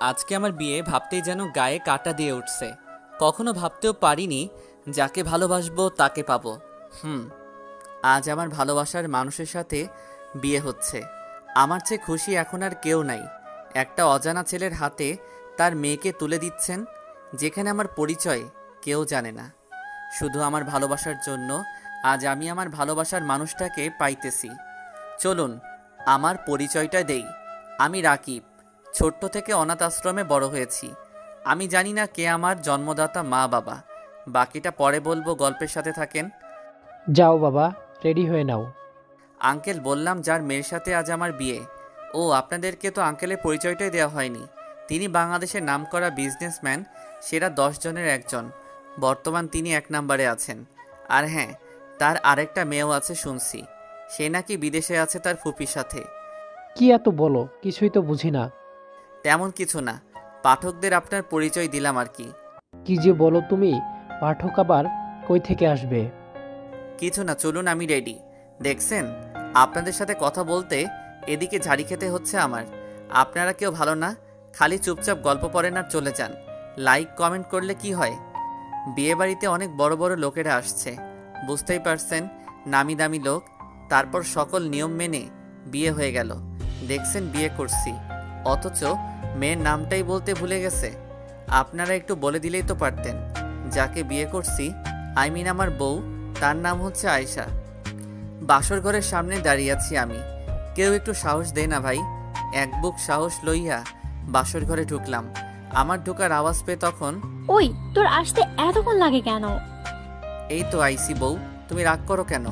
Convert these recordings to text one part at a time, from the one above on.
আজকে আমার বিয়ে ভাবতেই যেন গায়ে কাঁটা দিয়ে উঠছে। কখনো ভাবতেও পারিনি যাকে ভালোবাসবো তাকে পাবো। হুম, আজ আমার ভালোবাসার মানুষের সাথে বিয়ে হচ্ছে। আমার চেয়ে খুশি এখন আর কেউ নাই। একটা অজানা ছেলের হাতে তার মেয়েকে তুলে দিচ্ছেন, যেখানে আমার পরিচয় কেউ জানে না। শুধু আমার ভালোবাসার জন্য আজ আমি আমার ভালোবাসার মানুষটাকে পাইতেছি। চলুন আমার পরিচয়টা দেই। আমি রাকিব। ছোট্ট থেকে অনাথ আশ্রমে বড় হয়েছি। আমি জানি না কে আমার জন্মদাতা মা বাবা। বাকিটা পরে বলবো, গল্পের সাথে থাকেন। যাও বাবা, রেডি হয়ে নাও। আঙ্কেল বললাম, যার মেয়ের সাথে আজ আমার বিয়ে। ও, আপনাদেরকে তো আঙ্কেলের পরিচয়টাই দেওয়া হয়নি। তিনি বাংলাদেশের নামকরা বিজনেসম্যান, সেরা 10 জনের একজন। বর্তমান তিনি 1 নম্বরে আছেন। আর হ্যাঁ, তার আরেকটা মেয়েও আছে শুনছি। সে নাকি বিদেশে আছে তার ফুপির সাথে। কি এত বলো, কিছুই তো বুঝি না। তেমন কিছু না, পাঠকদের আপনার পরিচয় দিলাম আর কি। কি যে বলো তুমি, পাঠক আবার কই থেকে আসবে? কিছু না, চলুন আমি রেডি। দেখছেন, আপনাদের সাথে কথা বলতে এদিকে ঝাড়ি খেতে হচ্ছে আমার। আপনারা কেউ ভালো না, খালি চুপচাপ গল্প পড়েন আর চলে যান। লাইক কমেন্ট করলে কি হয়? বিয়ে বাড়িতে অনেক বড় বড় লোকেরা আসছে, বুঝতেই পারছেন, নামি দামি লোক। তারপর সকল নিয়ম মেনে বিয়ে হয়ে গেল। দেখছেন বিয়ে করছি, অথচ মেয়ের নামটাই বলতে ভুলে গেছে। আপনারা একটু বলে দিলেই তো পারতেন, যাকে বিয়ে করছি, আই মিন আমার বউ, তার নাম হচ্ছে আয়েশা। বাসর ঘরের সামনে দাঁড়িয়ে আছি আমি। কেউ একটু সাহস দেয় না ভাই। এক বুক সাহস লইয়া বাসর ঘরে ঢুকলাম। আমার ঢোকার আওয়াজ পেয়ে তখন, ওই তোর আসতে এতক্ষণ লাগে কেন? এই তো আইসি বউ, তুমি রাগ করো কেন?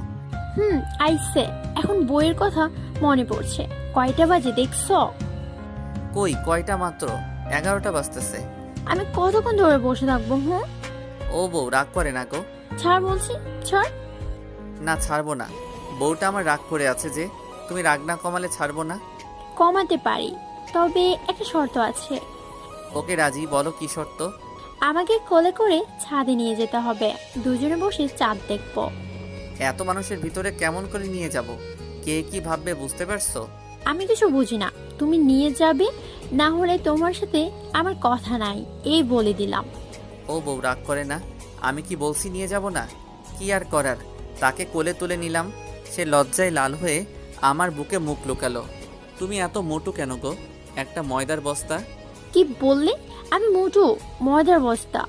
আইসে। এখন বইয়ের কথা মনে পড়ছে। কয়টা বাজে দেখছো? কই, কয়টা মাত্র? 11টা বাজতেছে। আমি কতক্ষণ ধরে বসে থাকবো? ও বউ, রাগ করে না গো। ছাড় বলছি, ছাড়। না, ছাড়বো না। বউটা আমার রাগ করে আছে যে, তুমি রাগ না কমালে ছাড়বো না। কমাতে পারি, তবে একটা শর্ত আছে। ওকে রাজি, বলো কি শর্ত? আমাকে কোলে করে ছাদে নিয়ে যেতে হবে, দুজনে বসে চাঁদ দেখবো। এত মানুষের ভিতরে কেমন করে নিয়ে যাব? কে কি ভাববে বুঝতে পারছো? আমি কিছু বুঝি না, তুমি নিয়ে যাবে, না হলে তোমার সাথে আমার কথা নাই, এই বলে দিলাম। ও বউ, রাগ করে না। আমি কি বলছি নিয়ে যাব না? কি আর করার, তাকে কোলে তুলে নিলাম। সে লজ্জায় লাল হয়ে আমার বুকে মুখ লুকালো। তুমি এত মোটু কেন গো? একটা ময়দার বস্তা। কি বললে? আমি মোটু? ময়দার বস্তা?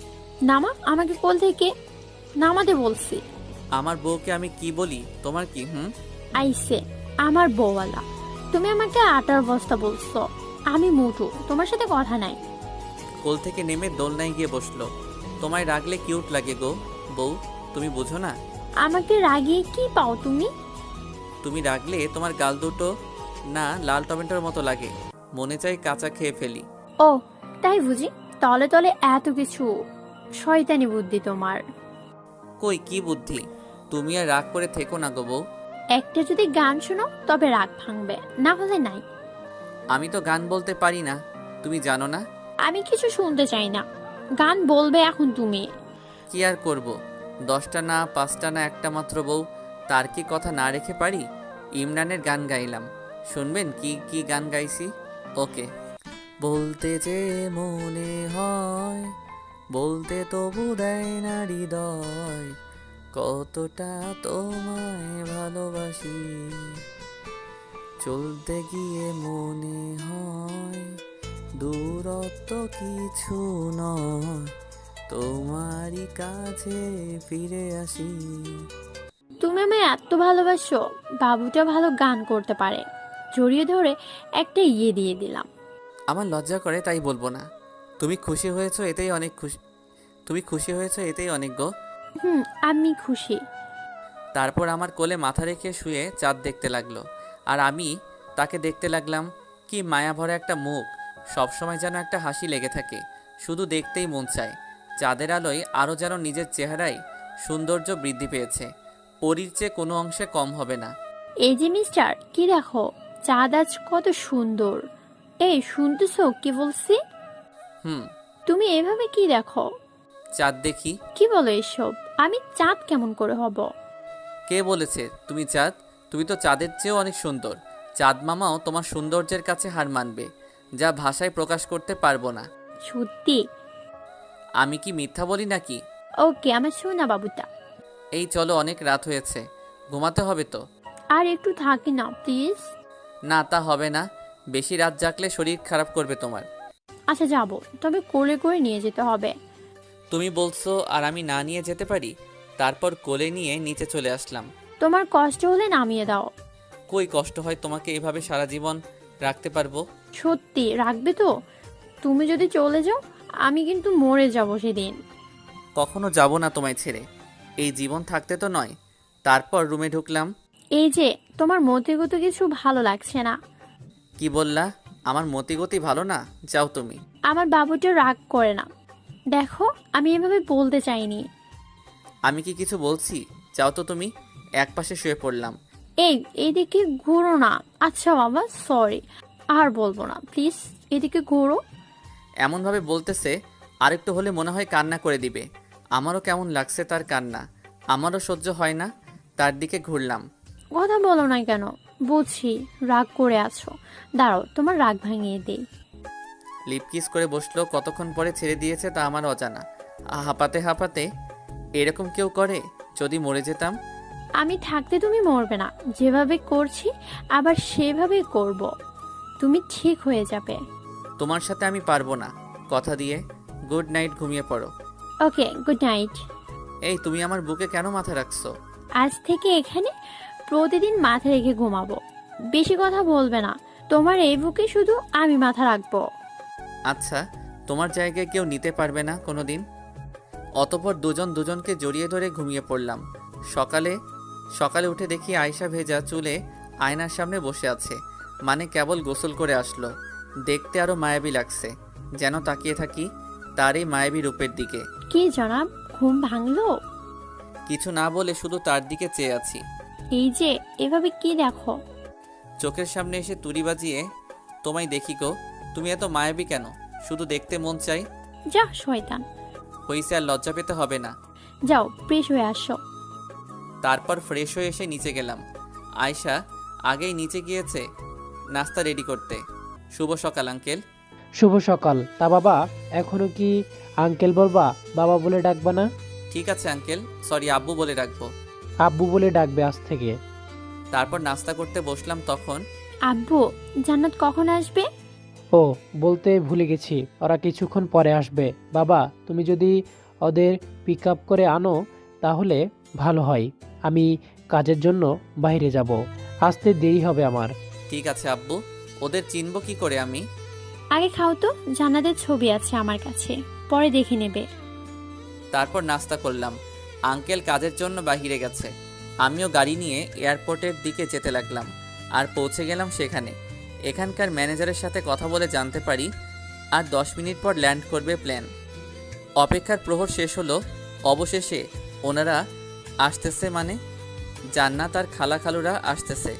নামা আমাকে কোল থেকে, নামাতে বলছি। আমার বউকে আমি কি বলি তোমার কি? আইসে আমার বউওয়ালা, তুমি আমাকে আটার বস্তা বলছো। আমি মোটু, তোমার সাথে কথা নাই। কোল থেকে নেমে দোলনায় গিয়ে বসলো। তোমায় রাগলে কিউট লাগে গো বউ, তুমি বুঝো না? আমাকে রাগিয়ে কি পাও তুমি? তুমি রাগলে তোমার গাল দুটো না লাল টমেটোর মতো লাগে, মনে চাই কাঁচা খেয়ে ফেলি। ও তাই বুঝি, তলে তলে এত কিছু। শয়তানি বুদ্ধি তোমার। কই, কি বুদ্ধি? তুমি আর রাগ করে থেকো না গো বউ। একটা যদি গান শোনো তবে রাগ ভাঙবে, না হলে নাই। আমি তো গান বলতে পারি না, তুমি জানো না? আমি কিছু শুনতে চাই না, গান বলবে এখন তুমি। কি আর করব, 10টা না 5টা না একটা মাত্র বউ, তার কি কথা না রেখে পারি? ইমরানের গান গাইলাম, শুনবেন কি কি গান গাইছি? ওকে। বলতে যে মনে হয়, বলতে তবু দেয় না হৃদয়, কতটা তোমায় ভালোবাসি। চলতে গিয়ে মনে হয় দূরত্ব কিছু নয়, তোমারই কাছে ফিরে আসি। তুমি আমায় এত ভালোবাসো, বাবুটা ভালো গান করতে পারে। জড়িয়ে ধরে একটা ইয়ে দিয়ে দিলাম। আমার লজ্জা করে তাই বলবো না। তুমি খুশি হয়েছো এতেই অনেক খুশি। তুমি খুশি হয়েছো এতেই অনেক গো। আমি খুশি। তারপর আমার কোলে মাথা রেখে শুয়ে চাঁদ দেখতে লাগলো, আর আমি তাকে দেখতে লাগলাম। কি মায়া ভরা একটা মুখ, সবসময় যেন একটা হাসি লেগে থাকে, শুধু দেখতেই মন চায়। চাঁদের আলোয় আরও যেন নিজের চেহারায় সৌন্দর্য বৃদ্ধি পেয়েছে, পরীর চেয়ে কোনো অংশে কম হবে না। এই যে মিস্টার, কি দেখো, চাঁদ আজ কত সুন্দর। এই শুনতেছো কি বলছি? হুম। তুমি এভাবে কি দেখো? চাঁদ দেখি। কি বলো এসব? আমি চাঁদ কেমন করে হব? কে বলেছে তুমি চাঁদ? তুমি তো চাঁদের চেয়েও অনেক সুন্দর। চাঁদ মামাও তোমার সৌন্দর্যের কাছে হার মানবে। যা ভাষায় প্রকাশ করতে পারবো না। সত্যি? আমি কি মিথ্যা বলি নাকি? ওকে আমার সোনা বাবুটা। এই চলো, অনেক রাত হয়েছে, ঘুমাতে হবে তো। আর একটু থাকি না প্লিজ। না, তা হবে না, বেশি রাত জাগলে শরীর খারাপ করবে তোমার। আচ্ছা যাবো, তবে কোলে করে নিয়ে যেতে হবে। তুমি বলছো আর আমি না নিয়ে যেতে পারি? তারপর কোলে নিয়ে নিচে চলে আসলাম। তোমার কষ্ট হলে নামিয়ে দাও। কই কষ্ট হয়, তোমাকে এভাবে সারা জীবন রাখতে পারবো? সত্যি রাখবে তো? তুমি যদি চলে যাও আমি কিন্তু মরে যাব সেদিন। কখনো যাব না তোমায় ছেড়ে, এই জীবন থাকতে তো নয়। তারপর রুমে ঢুকলাম। এই যে তোমার মতিগত কিছু ভালো লাগছে না। কি বললা? আমার মতিগতি ভালো না? যাও তুমি। আমার বাবুটা রাগ করে না। দেখো আমি এভাবে বলতে চাইনি। আমি কি কিছু বলছি? যাও তো তুমি। একপাশে শুয়ে পড়লাম। এইদিকে ঘুরো না। আচ্ছা বাবা সরি, আর বলবো না প্লিজ, এদিকে ঘুরো। এমনভাবে বলতেছে, আরেকটু হলে মনে হয় কান্না করে দিবে। আমারও কেমন লাগছে তার কান্না, আমারও সহ্য হয় না। তার দিকে ঘুরলাম। কথা বলো না কেন? বুঝছি রাগ করে আছো, দাঁড়াও তোমার রাগ ভাঙিয়ে দেই। লিপ কিস করে বসলো, কতক্ষণ পরে ছেড়ে দিয়েছে তা আমার অজানা। হাঁপাতে হাঁপাতে, এরকম কেউ করে? যদি মরে যেতাম। আমি থাকতে তুমি মরবে না, যেভাবে করছি আবার সেভাবেই করব। তুমি ঠিক হয়ে যাবে। তোমার সাথে আমি পারবো না, কথা দিয়ে। গুড নাইট, ঘুমিয়ে পড়ো। Okay good night. এই তুমি আমার বুকে কেন মাথা রাখছো? আজ থেকে এখানে প্রতিদিন মাথা রেখে ঘুমাবো। বেশি কথা বলবে না, তোমার এই বুকে শুধু আমি মাথা রাখবো। আচ্ছা, তোমার জায়গায় কেউ নিতে পারবে না কোনোদিন। অতঃপর দুজন দুজনকে জড়িয়ে ধরে ঘুমিয়ে পড়লাম। সকালে সকালে উঠে দেখি আয়শা ভেজা চুলে আয়নার সামনে বসে আছে। মানে কেবল গোসল করে আসলো। দেখতে আরো মায়াবী লাগছে, যেন তাকিয়ে থাকি তার এই মায়াবী রূপের দিকে। কি জনাব, ঘুম ভাঙলো? কিছু না বলে শুধু তার দিকে চেয়ে আছি। এই যে এভাবে কি দেখো? চোখের সামনে এসে তুড়ি বাজিয়ে, তোমায় দেখি গো, তুমি এত মায়াবী কেন? শুধু দেখতে মন চাই। যা শয়তান। হইছে, আর লজ্জা পেতে হবে না। যাও ফ্রেশ হয়ে আসো। তারপর ফ্রেশ হয়ে এসে নিচে গেলাম। আয়শা আগেই নিচে গিয়েছে নাস্তা রেডি করতে। শুভ সকাল আঙ্কেল। শুভ সকাল। তা বাবা, এখনো কি আঙ্কেল বলবা, বাবা বলে ডাকবা না? ঠিক আছে আঙ্কেল, সরি আব্বু বলে রাখবো। আব্বু বলে ডাকবে আজ থেকে। তারপর নাস্তা করতে বসলাম তখন। আব্বু, জান্নাত কখন আসবে? ও, বলতে ভুলে গেছি, ওরা কিছুক্ষণ পরে আসবে। বাবা, তুমি যদি ওদের পিক আপ করে আনো তাহলে ভালো হয়। আমি কাজের জন্য বাইরে যাব, আসতে দেরি হবে আমার। ঠিক আছে আব্বু, ওদের চিনব কি করে আমি? আগে খাও তো, জান্নাতের ছবি আছে আমার কাছে, পরে দেখে নেবে। তারপর নাস্তা করলাম। আঙ্কেল কাজের জন্য বাহিরে গেছে। আমিও গাড়ি নিয়ে এয়ারপোর্টের দিকে যেতে লাগলাম। আর পৌঁছে গেলাম সেখানে। এখানকার ম্যানেজারের সাথে কথা বলে জানতে পারি আর 10 মিনিট পর ল্যান্ড করবে প্লেন। অপেক্ষার প্রহর শেষ হলো। অবশেষে ওনারা আসতেছে, মানে জান্নাত আর খালা খালুরা আসতেছে।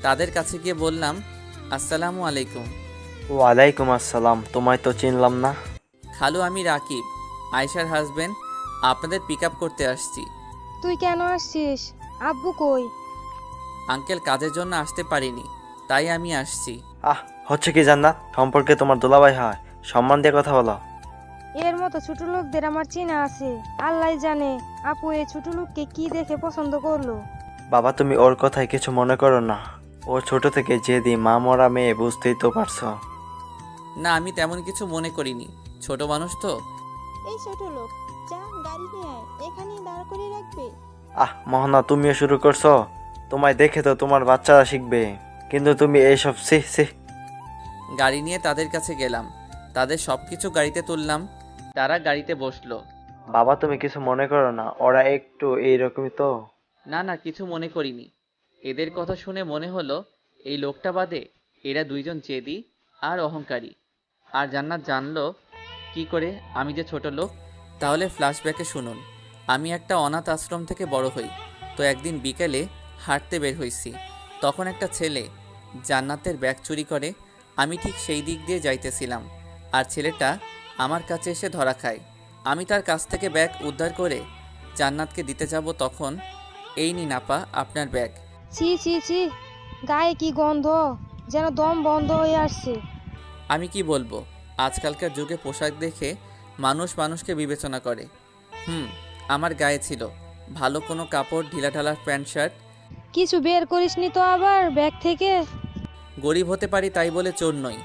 তাদের কাছে গিয়ে বললাম, আসসালামু আলাইকুম। ওয়ালাইকুম আসসালাম। তোমায় তো চিনলাম না। খালু, আমি রাকিব, আয়শার হাজবেন্ড। আপনাদের পিক আপ করতে আসছি। তুই কেন আসছিস? আব্বু কই? আঙ্কেল কাজের জন্য আসতে পারিনি, তাই আমি আসছি। হচ্ছে কি জান্নাত, সম্পর্কে তোমার দুলাভাই হয়, সম্মান দিয়ে কথা বলো। এর মতো ছোট লোকদের আমার চেনা আছে, আল্লাহ জানে আপু এই ছোট লোককে কি দেখে পছন্দ করলো। বাবা, তুমি ওর কথায় কিছু মনে করো না। ও ছোট থেকে জেদি মা মরা মেয়ে, বুঝতেই তো পারছো। না, আমি তেমন কিছু মনে করিনি, ছোট মানুষ তো। এই ছোট লোক, যা গাড়ি নিয়ে আয়, এখানেই দাঁড় করে রাখবে। মোহনা, তুমিও শুরু করছো। তোমায় দেখে তো তোমার বাচ্চারা শিখবে, কিন্তু তুমি এইসব সি। গাড়ি নিয়ে তাদের কাছে গেলাম, তাদের সব কিছু গাড়িতে তুললাম। তারা গাড়িতে বসলো। বাবা, তুমি কিছু মনে করো না, ওরা একটু এইরকমই তো। না না, কিছু মনে করিনি। এদের কথা শুনে মনে হলো এই লোকটা বাদে এরা দুইজন জেদি আর অহংকারী। আর জান্নাত জানলো কি করে আমি যে ছোট লোক? তাহলে ফ্ল্যাশব্যাকে শুনুন। আমি একটা অনাথ আশ্রম থেকে বড় হই। তো একদিন বিকেলে হাঁটতে বের হইছি, তখন একটা ছেলে জান্নাতের ব্যাগ চুরি করে। আমি ঠিক সেই দিক দিয়ে যাইতেছিলাম, আর ছেলেটা আমার কাছে এসে ধরা খায়। আমি তার কাছ থেকে ব্যাগ উদ্ধার করে জান্নাতকে দিতে যাব, তখন এই নিন আপা আপনার ব্যাগ। ছি ছি ছি, গায়ে কি গন্ধ, যেন দম বন্ধ হয়ে আসছে। আমি কি বলবো, আজকালকার যুগে পোশাক দেখে মানুষ মানুষকে বিবেচনা করে। আমার গায়ে ছিল ভালো কোনো কাপড়, ঢিলাঢালা প্যান্ট শার্ট। কিছু বের করিসনি তো আবার ব্যাগ থেকে? গরিব হতে পারি তাই বলে চোর নই।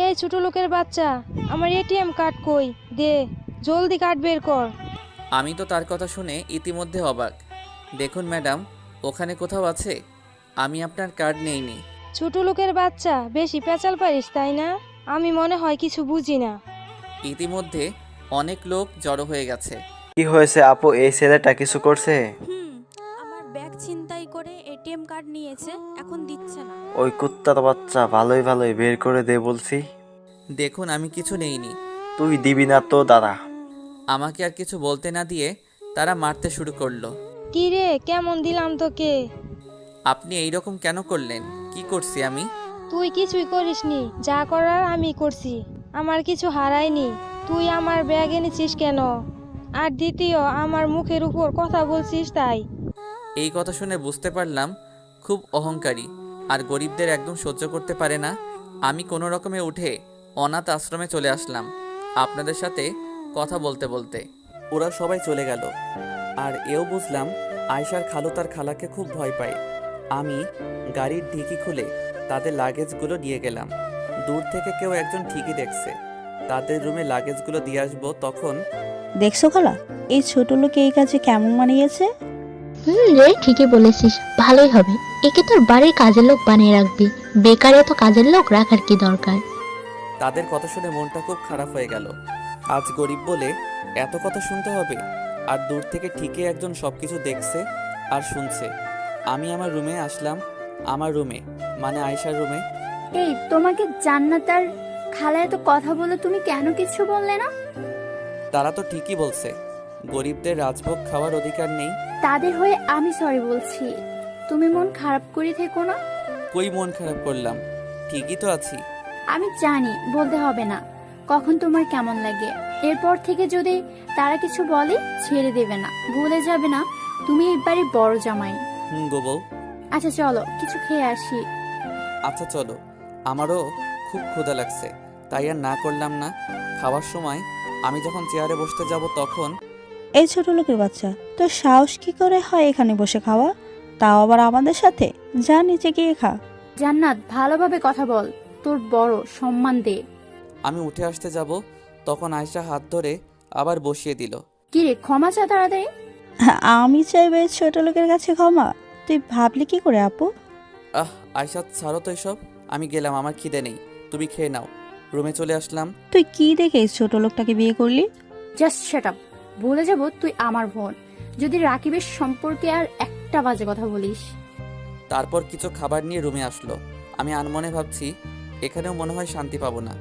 এই ছোট লোকের বাচ্চা, আমার এটিএম কার্ড কই? দে, জলদি কার্ড বের কর। আমি তো তার কথা শুনে ইতিমধ্যে অবাক। দেখুন ম্যাডাম, ওখানে কোথাও আছে, আমি আপনার কার্ড নেইনি। ছোট লোকের বাচ্চা, বেশি পেঁচাল পারিস তাই না? আমি মনে হয় কিছু বুঝি না। ইতিমধ্যে অনেক লোক জড়ো হয়ে গেছে। কি হয়েছে আপু, এই ছেলেটা কিছু করছে? আমার ব্যাগ ছিনতাই করে এটিএম কার্ড নিয়েছে, এখন দিচ্ছে না। ওই কুত্তার বাচ্চা, ভালোই ভালোই বের করে দে বলছি। দেখুন আমি কিছু নেইনি। তুই দিবি না তো দাঁড়া। আমাকে আর কিছু বলতে না দিয়ে তারা মারতে শুরু করলো। কি রে, কেমন দিলাম তোকে? আপনি এইরকম কেন করলেন? কি করছি আমি? তুই কিছুই করিসনি, যা করার আমি করছি। আমার কিছু হারায়নি। তুই আমার ব্যাগ এনেছিস কেন? আর দ্বিতীয়, আমার মুখের উপর কথা বলছিস তাই। এই কথা শুনে বুঝতে পারলাম খুব অহংকারী আর গরিবদের একদম সহ্য করতে পারে না। আমি কোনো রকমে উঠে অনাথ আশ্রমে চলে আসলাম আপনাদের সাথে কথা বলতে বলতে। ওরা সবাই চলে গেল আর এও বুঝলাম আয়শার খালু তার খালাকে খুব ভয় পায়। আমি গাড়ির ডিকি খুলে তাদের লাগেজগুলো নিয়ে গেলাম। দূর থেকে কেউ একজন ঠিকই দেখছে। তাদের রুমে লাগেজগুলো দিয়ে আসবো তখন দেখছো খালা, এই ছোট লোকে এই কাজে কেমন মানিয়েছে? রে, ঠিকই বলেছিস, ভালোই হবে। একে তোর বাড়ির কাজের লোক বানিয়ে রাখবি, বেকার এত কাজের লোক রাখার কি দরকার। তাদের কথা শুনে মনটা খুব খারাপ হয়ে গেল। আজ গরিব বলে এত কথা শুনতে হবে, আর দূর থেকে ঠিকই একজন সবকিছু দেখছে আর শুনছে। আমি আমার রুমে আসলাম। আমার রুমে মানে আয়শার রুমে। এই, তোমাকে জান্নাত আর খালা এত কথা বলে তুমি কেন কিছু বললে না? তারা তো ঠিকই বলছে, গরিবদের রাজভোগ খাওয়ার অধিকার নেই। তাদের হয়ে আমি সরি বলছি, তুমি মন খারাপ করে থেকো না। কই মন খারাপ করলাম, ঠিকই তো আছি। আমি জানি বলতে হবে না কখন তোমার কেমন লাগে। এরপর থেকে যদি তারা কিছু বলে ছেড়ে দেবে না, ভুলে যাবে না তুমি এই বাড়ির বড় জামাই। গো বউ। আচ্ছা চলো কিছু খেয়ে আসি। আচ্ছা চলো, আমারও খুব ক্ষুধা লাগছে, তাই আর না করলাম না। খাওয়ার সময় আমি যখন চেয়ারে বসতে যাব তখন এই ছোট লোকের বাচ্চা, তোর সাহস কি করে হয় এখানে বসে খাওয়া, তাও আবার আমাদের সাথে? যা নিচে গিয়ে খা। জান্নাত, ভালোভাবে কথা বল, তোর বড় সম্মান দে। আমি উঠে আসতে যাব তখন আয়শা হাত ধরে আবার বসিয়ে দিল। কি রে, ক্ষমা চা তাড়াতাড়ি। আমি চাইবে ছোট লোকের কাছে ক্ষমা? তুই ভাবলি কি করে আপু? আয়শা ছাড়ো তো এসব, আমি গেলাম, আমার খিদে নেই, তুমি খেয়ে নাও। রুমে চলে আসলাম। তুই কি দেখে এই ছোট লোকটাকে বিয়ে করলি? Just shut up. বলে যাব তুই আমার বোন, যদি রাকিবের সম্পর্কে আর একটা বাজে কথা বলিস। তারপর কিছু খাবার নিয়ে রুমে আসলো। আমি আনমনে ভাবছি এখানেও মনে হয় শান্তি পাবো না।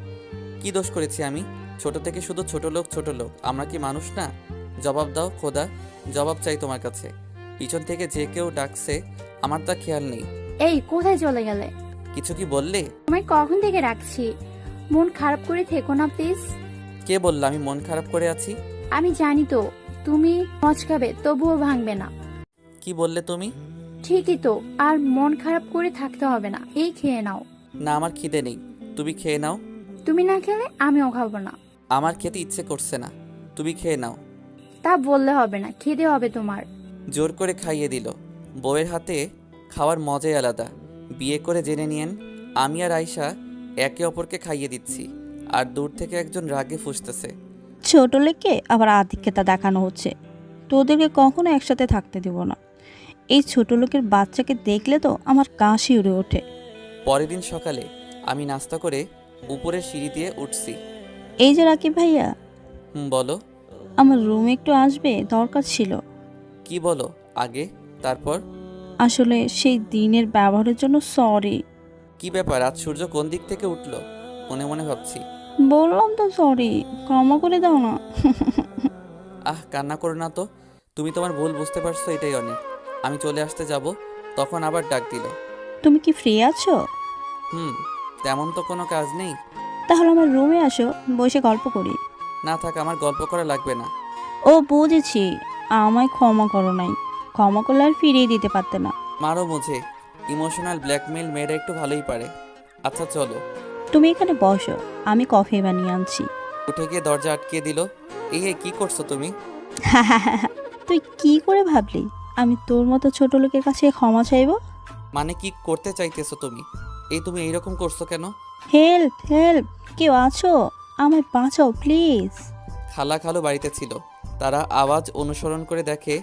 কি দোষ করেছি আমি? ছোট থেকে শুধু ছোট লোক ছোট লোক, আমরা কি মানুষ না? জবাব দাও খোদা, জবাব চাই তোমার কাছে। পিছন থেকে যে কেউ ডাকছে, আমার তা খেয়াল নেই। এই, কোথায় চলে গেলে? কিছু কি বললে? তোমায় কখন থেকে রাখছি, মন খারাপ করে থেকো না প্লিজ। কে বললো আমি মন খারাপ করে আছি? আমি জানি তো তুমি মচকাবে, তবুও ভাঙবে না। কি বললে তুমি? ঠিকই তো, আর মন খারাপ করে থাকতে হবে না, এই খেয়ে নাও। না, আমার খিদে নেই, তুমি খেয়ে নাও। তুমি না খেলে আমিও খাবো না। আমার খেতে ইচ্ছে করছে না, তুমি খেয়ে নাও। তা বললে হবে না, খেতে হবে তোমার। জোর করে খাইয়ে দিল। বউয়ের হাতে খাওয়ার মজাই আলাদা। বিয়ে করে জেনে নিয়েন, আমি আর আয়শা একে অপরকে খাইয়ে দিচ্ছি, আর দূর থেকে একজন রাগে ফুঁসতেছে। ছোট লোককে আবার আধিক্যতা দেখানো হচ্ছে। তোদেরকে কখনো একসাথে থাকতে দিব না। এই ছোট লোকের বাচ্চাকে দেখলে তো আমার কাশি উড়ে ওঠে। পরের দিন সকালে আমি নাস্তা করে উপরের সিঁড়ি দিয়ে উঠছি। এই যে রাকিব ভাইয়া, বলো। আমার রুমে একটু আসবে, দরকার ছিল। কি বলো আগে, তারপর? আসলে সেই দিনের ব্যবহারের জন্য সরি। কি ব্যাপার, আজ সূর্য কোন দিক থেকে উঠলো? মনে মনে ভাবছি। বললাম তো সরি, ক্ষমা করে দাও না। কান্না করো না তো, তুমি তোমার ভুল বুঝতে পারছো, এটাই অনেক। আমি চলে আসতে যাব তখন আবার ডাক দিল। তুমি কি ফ্রি আছো? তেমন তো কোনো কাজ নেই। তাহলে আমার রুমে আসো, বসে গল্প করি। না থাক, আমার গল্প করা লাগবে না। ও বুঝেছি, আমায় ক্ষমা করো নাই। ক্ষমা করলে আর ফিরিয়ে দিতে পারতে না। মারো মুঝে, ইমোশনাল ব্ল্যাকমেল মেয়েরা একটু ভালোই পারে। আচ্ছা চলো। তুমি এখানে বসো, আমি কফি বানিয়ে আনছি। উঠে গিয়ে দরজা আটকে দিল। এই কি করছো তুমি? তুই কি করে ভাবলি আমি তোর মতো ছোট লোকের কাছে ক্ষমা চাইবো? মানে কি করতে চাইতেছো তুমি? তুমি এইরকম করছো কেন? হেল্প হেল্প, কেউ আছো? আমায় বাঁচাও প্লিজ। খালা খালু বাড়িতে ছিল। তারা আওয়াজ অনুসরণ করে দেখে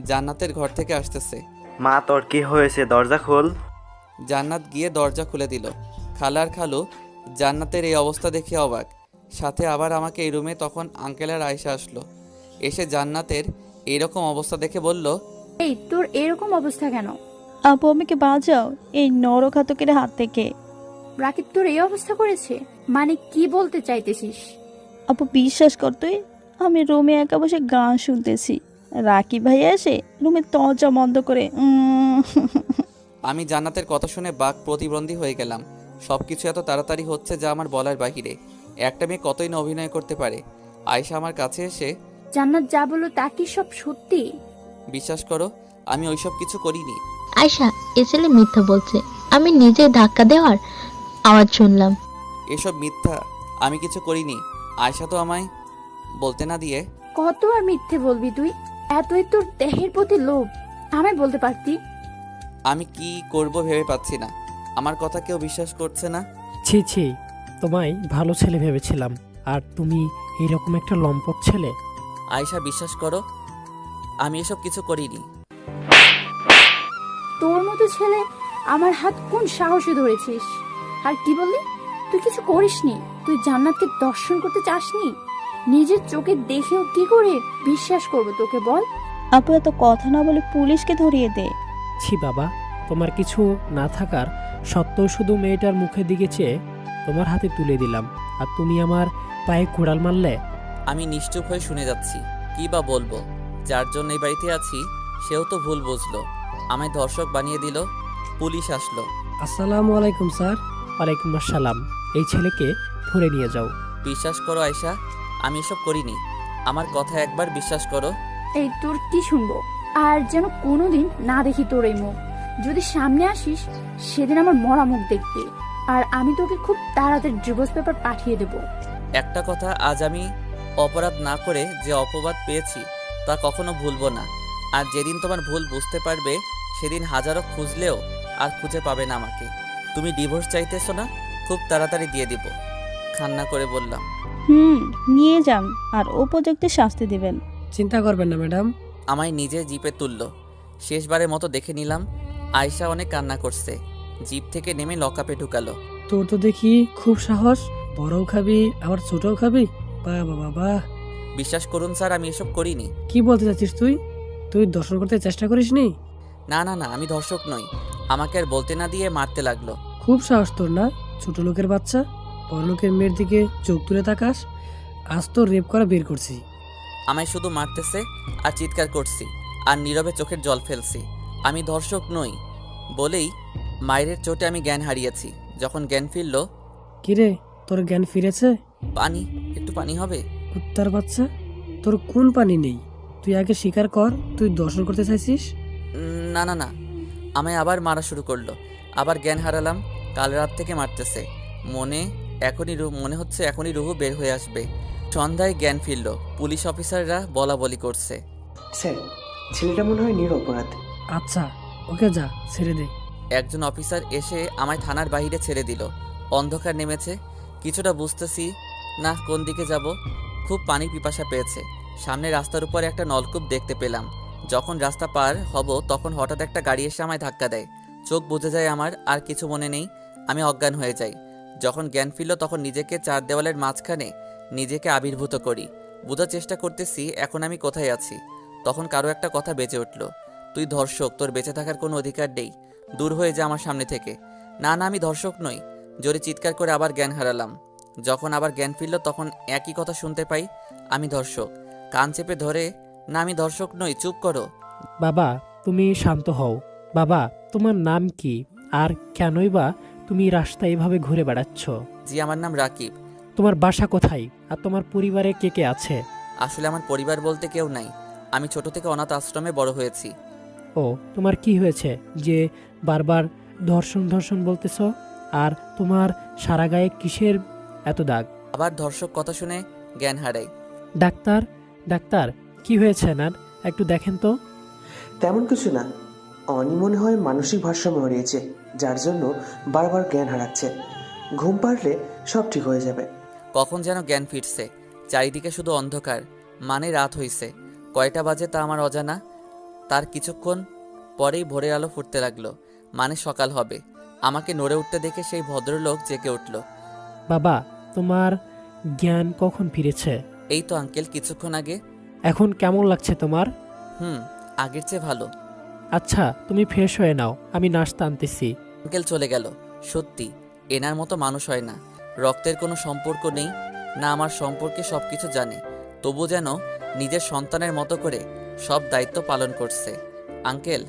জান্নাতের ঘর থেকে আসতেছে। মা তোর কি হয়েছে, দরজা খোল। জান্নাত গিয়ে দরজা খুলে দিল। খালার খালু জান্নাতের এই অবস্থা দেখে অবাক। সাথে আবার আমাকে এই রুমে তখন আঙ্কেল আর আয়েশা আসলো। এসে জান্নাতের এইরকম অবস্থা দেখে বলল, এই তোর এরকম অবস্থা কেন? আপু আমাকে বাঁচাও এই নরঘাতকের হাত থেকে। রাকিব তোর এই অবস্থা করেছে? মানে কি বলতে চাইতেছিস? আপু বিশ্বাস কর তুই, আমি রুমে একা বসে গান শুনতেছি, রাকিব ভাই এসে রুমে দরজা বন্ধ করে আমি জান্নাতের কথা শুনে বাক প্রতিবন্ধী হয়ে গেলাম। সব কিছু এত তাড়াতাড়ি হচ্ছে যা আমার বলার বাহিরে। একটা মেয়ে কতই না অভিনয় করতে পারে। আয়েশা আমার কাছে এসে, জান্নাত যা বললো তা কি সব সত্যি? বিশ্বাস করো আমি ওইসব কিছু করিনি। আয়শা, এ ছেলে মিথ্যা বলছে। আমি নিজে ধাক্কা দেওয়ার আওয়াজ শুনলাম। এসব মিথ্যা, আমি কিছু করিনি। আয়েশা তো আমায় বলতে না দিয়ে, কত আর মিথ্যে বলবি তুই? এতই তোর দেহের প্রতি লোভ, আমায় বলতে পারতি। আমি কি করব ভেবে পাচ্ছি না। আমার কথা কেউ বিশ্বাস করছে না। ছি ছি, তোমায় ভালো ছেলে ভেবেছিলাম, আর তুমি এরকম একটা লম্পট ছেলে। আয়েশা বিশ্বাস করো আমি এসব কিছু করিনি। তোর মতো ছেলে আমার হাত কোন সাহসে ধরেছিস? আর কি বললি? তুই কিছু করিসনি? তুই জান্নাতকে দর্শন করতে চাসনি? নিজের চোখে দেখেও কি করে বিশ্বাস করব তোকে, বল? আপু এত কথা না বলে পুলিশকে ধরিয়ে দে। ছি বাবা, তোমার কিছু না থাকার সত্ত্বেও শুধু মেয়েটার মুখের দিকে চেয়ে তোমার হাতে তুলে দিলাম, আর তুমি আমার পায়ে কুড়াল মারলে। আমি নিশ্চুপ হয়ে শুনে যাচ্ছি। কি বা বলবো? যার জন্য এই বাড়িতে আছি সেও তো ভুল বুঝলো, আমায় ধর্ষক বানিয়ে দিল। পুলিশ আসলো। আসসালামু আলাইকুম স্যার। ওয়ালাইকুম আসসালাম। এই ছেলেকে ধরে নিয়ে যাও। বিশ্বাস করো আয়েশা, আমি এসব করিনি। আমার কথা একবার বিশ্বাস করো। এই তোর কি শুনবো? আর যেন কোনোদিন না দেখি তোর এই মুখ। যদি সামনে আসিস সেদিন আমার মরা মুখ দেখবি, আর আমি তোকে খুব তাড়াতাড়ি ডিভোর্স পেপার পাঠিয়ে দেব। একটা কথা, আজ আমি অপরাধ না করে যে অপবাদ পেয়েছি তা কখনো ভুলবো না। আর যেদিন তোমার ভুল বুঝতে পারবে সেদিন হাজারো খুঁজলেও আর খুঁজে পাবে না আমাকে। তুমি ডিভোর্স চাইতেছো না? খুব তাড়াতাড়ি দিয়ে দিব। কান্না করে বললাম। নিয়ে যান আর উপযুক্ত শাস্তি দিবেন। চিন্তা করবেন না ম্যাডাম। আমায় নিজে জিপে তুললো। শেষবারের মতো দেখে নিলাম। আয়েশা অনেক কান্না করছে। জিপ থেকে নেমে লকআপে ঢুকালো। তোর তো দেখি খুব সাহস, বড়ও খাবি আবার ছোটও খাবি। বাবা বাবা, বিশ্বাস করুন স্যার, আমি এসব করিনি। কি বলতে চাচ্ছিস তুই? তুই দর্শন করতে চেষ্টা করিসনি? না না না, আমি ধর্ষক নই। আমাকে আর বলতে না দিয়ে মারতে লাগলো। খুব সাহস তোর না, ছোট লোকের বাচ্চা। বড় লোকের মেয়ের দিকে চোখ তুলে তাকাস। আজ তো রেপ করা বের করছি। আমায় শুধু মারতেছে আর চিৎকার করছি আর নীরবে চোখের জল ফেলছি। আমি ধর্ষক নই বলেই মায়ের চোটে আমি জ্ঞান হারিয়েছি। যখন জ্ঞান ফিরল, কিরে, তোর জ্ঞান ফিরেছে? পানি, একটু পানি হবে? কুত্তার বাচ্চা, তোর কোন পানি নেই? তুই আগে স্বীকার কর তুই দর্শন করতে চাইছিস। না না না, আমায় আবার মারা শুরু করলো। আবার জ্ঞান হারালাম। কাল রাত থেকে মারতেছে। মনে হচ্ছে এখনই রুহু বের হয়ে আসবে। সন্ধ্যায় জ্ঞান ফিরল। পুলিশ অফিসাররা বলা বলি করছে। স্যার, ছেলেটা মনে হয় নিরপরাধ। আচ্ছা, ওকে যা ছেড়ে দে। একজন অফিসার এসে আমায় থানার বাইরে ছেড়ে দিল। অন্ধকার নেমেছে। কিছুটা বুঝতেছি না কোন দিকে যাব। খুব পানির পিপাসা পেয়েছে। সামনে রাস্তার উপরে একটা নলকূপ দেখতে পেলাম। যখন রাস্তা পার হব তখন হঠাৎ একটা গাড়ি এসে আমায় ধাক্কা দেয়। চোখ বুজে যায় আমার, আর কিছু মনে নেই। আমি অজ্ঞান হয়ে যাই। যখন জ্ঞান ফিরল তখন নিজেকে চার দেওয়ালের মাঝখানে নিজেকে আবির্ভূত করি। বোঝার চেষ্টা করতেছি এখন আমি কোথায় আছি। তখন কারো একটা কথা বেঁচে উঠল, তুই ধর্ষক, তোর বেঁচে থাকার কোনো অধিকার নেই, দূর হয়ে যা আমার সামনে থেকে। না না, আমি ধর্ষক নই। জোরে চিৎকার করে আবার জ্ঞান হারালাম। যখন আবার জ্ঞান ফিরল তখন একই কথা শুনতে পাই, আমি ধর্ষক। কান চেপে ধরে, না আমি ধর্ষক নই, চুপ করো। বাবা, তুমি শান্ত হও। বাবা, তোমার নাম কি, আর কেনই বা তুমি রাস্তায় এভাবে ঘুরে বেড়াচ্ছ? জি, আমার নাম রাকিব। তোমার বাসা কোথায়, আর তোমার পরিবারে কে কে আছে? আসলে আমার পরিবার বলতে কেউ নাই। আমি ছোট থেকে অনাথ আশ্রমে বড় হয়েছি। ও, তোমার কি হয়েছে যে বারবার ধর্ষণ ধর্ষণ বলতেছ? আর তোমার সারা গায়ে কিসের এত দাগ? আবার ধর্ষক কথা শুনে জ্ঞান হারাই। ডাক্তার, ডাক্তার, কি হয়েছে এনার? একটু দেখেন তো। তেমন কিছু না, অনি মনে হয় মানসিক ভারসাম্য হারিয়েছে, যার জন্য বারবার জ্ঞান হারাচ্ছে। ঘুম পাড়লে সব ঠিক হয়ে যাবে। কখন যেন জ্ঞান ফিরছে, চারিদিকে শুধু অন্ধকার। মানে রাত হইছে, কয়টা বাজে তা আমার অজানা। তার কিছুক্ষণ পরেই ভোরের আলো ফুটতে লাগলো, মানে সকাল হবে। আমাকে নড়ে উঠতে দেখে সেই ভদ্রলোক জেগে উঠল। বাবা, তোমার জ্ঞান কখন ফিরেছে? এই তো আঙ্কেল, কিছুক্ষণ আগে। এখন কেমন লাগছে তোমার? আগের চেয়ে ভালো। আচ্ছা, তুমি ফ্রেশ হয়ে নাও, আমি নাস্তা আনতেছি। আঙ্কেল চলে গেল। সত্যি এনার মতো মানুষ হয় না। রক্তের কোনো সম্পর্ক নেই, না আমার সম্পর্কে সব কিছু জানে, তবু যেন নিজের সন্তানের মতো করে সব দায়িত্ব পালন করছে। আঙ্কেল,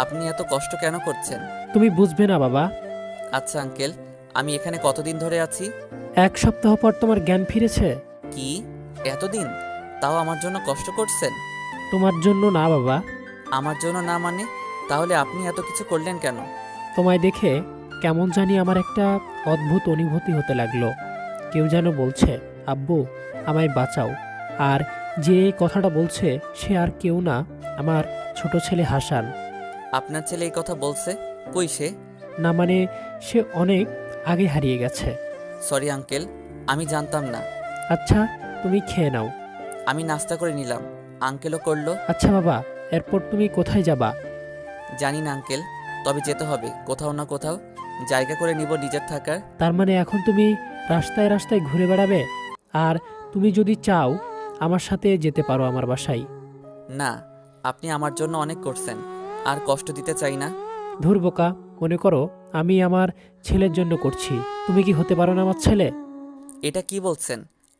আপনি এত কষ্ট কেন করছেন? তুমি বুঝবে না বাবা। আচ্ছা আঙ্কেল, আমি এখানে কতদিন ধরে আছি? 1 সপ্তাহ পর তোমার জ্ঞান ফিরেছে। কি এতদিন? তাও আমার জন্য কষ্ট করছেন? তোমার জন্য না বাবা। আমার জন্য না মানে? তাহলে আপনি এত কিছু করলেন কেন? তোমায় দেখে কেমন জানি আমার একটা অদ্ভুত অনুভূতি হতে লাগলো। কেউ যেন বলছে, আব্বু আমায় বাঁচাও। আর যে এই কথাটা বলছে সে আর কেউ না, আমার ছোট ছেলে হাসান। আপনার ছেলে এই কথা বলছে? কই সে? না মানে, সে অনেক আগে হারিয়ে গেছে। সরি আঙ্কেল, আমি জানতাম না। আচ্ছা, তুমি খেয়ে নাও। আমি নাস্তা করে নিলাম, আঙ্কেলও করলো। আচ্ছা বাবা, এরপর তুমি কোথায় যাবা? জানি না আঙ্কেল, তবে যেতে হবে কোথাও না কোথাও, জায়গা করে নিব নিজের থাকার। তার মানে এখন তুমি রাস্তায় রাস্তায় ঘুরে বেড়াবে? আর তুমি যদি চাও আমার সাথে যেতে পারো আমার বাসায়। না, আপনি আমার জন্য অনেক করছেন, আর কষ্ট দিতে চাই না। ধুর বোকা, মনে করো আমি আমার ছেলের জন্য করছি। তুমি কি হতে পারো না আমার ছেলে? এটা কি বলছেন?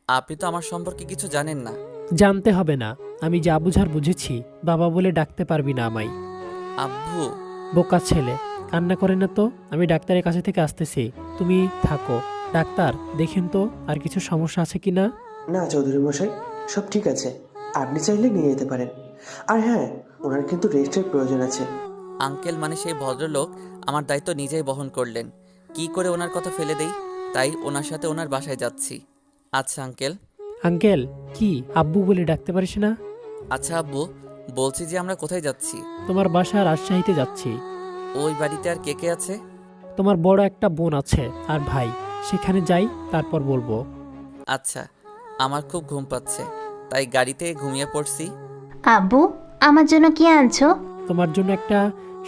আপনি তো আমার সম্পর্কে কিছু জানেন না। জানতে হবে না, আমি যা বুঝার বুঝেছি। বাবা বলে ডাকতে পারবি না আমায়। আব্বু। বোকা ছেলে, কান্না করে না তো। আমি ডাক্তারের কাছে থেকে আসতেছি, তুমি থাকো। ডাক্তার, দেখেন তো আর কিছু সমস্যা আছে কি না। না চৌধুরী মশাই, সব ঠিক আছে, আপনি চাইলে নিয়ে যেতে পারেন। আর হ্যাঁ, ওনার কিন্তু রেস্টের প্রয়োজন আছে। আঙ্কেল মানে সেই ভদ্রলোক আমার দায়িত্ব নিজেই বহন করলেন। কি করে ওনার কথা ফেলে দেই, তাই ওনার সাথে ওনার বাসায় যাচ্ছি। আচ্ছা আঙ্কেল। আঙ্কেল, কি আব্বু বলে ডাকতে পারিস না? আচ্ছা আব্বু, বলছি যে আমরা কোথায় যাচ্ছি? তোমার বাসা রাজশাহীতে যাচ্ছি। ওই বাড়িতে আর কে কে আছে? তোমার বড় একটা বোন আছে আর ভাই। সেখানে যাই, তারপর বলবো। আচ্ছা, আমার খুব ঘুম পাচ্ছে, তাই গাড়িতে ঘুমিয়ে পড়ছি। আব্বু, আমার জন্য কি আনছো? তোমার জন্য একটা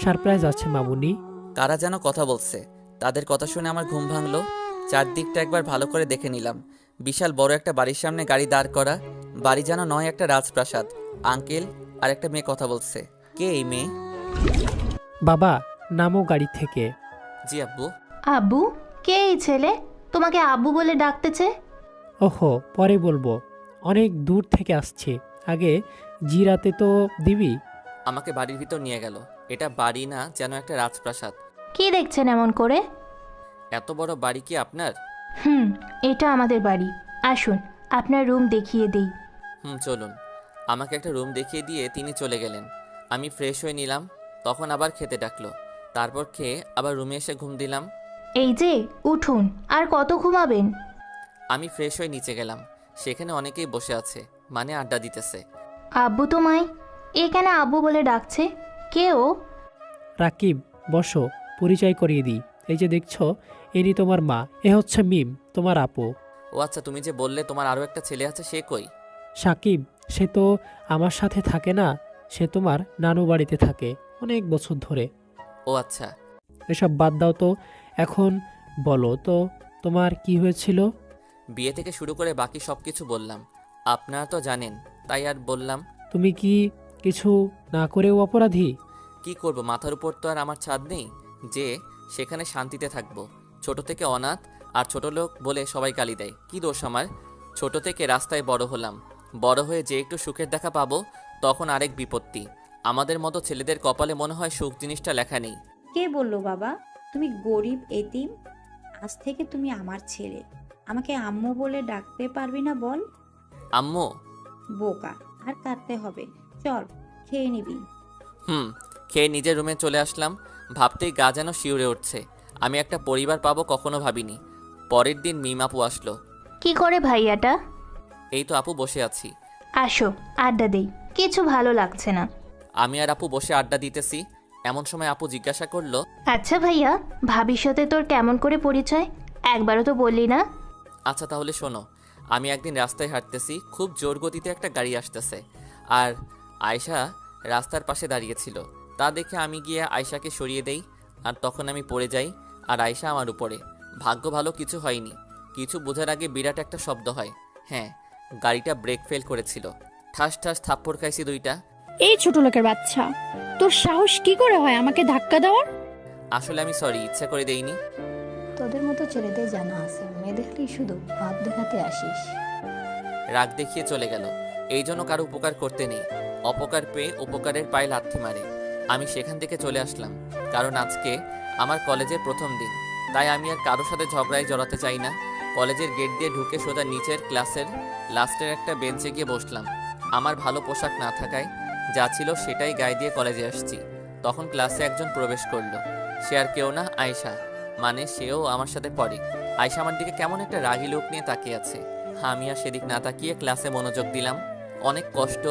সারপ্রাইজ আছে মামুনি। কারা যেন কথা বলছে, তাদের কথা শুনে আমার ঘুম ভাঙলো। চারদিকটা একবার ভালো করে দেখে নিলাম। বিশাল বড় একটা বাড়ির সামনে গাড়ি দাঁড় করা। বাড়ি যেন নয় একটা রাজপ্রাসাদ। আঙ্কেল আর একটা মেয়ে কথা বলছে। কে এই মেয়ে? বাবা, নামো গাড়ি থেকে। জি আব্বু। আব্বু, কে এই ছেলে? তোমাকে আব্বু বলে ডাকতেছে। ওহো, পরে বলবো। অনেক দূর থেকে আসছি, আগে জিরাতে তো দিবি। আমাকে বাড়ির ভিতর নিয়ে গেল। এটা বাড়ি না, যেন একটা রাজপ্রাসাদ। কি দেখছেন এমন করে? এত বড় বাড়ি কি আপনার? এটা আমাদের বাড়ি। আসুন, আপনার রুম দেখিয়ে দেই। চলুন। আমাকে একটা রুম দেখিয়ে দিয়ে তিনি চলে গেলেন। আমি ফ্রেশ হয়ে নিলাম, তখন আবার খেতে ডাকলো। তারপর খেয়ে আবার রুমে এসে ঘুম দিলাম। এই যে উঠুন, আর কত ঘুমাবেন? আমি ফ্রেশ হয়ে নিচে গেলাম, সেখানে অনেকেই বসে আছে, মানে আড্ডা দিতেছে। আব্বু তোমায় এখানে আব্বু বলে ডাকছে। কে ও? রাকিব, বসো, পরিচয় করিয়ে দিই। এই যে দেখছো, ইনি তোমার মা, এ হচ্ছে মিম, তোমার আপু। ও আচ্ছা, তুমি যে বললে তোমার আরও একটা ছেলে আছে, সে কই? সাকিব, সে তো আমার সাথে থাকে না, সে তোমার নানু বাড়িতে থাকে অনেক বছর ধরে। ও আচ্ছা। এসব বাদ দাও তো, এখন বলো তো তোমার কি হয়েছিল? বিয়ে থেকে শুরু করে বাকি সব কিছু বললাম। আপনারা তো জানেন, তাই আর বললাম। তুমি কি কিছু না করেও অপরাধী? কি করব, মাথার উপর তো আর আমার ছাদ নেই যে সেখানে শান্তিতে থাকবো। ছোট থেকে অনাথ আর ছোট লোক বলে সবাই গালি দেয়। কি দোষ আমার? ছোট থেকে রাস্তায় বড় হলাম, বড় হয়ে যে একটু সুখের দেখা পাবো, তখন আরেক বিপত্তি। আমাদের মতো ছেলেদের কপালে মনে হয় সুখ জিনিসটা লেখা নেই। কে বললো বাবা তুমি গরিব এতিম? আজ থেকে তুমি আমার ছেলে, আমাকে আম্মু বলে ডাকতে পারবি না বল? আম্মু? বোকা, আর কাঁদতে হবে, চল খেয়ে নিবি। খেয়ে নিজের রুমে চলে আসলাম। ভাবতেই গা যেন শিউরে উঠছে। আমি একটা পরিবার পাবো কখনো ভাবিনি। পরের দিন মিম আপু আসলো। কি করে ভাইয়াটা? এই তো আপু বসে আছি। আসো আড্ডা দেই, কিছু ভালো লাগছে না। আমি আর আপু বসে আড্ডা দিতেছি, এমন সময় আপু জিজ্ঞাসা করলো, আচ্ছা ভাইয়া, ভাবির সাথে তোর কেমন করে পরিচয়? একবারও তো বললি না। আচ্ছা তাহলে শোনো। আমি একদিন রাস্তায় হাঁটতেছি, খুব জোর গতিতে একটা গাড়ি আসতেছে, আর আয়শা রাস্তার পাশে দাঁড়িয়েছিল। তা দেখে আমি গিয়ে আয়শাকে সরিয়ে দেই, আর তখন আমি পড়ে যাই, আর আয়শা আমার উপরে। ভাগ্য ভালো কিছু হয়নি। কিছু বোঝার আগে বিরাট একটা শব্দ হয়। হ্যাঁ, গাড়িটা ব্রেক ফেল করেছিল। ঠাস ঠাস থাপ্পড় খাইছি দুইটা। এই ছোট লোকের বাচ্চা, তোর সাহস কি করে হয় আমাকে ধাক্কা দেওয়ার? আসলে আমি সরি, ইচ্ছা করে দেইনি। তোদের মতো ছেলেদের জানা আছে, মেয়ে দেখলেই শুধু ভাব দেখাতে আসিস। রাগ দেখিয়ে চলে গেল। এই জন্য কারো উপকার করতে নেই, অপকার পেয়ে উপকারের পায়ে লাথি মারে। আমি সেখান থেকে চলে আসলাম, কারণ আজকে আমার কলেজের প্রথম দিন। তাই আমি আর কারোর সাথে ঝগড়ায় জড়াতে চাই না। কলেজের গেট দিয়ে ঢুকে সোজা নিচের ক্লাসের লাস্টের একটা বেঞ্চে গিয়ে বসলাম। আমার ভালো পোশাক না থাকায় যা ছিল সেটাই গায়ে দিয়ে কলেজে আসছি। তখন ক্লাসে একজন প্রবেশ করলো। সে আর কেউ না, আয়শা। মানে সেও আমার সাথে পড়ে। আয়শা আমার দিকে কেমন একটা রাগী লোক নিয়ে তাকিয়ে আছে। আমি আর সেদিক না তাকিয়ে ক্লাসে মনোযোগ দিলাম। অনেক কষ্ট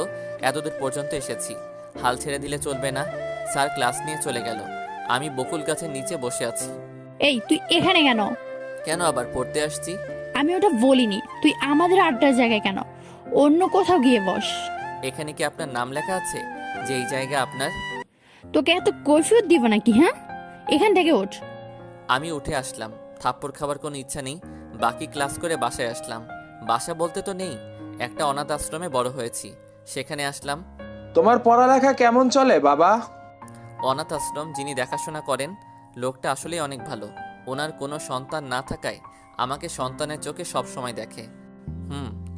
এতদূর পর্যন্ত এসেছি, হাল ছেড়ে দিলে চলবে না। স্যার ক্লাস নিয়ে চলে গেল। আমি বকুল গাছের নিচে বসে আছি। এই তুই এখানে কেন? কেন আবার পড়তে আসছি? আমি ওটা বলিনি, তুই আমাদের আড্ডার জায়গায় কেন? অন্য কোথাও গিয়ে বস। এখানে কি আপনার নাম লেখা আছে যে এই জায়গা আপনার? তোকে এত কৈফিয়ত দিব নাকি? হ্যাঁ, এখান থেকে ওঠ। আমি উঠে আসলাম। থাপ্পড় খাবার কোনো ইচ্ছা নেই। বাকি ক্লাস করে বাসায় আসলাম। বাসা বলতে তো নেই, একটা অনাথ আশ্রমে বড় হয়েছি, সেখানে আসলাম। তোমার পড়ালেখা কেমন চলে বাবা? অনাথ আশ্রম যিনি দেখাশোনা করেন, লোকটা আসলেই অনেক ভালো। ওনার কোনো সন্তান না থাকায় আমাকে সন্তানের চোখে সব সময় দেখে।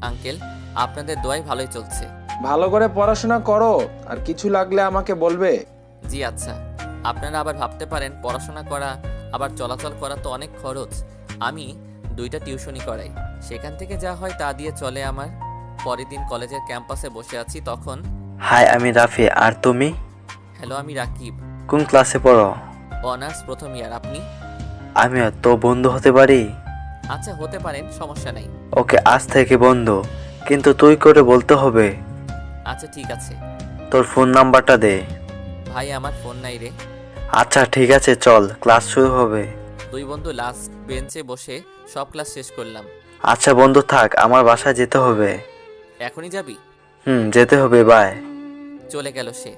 আঙ্কেল, আপনাদের দোয়াই ভালোই চলছে। ভালো করে পড়াশোনা করো, আর কিছু লাগলে আমাকে বলবে। জি আচ্ছা। আপনারা আবার ভাবতে পারেন পড়াশোনা করা আবার চলাচল করা তো অনেক খরচ। আমি 2টা টিউশনি করাই, সেখান থেকে যা হয় তা দিয়ে চলে আমার। পরের দিন কলেজের ক্যাম্পাসে বসে আছি, তখন হাই, আমি রাফি। আর তুমি? হ্যালো, আমি রাকিব। কোন ক্লাসে পড়ো? অনার্স প্রথম ইয়ার। আপনি? আমিও তো বন্ধু হতে পারি? আচ্ছা হতে পারেন, সমস্যা নাই। ওকে, আজ থেকে বন্ধু, কিন্তু তুই করে বলতে হবে। আচ্ছা ঠিক আছে। তোর ফোন নাম্বারটা দে। ভাই আমার ফোন নাই রে। আচ্ছা ঠিক আছে, চল ক্লাস শুরু হবে। 2 বন্ধু লাস্ট বেঞ্চে বসে সব ক্লাস শেষ করলাম। আচ্ছা বন্ধু থাক, আমার বাসায় যেতে হবে। এখনই যাবি? যেতে হবে, বাই। চলে গেল সে।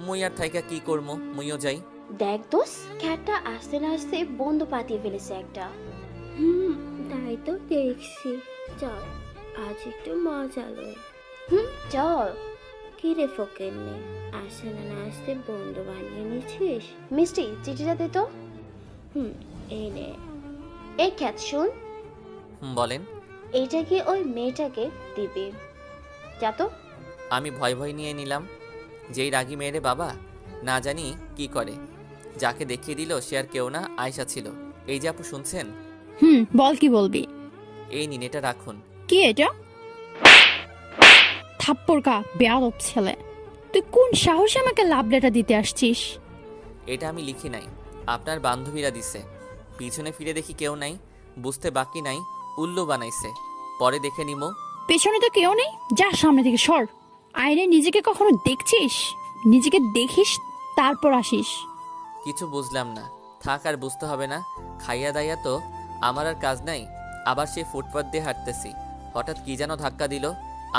মুই আর থাইকা কি করবো, মুইও যাই। দেখ দোস, খ্যাটটা আস্তে না আস্তে বন্ধ পাতিয়ে ফেলেছে একটা। তাই তো দেখছি। চল আজ একটু মজা লই। চল। কি রে ফকের নে, আসতে না আসতে বন্ধু বানিয়ে নিছিস? মিষ্টি, চিঠিটা দে তো। এই নে। এই খ্যাত শুন। বলেন। এইটা কি ওই মেয়েটাকে দিবি? যা তো। আমি ভয় ভয় নিয়ে নিলাম। যেই রাগী মেয়েরে বাবা, না জানি কি করে। যাকে দেখিয়ে দিল সে আর কেউ না, আয়শা ছিল। এই যে আপু শুনছেন? বল কি বলবি? এই নিন, এটা রাখুন। কি এটা? থাপ্পড় কা, বেয়াদব ছেলে। তুই কোন সাহসে আমাকে লাভ লেটার দিতে আসছিস? এটা আমি লিখি নাই, আপনার বান্ধবীরা দিছে। পিছনে ফিরে দেখি কেউ নাই, বুঝতে বাকি নাই উল্লু বানাইছে। পরে দেখে নিমো। পেছনে তো কেউ নেই, যা সামনে থেকে সর। আয়নে নিজেকে কখনো দেখছিস? নিজেকে দেখিস তারপর আসিস। কিছু বুঝলাম না। থাক, আর বুঝতে হবে না। খাইয়া দাইয়া তো আমার আর কাজ নাই। আবার সেই ফুটপাত দিয়ে হাঁটতেছি, হঠাৎ কি যেন ধাক্কা দিল।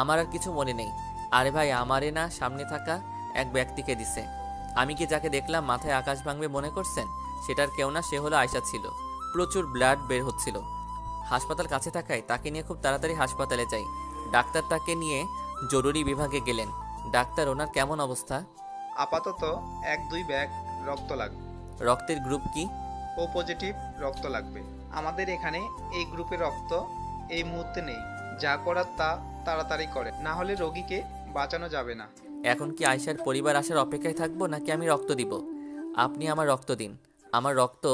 আমার আর কিছু মনে নেই। আরে ভাই, আমারে না, সামনে থাকা এক ব্যক্তিকে দিছে। আমি কি যাকে দেখলাম মাথায় আকাশ ভাঙবে মনে করছেন? সেটার কেউ না, সে হলো আয়শা ছিল। প্রচুর ব্লাড বের হচ্ছিল। হাসপাতাল কাছে থাকায় তাকে নিয়ে খুব তাড়াতাড়ি হাসপাতালে যাই। ডাক্তার তাকে নিয়ে জরুরি বিভাগে গেলেন। ডাক্তার, ওনার কেমন অবস্থা? আপাতত 1-2 ব্যাগ রক্ত লাগবে। রক্তের গ্রুপ কি? ও পজিটিভ রক্ত লাগবে। আমাদের এখানে এই গ্রুপের রক্ত এই মুহূর্তে নেই। যা করার তা তাড়াতাড়ি করে, না হলে রোগীকে বাঁচানো যাবে না। এখন কি আয়শার পরিবার আসার অপেক্ষায় থাকবো, নাকি আমি রক্ত দিব? আপনি আমার রক্ত দিন। আমার রক্ত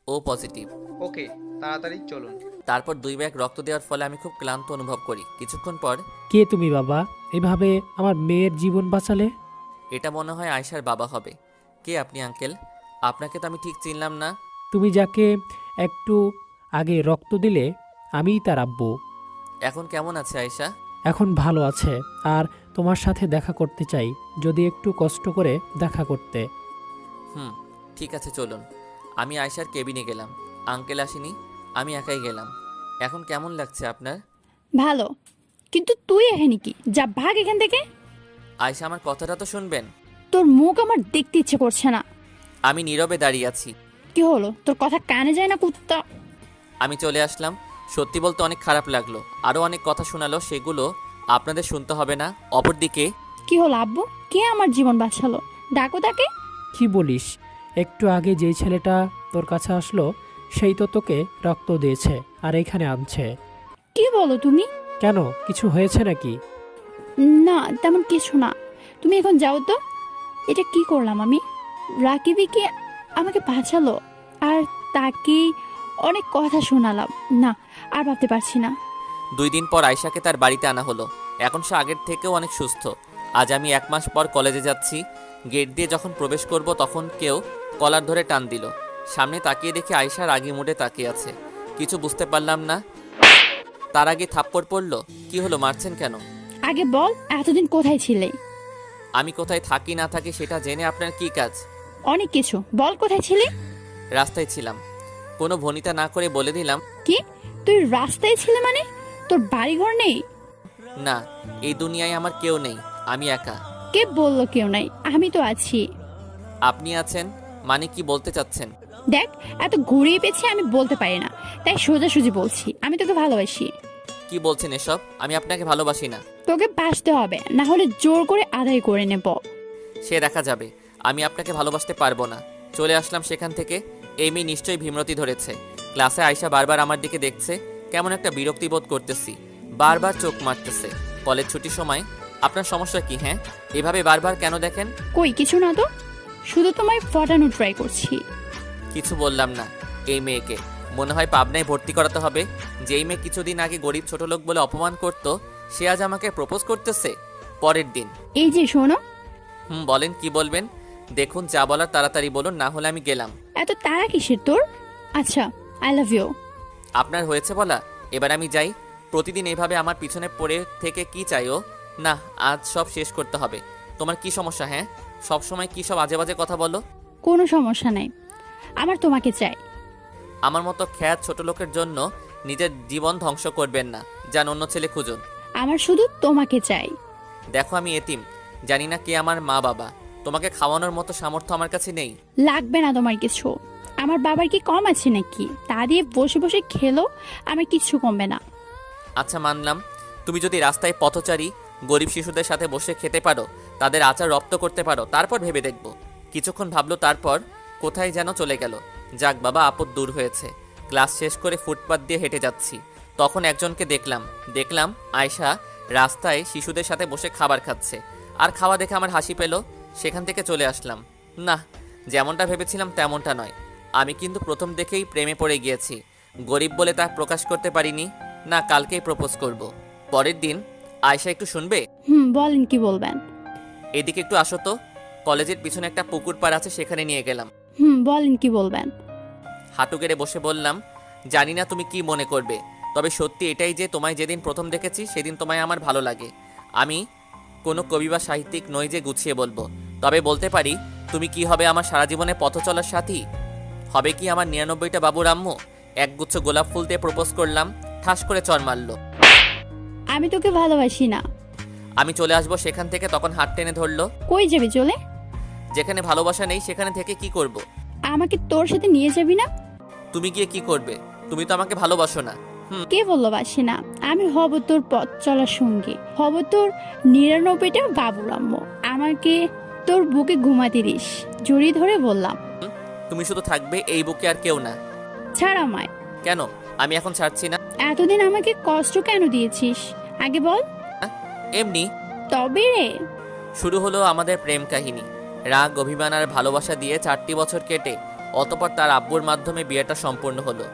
ও পজিটিভ। ওকে, তাড়াতাড়ি চলুন। তারপর 2 ব্যাগ রক্ত দেওয়ার ফলে আমি খুব ক্লান্ত অনুভব করি। কিছুক্ষণ পর, কে তুমি বাবা? এভাবে আমার মেয়ের জীবন বাঁচালে? এটা মনে হয় আয়শার বাবা হবে। কে আপনি আঙ্কেল? আপনাকে তো আমি ঠিক চিনলাম না। তুমি যাকে একটু আগে রক্ত দিলে আমিই তার আব্বু। এখন কেমন আছে আয়শা? এখন ভালো আছে, আর তোমার সাথে দেখা করতে চাই, যদি একটু কষ্ট করে দেখা করতে। হুম, ঠিক আছে চলুন। আমি আয়শার কেবিনে গেলাম। আঙ্কেল আসেনি, আমি একাই গেলাম। এখন কেমন লাগছে আপনার? ভালো, কিন্তু তুই এখানে কি? যা ভাগ এখান থেকে। আয়শা, আমার কথাটা তো শুনবেন। তোর মুখ আমার দেখতে ইচ্ছে করছে না। আমি নীরবে দাঁড়িয়ে আছি। কি হলো, তোর কথা কানে যায় না কুত্তা? আমি চলে আসলাম। সত্যি বলতে অনেক খারাপ লাগলো। আরও অনেক কথা শোনালো, সেগুলো আপনাদের শুনতে হবে না। অপরদিকে কি হলো আব্বু? কে আমার জীবন বাঁচালো? ডাকো তাকে। কি বলিস? একটু আগে যেই ছেলেটা তোর কাছে আসলো সেই তো তোকে রক্ত দিয়েছে আর এখানে আনছে। কি বলো তুমি? কেন, কিছু হয়েছে নাকি? না, তেমন কিছু না। তুমি এখন যাও তো। এটা কি করলাম আমি? রাকিবই কি আমাকে বাঁচালো, আর তাকে অনেক কথা শোনালাম। না, আর ভাবতে পারছি না। 2 দিন পর আয়শাকে তার বাড়িতে আনা হলো। এখন সে আগের থেকেও অনেক সুস্থ। আজ আমি 1 মাস পর কলেজে যাচ্ছি। গেট দিয়ে যখন প্রবেশ করব তখন কেউ কলার ধরে টান দিল। সামনে তাকিয়ে দেখি আয়শা রাগী মুডে তাকিয়ে আছে। কিছু বুঝতে পারলাম না। তার আগে থাপ্পড় পড়লো। কি হলো, মারছেন কেন? আগে বল, এতদিন কোথায় ছিলে? আমি কোথায় থাকি না থাকি সেটা জেনে আপনার কি কাজ? অনেক কিছু, বল কোথায় ছিলে? রাস্তায় ছিলাম। কোনো ভনিতা না করে বলে দিলাম। কি, তুই রাস্তায় ছিলে মানে? তোর বাড়ি ঘর নেই? না, এই দুনিয়ায় আমার কেউ নেই, আমি একা। কে বললো কেউ নাই? আমি তো আছি। আপনি আছেন মানে কি বলতে চাচ্ছেন? দেখ, এত ঘুরিয়ে পেয়েছি আমি বলতে পারি না, তাই সোজাসুজি বলছি, আমি তোকে ভালোবাসি। কি বলছেন এসব? আমি আপনাকে ভালোবাসি না। তোকে বাসতে হবে, না হলে জোর করে আদায় করে নেব। সে দেখা যাবে। আমি আপনাকে ভালোবাসতে পারবো না। চলে আসলাম সেখান থেকে। এই মেয়ে নিশ্চয়ই ভীমরতি ধরেছে। ক্লাসে আয়শা বারবার আমার দিকে দেখছে। কেমন একটা বিরক্তি বোধ করতেছি। বারবার চোখ মারতেছে। কলেজ ছুটির সময় আপনার সমস্যা কি? হ্যাঁ, এভাবে বারবার কেন দেখেন? কই কিছু না তো, শুধু তোমায় ফটানো ট্রাই করছি। কিছু বললাম না। এই মেয়েকে মনে হয় পাবনায় ভর্তি করাতে হবে। যেই মেয়ে কিছুদিন আগে গরিব ছোট লোক বলে অপমান করত, সে আজ আমাকে প্রপোজ করতেছে। পরের দিন। এই যে শোনো। বলেন, কি বলবেন? দেখুন, যা বলার তাড়াতাড়ি বলুন, না হলে আমি গেলাম। এত তাড়া কিসের তোর? আচ্ছা, আই লাভ ইউ। আপনার হয়েছে বলা, এবার আমি যাই। প্রতিদিন এইভাবে আমার পিছনে পড়ে থেকে কি চাইও? না, আজ সব শেষ করতে হবে। তোমার কি সমস্যা? হ্যাঁ, সব সময় কি সব আজে বাজে কথা বলো? কোনো সমস্যা নাই, আমার তোমাকে চাই। আমার মতো খ্যাত ছোট লোকের জন্য নিজের জীবন ধ্বংস করবেন না। যান, অন্য ছেলে খুঁজুন। আমার শুধু তোমাকে চাই। দেখো, আমি এতিম, জানি না কে আমার মা বাবা। তোমাকে খাওয়ানোর মতো সামর্থ্য আমার কাছে নেই। লাগবে না তোমার কিছু। আমার বাবার কি কম আছে নাকি? তা দিয়ে বসে বসে খেলো, আমার কিচ্ছু কমবে না। আচ্ছা, মানলাম। তুমি যদি রাস্তায় পথচারী গরিব শিশুদের সাথে বসে খেতে পারো, তাদের আচার রপ্ত করতে পারো, তারপর ভেবে দেখব। কিছুক্ষণ ভাবলো, তারপর কোথায় যেন চলে গেল। যাক বাবা, আপদ দূর হয়েছে। ক্লাস শেষ করে ফুটপাত দিয়ে হেঁটে যাচ্ছি। তখন একজনকে দেখলাম আয়শা রাস্তায় শিশুদের সাথে বসে খাবার খাচ্ছে। আর খাওয়া দেখে আমার হাসি পেল। সেখান থেকে চলে আসলাম। না, যেমনটা ভেবেছিলাম তেমনটা নয়। আমি কিন্তু প্রথম দেখেই প্রেমে পড়ে গিয়েছি। গরিব বলে তা প্রকাশ করতে পারিনি। না, কালকেই প্রপোজ করব। পরের দিন। আয়শা, একটু শুনবে? বলেন, কি বলবেন? এদিকে একটু আসো তো। কলেজের পিছনে একটা পুকুর পাড় আছে, সেখানে নিয়ে গেলাম। বলেন, কি বলবেন? হাঁটু গেড়ে বসে বললাম, জানি না তুমি কি মনে করবে, তবে সত্যি এটাই যে তোমায় যেদিন প্রথম দেখেছি সেদিন তোমায় আমার ভালো লাগে। আমি কোনো কবি বা সাহিত্যিক নই যে গুছিয়ে বলবো, তবে বলতে পারি তুমি কি হবে আমার সারা জীবনে পথ চলার সাথী। হবে কি আমার 99টা বাবুর আম্মু। একগুচ্ছ গোলাপ ফুল দিয়ে প্রপোজ করলাম, ঠাস করে চড় মারলো। আমি তোকে ভালোবাসি না। আমি চলে আসবো সেখান থেকে। তখন হাত টেনে ধরলো। কই যাবি চলে? যেখানে ভালোবাসা নেই সেখানে থেকে কি করব? আমাকে তোর সাথে নিয়ে যাবি না? তুমি গিয়ে কি করবে? তুমি তো আমাকে ভালোবাসো না। কে বললো বাসি না? আমি হব তোর পথ চলার সঙ্গী, হব তোর 99টা বাবুর আম্মু। আমাকে তোর বুকে ঘুমাতে দিস, জড়িয়ে ধরে বললাম। তুমি শুধু থাকবে এই বুকে, আর কেউ না। ছাড় আমায়। কেন? আমি এখন ছাড়ছি না। এতদিন আমাকে কষ্ট কেন দিয়েছিস আগে বল। এমনি। তবে রে, শুরু হলো আমাদের প্রেম কাহিনী। রাগ, অভিমান আর ভালোবাসা দিয়ে 4টি বছর কেটে অতঃপর তার আব্বুর মাধ্যমে বিয়েটা সম্পূর্ণ হলো।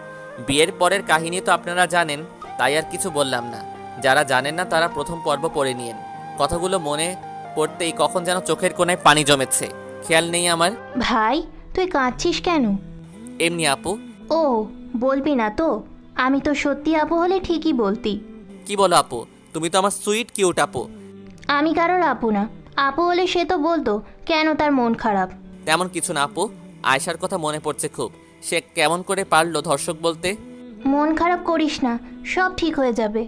বিয়ের পরের কাহিনী তো আপনারা জানেন, তাই আর কিছু বললাম না। যারা জানেন না তারা প্রথম পর্ব পড়ে নিয়েন। কথাগুলো মনে পড়তেই কখন যেন চোখের কোণায় পানি জমেছে, খেয়াল নেই আমার। ভাই, তুই কাঁদছিস কেন? এমনি আপু। ও বলবি না তো? আমি তো সত্যি আপু হলে ঠিকই বলতি। কি বলো আপু, তুমি তো আমার সুইট কিউট আপু। আমি কারোর আপু না। আপু হলে সে তো বলতো কেন তার মন খারাপ। তেমন কিছু না আপু, আয়শার কথা মনে পড়ছে খুব। সে কেমন করে পারলো ধর্ষক বলতে? মন খারাপ করিস না, সব ঠিক হয়ে যাবে।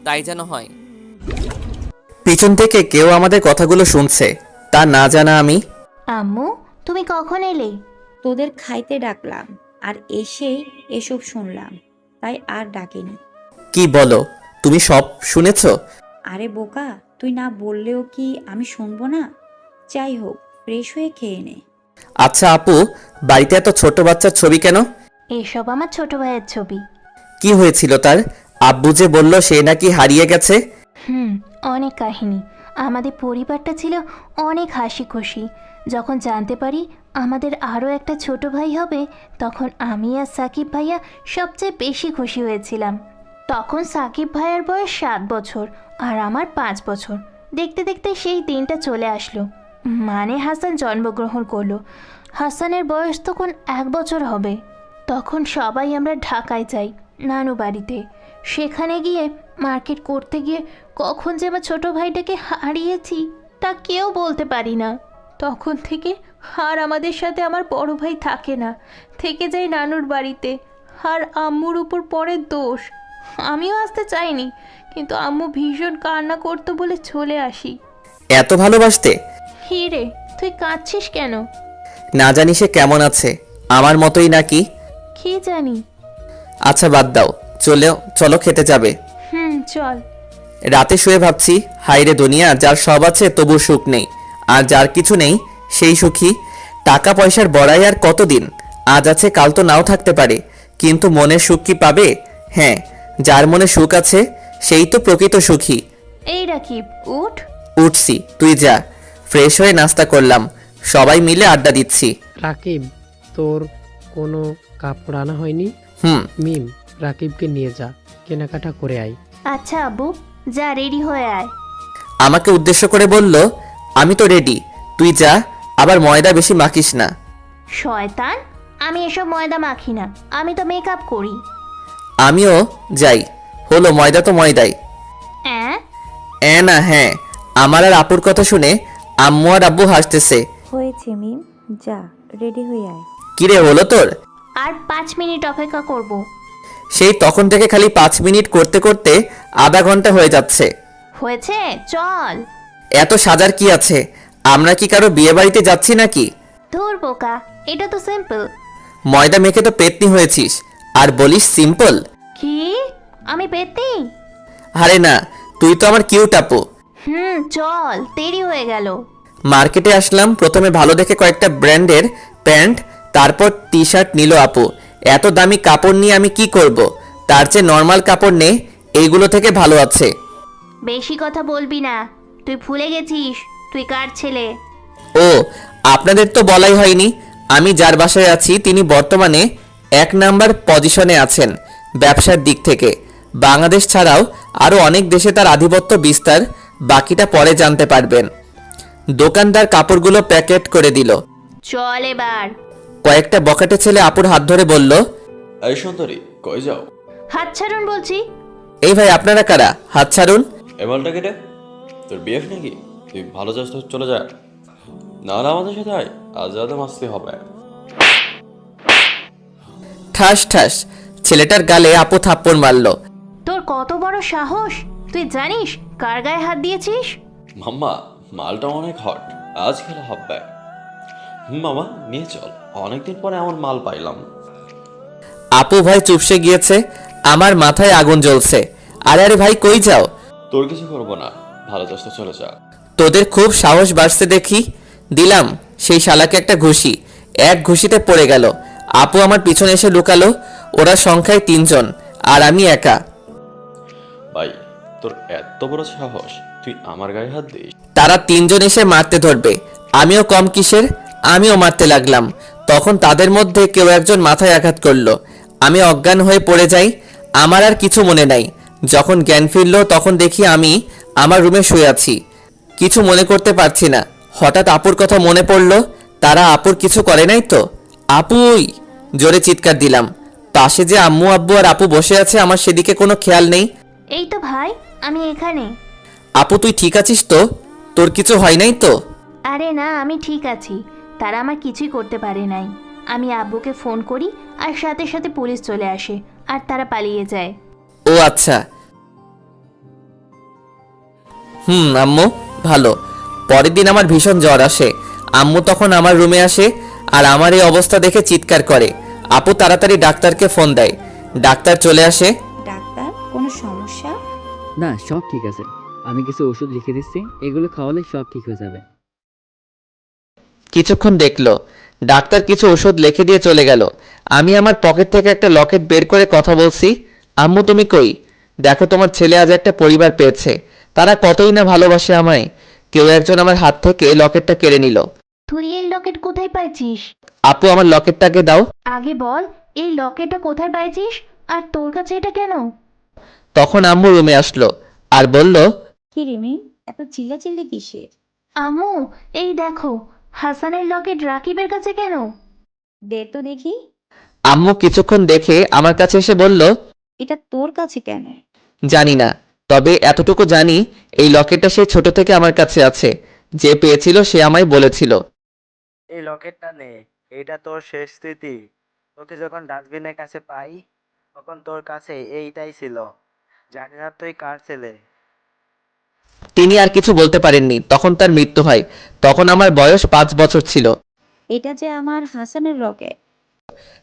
তাই যেন হয়। পিছন থেকে কেউ আমাদের কথাগুলো শুনছে, তা না জানা আমি। আম্মু তুমি কখন এলে? তোদের খাইতে ডাকলাম আর এসেই এসব শুনলাম, তাই আর ডাকিনি। কি বলো, তুমি সব শুনেছো? আরে বোকা, তুই না বললেও কি আমি শুনবো না? যাই হোক, ফ্রেশ হয়ে খেয়ে নে। আচ্ছা আপু, বাড়িতে এত ছোট বাচ্চার ছবি কেন? এসব আমার ছোট ভাইয়ের ছবি। কি হয়েছিল তার? আব্বু যে বলল সে নাকি হারিয়ে গেছে। অনেক কাহিনী। আমাদের পরিবারটা ছিল অনেক হাসি খুশি। যখন জানতে পারি আমাদের আরও একটা ছোট ভাই হবে, তখন আমি আর সাকিব ভাইয়া সবচেয়ে বেশি খুশি হয়েছিলাম। তখন সাকিব ভাইয়ের বয়স 7 বছর আর আমার 5 বছর। দেখতে দেখতে সেই দিনটা চলে আসলো, মানে হাসান জন্মগ্রহণ করলো। হাসানের বয়স তখন 1 বছর হবে। তখন সবাই আমরা ঢাকায় যাই নানু বাড়িতে। সেখানে গিয়ে মার্কেট করতে গিয়ে কখন যে আমার ছোটো ভাইটাকে হারিয়েছি তা কেউ বলতে পারি না। তখন থেকে আর আমাদের সাথে আমার বড় ভাই থাকে না, থেকে যাই নানুর বাড়িতে। আর আম্মুর উপর পড়ে দোষ। আমিও আসতে চাইনি, কিন্তু আম্মু ভীষণ কান্না করতো বলে চলে আসি। এত ভালোবাসতে? হিরে তুই কাঁদছিস কেন? না জানি সে কেমন আছে, আমার মতোই নাকি? কি জানি। আচ্ছা বাদ দাও, চলো খেতে যাবে। চল। রাতে শুয়ে ভাবছি, হায়রে দুনিয়া, যার সব আছে তবু সুখ নেই, আর যার কিছু নেই সেই সুখী। টাকা পয়সার বড়াই আর কতদিন? আজ আছে কাল তো নাও থাকতে পারে, কিন্তু মনের সুখ কি পাবে? হ্যাঁ, যার মনে সুখ আছে সেই তো প্রকৃত সুখী। এই রাকিব উঠ। উঠছি, তুই যা। ফ্রেশ হয়ে নাস্তা করলাম, সবাই মিলে আড্ডা দিচ্ছি। রাকিব, তোর কোনো কাপড় আনা হয়নি? মিম, রাকিবকে নিয়ে যা, কেনাকাটা করে আয়। আচ্ছা আব্বু, যা রেডি হয়ে আয়। আমাকে উদ্দেশ্য করে বলল, আমি তো রেডি, তুই যা, আবার ময়দা বেশি মাখিস না। শয়তান, আমি এসব ময়দা মাখি না, আমি তো মেকআপ করি। আমিও যাই, হলো ময়দা তো ময়দাই। না হ্যাঁ, আমার আর আপুর কথা শুনে আম্মু আর আব্বু হাসতেছে। হয়েছে মিম, যা রেডি হয়ে আয়। কিরে হলো তোর? আর 5 মিনিট অপেক্ষা করব। সেই তখন থেকে খালি 5 মিনিট করতে করতে আধা ঘন্টা হয়ে যাচ্ছে। হয়েছে, চল। এত সাজার কি আছে? আমরা কি কারো বিয়ে বাড়িতে যাচ্ছি নাকি? ধুর বোকা, এটা তো সিম্পল। ময়দা মেখে তো পেতনি হয়েছিস, আর বলিস সিম্পল? কি আমি পেতনি? আরে না, তুই তো আমার কিউট আপু। চল, দেরি হয়ে গেল। মার্কেটে আসলাম, প্রথমে ভালো দেখে কয়েকটা ব্র্যান্ডের প্যান্ট, তারপর টি শার্ট নিল আপু। এত দামি কাপড় নিয়ে আমি কি করব? তার চেয়ে নর্মাল কাপড় নে, এইগুলো থেকে ভালো আছে। বেশি কথা বলবি না, তুই ভুলে গেছিস তুই কার ছেলে। ও, আপনাদের তো বলাই হয়নি, আমি যার বাসায় আছি তিনি বর্তমানে 1 নাম্বার পজিশনে আছেন ব্যবসার দিক থেকে। বাংলাদেশ ছাড়াও আরও অনেক দেশে তার আধিপত্য বিস্তার, বাকিটা পরে জানতে পারবেন। দোকানদার কাপড়গুলো প্যাকেট করে দিল। চল এবার। কয়েকটা বকাটে ছেলে আপুর হাত ধরে বলল, এই সুন্দরী, কই যাও? হাত ছাড়ুন বলছি। এই ভাই, আপনারা কারা? হাত ছাড়ুন। এমালটা কেটে তোর বিএফ নাকি? তুই ভালো চাস তো চলে যা, নাহলে আমাদের সাথে আয়, আজ রাতে মাস্তি হবে। ঠাস ঠাস ছেলেটার গালে আপু থাপ্পড় মারল। তোর কত বড় সাহস, তুই জানিস কার গায়ে হাত দিয়েছিস? মাম্মা, মালটা অনেক হট, আজ খেলে হবে। মামা নিয়ে চল, অনেকদিন পরে এমন মাল পাইলাম। আপু ভাই চুপসে গিয়েছে, আমার মাথায় আগুন জ্বলছে। আরে আরে ভাই, কই যাও? তোর কিছু করবো না, ভালো চাস তো চলে যা। তোদের খুব সাহস বাড়ছে দেখি। দিলাম সেই শালাকে একটা ঘুষি, এক ঘুষিতে পড়ে গেল। আপু আমার পিছনে এসে লুকালো। ওরা সংখ্যায় 3 জন আর আমি একা। ভাই, তোর এত বড় সাহস, তুই আমার গায়ে হাত দিস? তারা 3 জন এসে মারতে ধরবে, আমিও কম কিসের, আমিও মারতে লাগলাম। তখন তাদের মধ্যে কেউ একজন মাথায় আঘাত করলো, আমি অজ্ঞান হয়ে পড়ে যাই। আমার আর কিছু মনে নাই। যখন জ্ঞান ফিরল তখন দেখি আমি আমার রুমে শুয়ে আছি, কিছু মনে করতে পারছি না। হঠাৎ আপুর কথা মনে পড়ল, তারা আপুর কিছু করে নাই তো? আপুই জোরে চিৎকার দিলাম। পাশে যে আম্মু আব্বু আর আপু বসে আছে আমার সেদিকে কোনো খেয়াল নেই। এই তো ভাই, আমি এখানে। আপু তুই ঠিক আছিস তো? তোর কিছু হয় নাই তো? আরে না, আমি ঠিক আছি। তারা আমার কিছুই করতে পারে নাই। আমি আব্বুকে ফোন করি আর সাথে সাথে পুলিশ চলে আসে আর তারা পালিয়ে যায়। ও আচ্ছা। আম্মু ভালো। পরের দিন আমার ভীষণ জ্বর আসে। আম্মু তখন আমার রুমে আসে আর আমার এই অবস্থা দেখে চিৎকার করে। আপু তাড়াতাড়ি ডাক্তারকে ফোন দেয়। ডাক্তার চলে আসে। ডাক্তার, কোনো সমস্যা? না, সব ঠিক আছে। আমি কিছু ওষুধ লিখে দিচ্ছি, এগুলো খাওয়ালে সব ঠিক হয়ে যাবে। কিছুক্ষণ দেখলো, ডাক্তার কিছু ওষুধ লিখে দিয়ে চলে গেল। আমি আমার পকেট থেকে একটা লকেট বের করে কথা বলছি। আম্মু তুমি কই? দেখো তোমার ছেলে আজ একটা পরিবার পেয়েছে। তারা কতই না ভালোবাসে আমায়। কেউ একজন আমার হাত থেকে লকেটটা কেড়ে নিল। তুই এই লকেট কোথায় পাইছিস? আপু আমার লকেটটাকে দাও। আগে বল, এই লকেটটা কোথায় পাইছিস আর তোর কাছে এটা কেন? তখন আম্মু রুমে আসলো আর বলল, কি রিমি, এত চিল্লাচিল্লি কিসের? আম্মু, এই দেখো, হাসানের লকেট রাকিবের কাছে কেন? দে তো দেখি। আম্মু কিছুক্ষণ দেখে আমার কাছে এসে বলল, এটা তোর কাছে কেন? জানি না, তবে এতটুকু জানি এই লকেটটা সেই ছোট থেকে আমার কাছে আছে। যে পেয়েছিল সে আমায় বলেছিল। এই লকেটটা নে, এটা তোর শেষ স্মৃতি। তোকে যখন ডাস্টবিনের কাছে পাই তখন তোর কাছে এইটাই ছিল। জানি না তুই কার ছেলে। তিনি আর কিছু বলতে পারেননি। তখন তার মৃত্যু হয়। তখন আমার বয়স 5 বছর ছিল। এটা যে আমার হাসানের লকেট।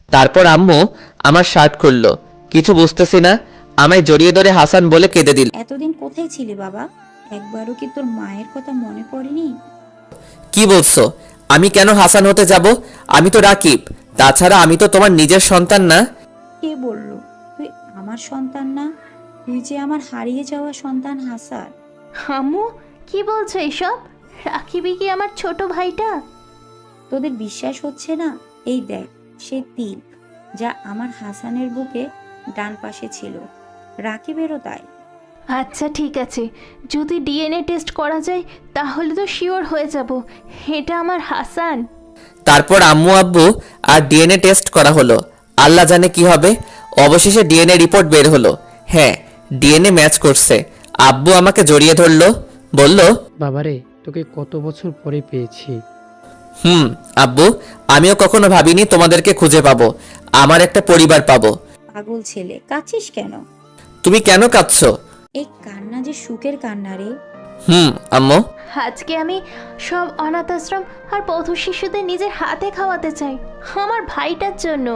তারপর আম্মু আমার শার্ট খুললো। কিছু বুঝতেছি না, আমায় জড়িয়ে ধরে হাসান বলে কেঁদে দিল। এতদিন কোথায় ছিলি বাবা? একবারও কি তোর মায়ের কথা মনে পড়েনি? কি বলছো? আমি কেন হাসান হতে যাব? আমি তো রাকিব। তাছাড়া আমি তো তোমার নিজের সন্তান না। কে বললো তুই আমার সন্তান না? তুই যে আমার হারিয়ে যাওয়া সন্তান হাসান। আম্মু, কি বলছো এসব? রাকিবই কি আমার ছোট ভাইটা? তোদের বিশ্বাস হচ্ছে না? এই দেখ, সে তিল যা আমার হাসানের বুকে ডান পাশে ছিল, রাকিবেরও তাই। আচ্ছা ঠিক আছে, যদি ডিএনএ টেস্ট করা যায় তাহলে তো শিওর হয়ে যাব এটা আমার হাসান। তারপর আম্মু আব্বু আর ডিএনএ টেস্ট করা হলো। আল্লাহ জানে কি হবে। অবশেষে ডিএনএ রিপোর্ট বের হলো। হ্যাঁ, ডিএনএ ম্যাচ করছে। আব্বু আমাকে জড়িয়ে ধরলো, বলল, বাবারে, তোকে কত বছর পরে পেয়েছি। আব্বু, আমিও কখনো ভাবিনি তোমাদেরকে খুঁজে পাবো, আমার একটা পরিবার পাবো। পাগল ছেলে, কাঁদছিস কেন? তুমি কেন কাঁদছো? এই কান্না যে সুখের কান্না রে। আম্মু, আজকে আমি সব অনাথ আশ্রম আর পথ শিশুদের নিজের হাতে খাওয়াতে চাই, আমার ভাইটার জন্য।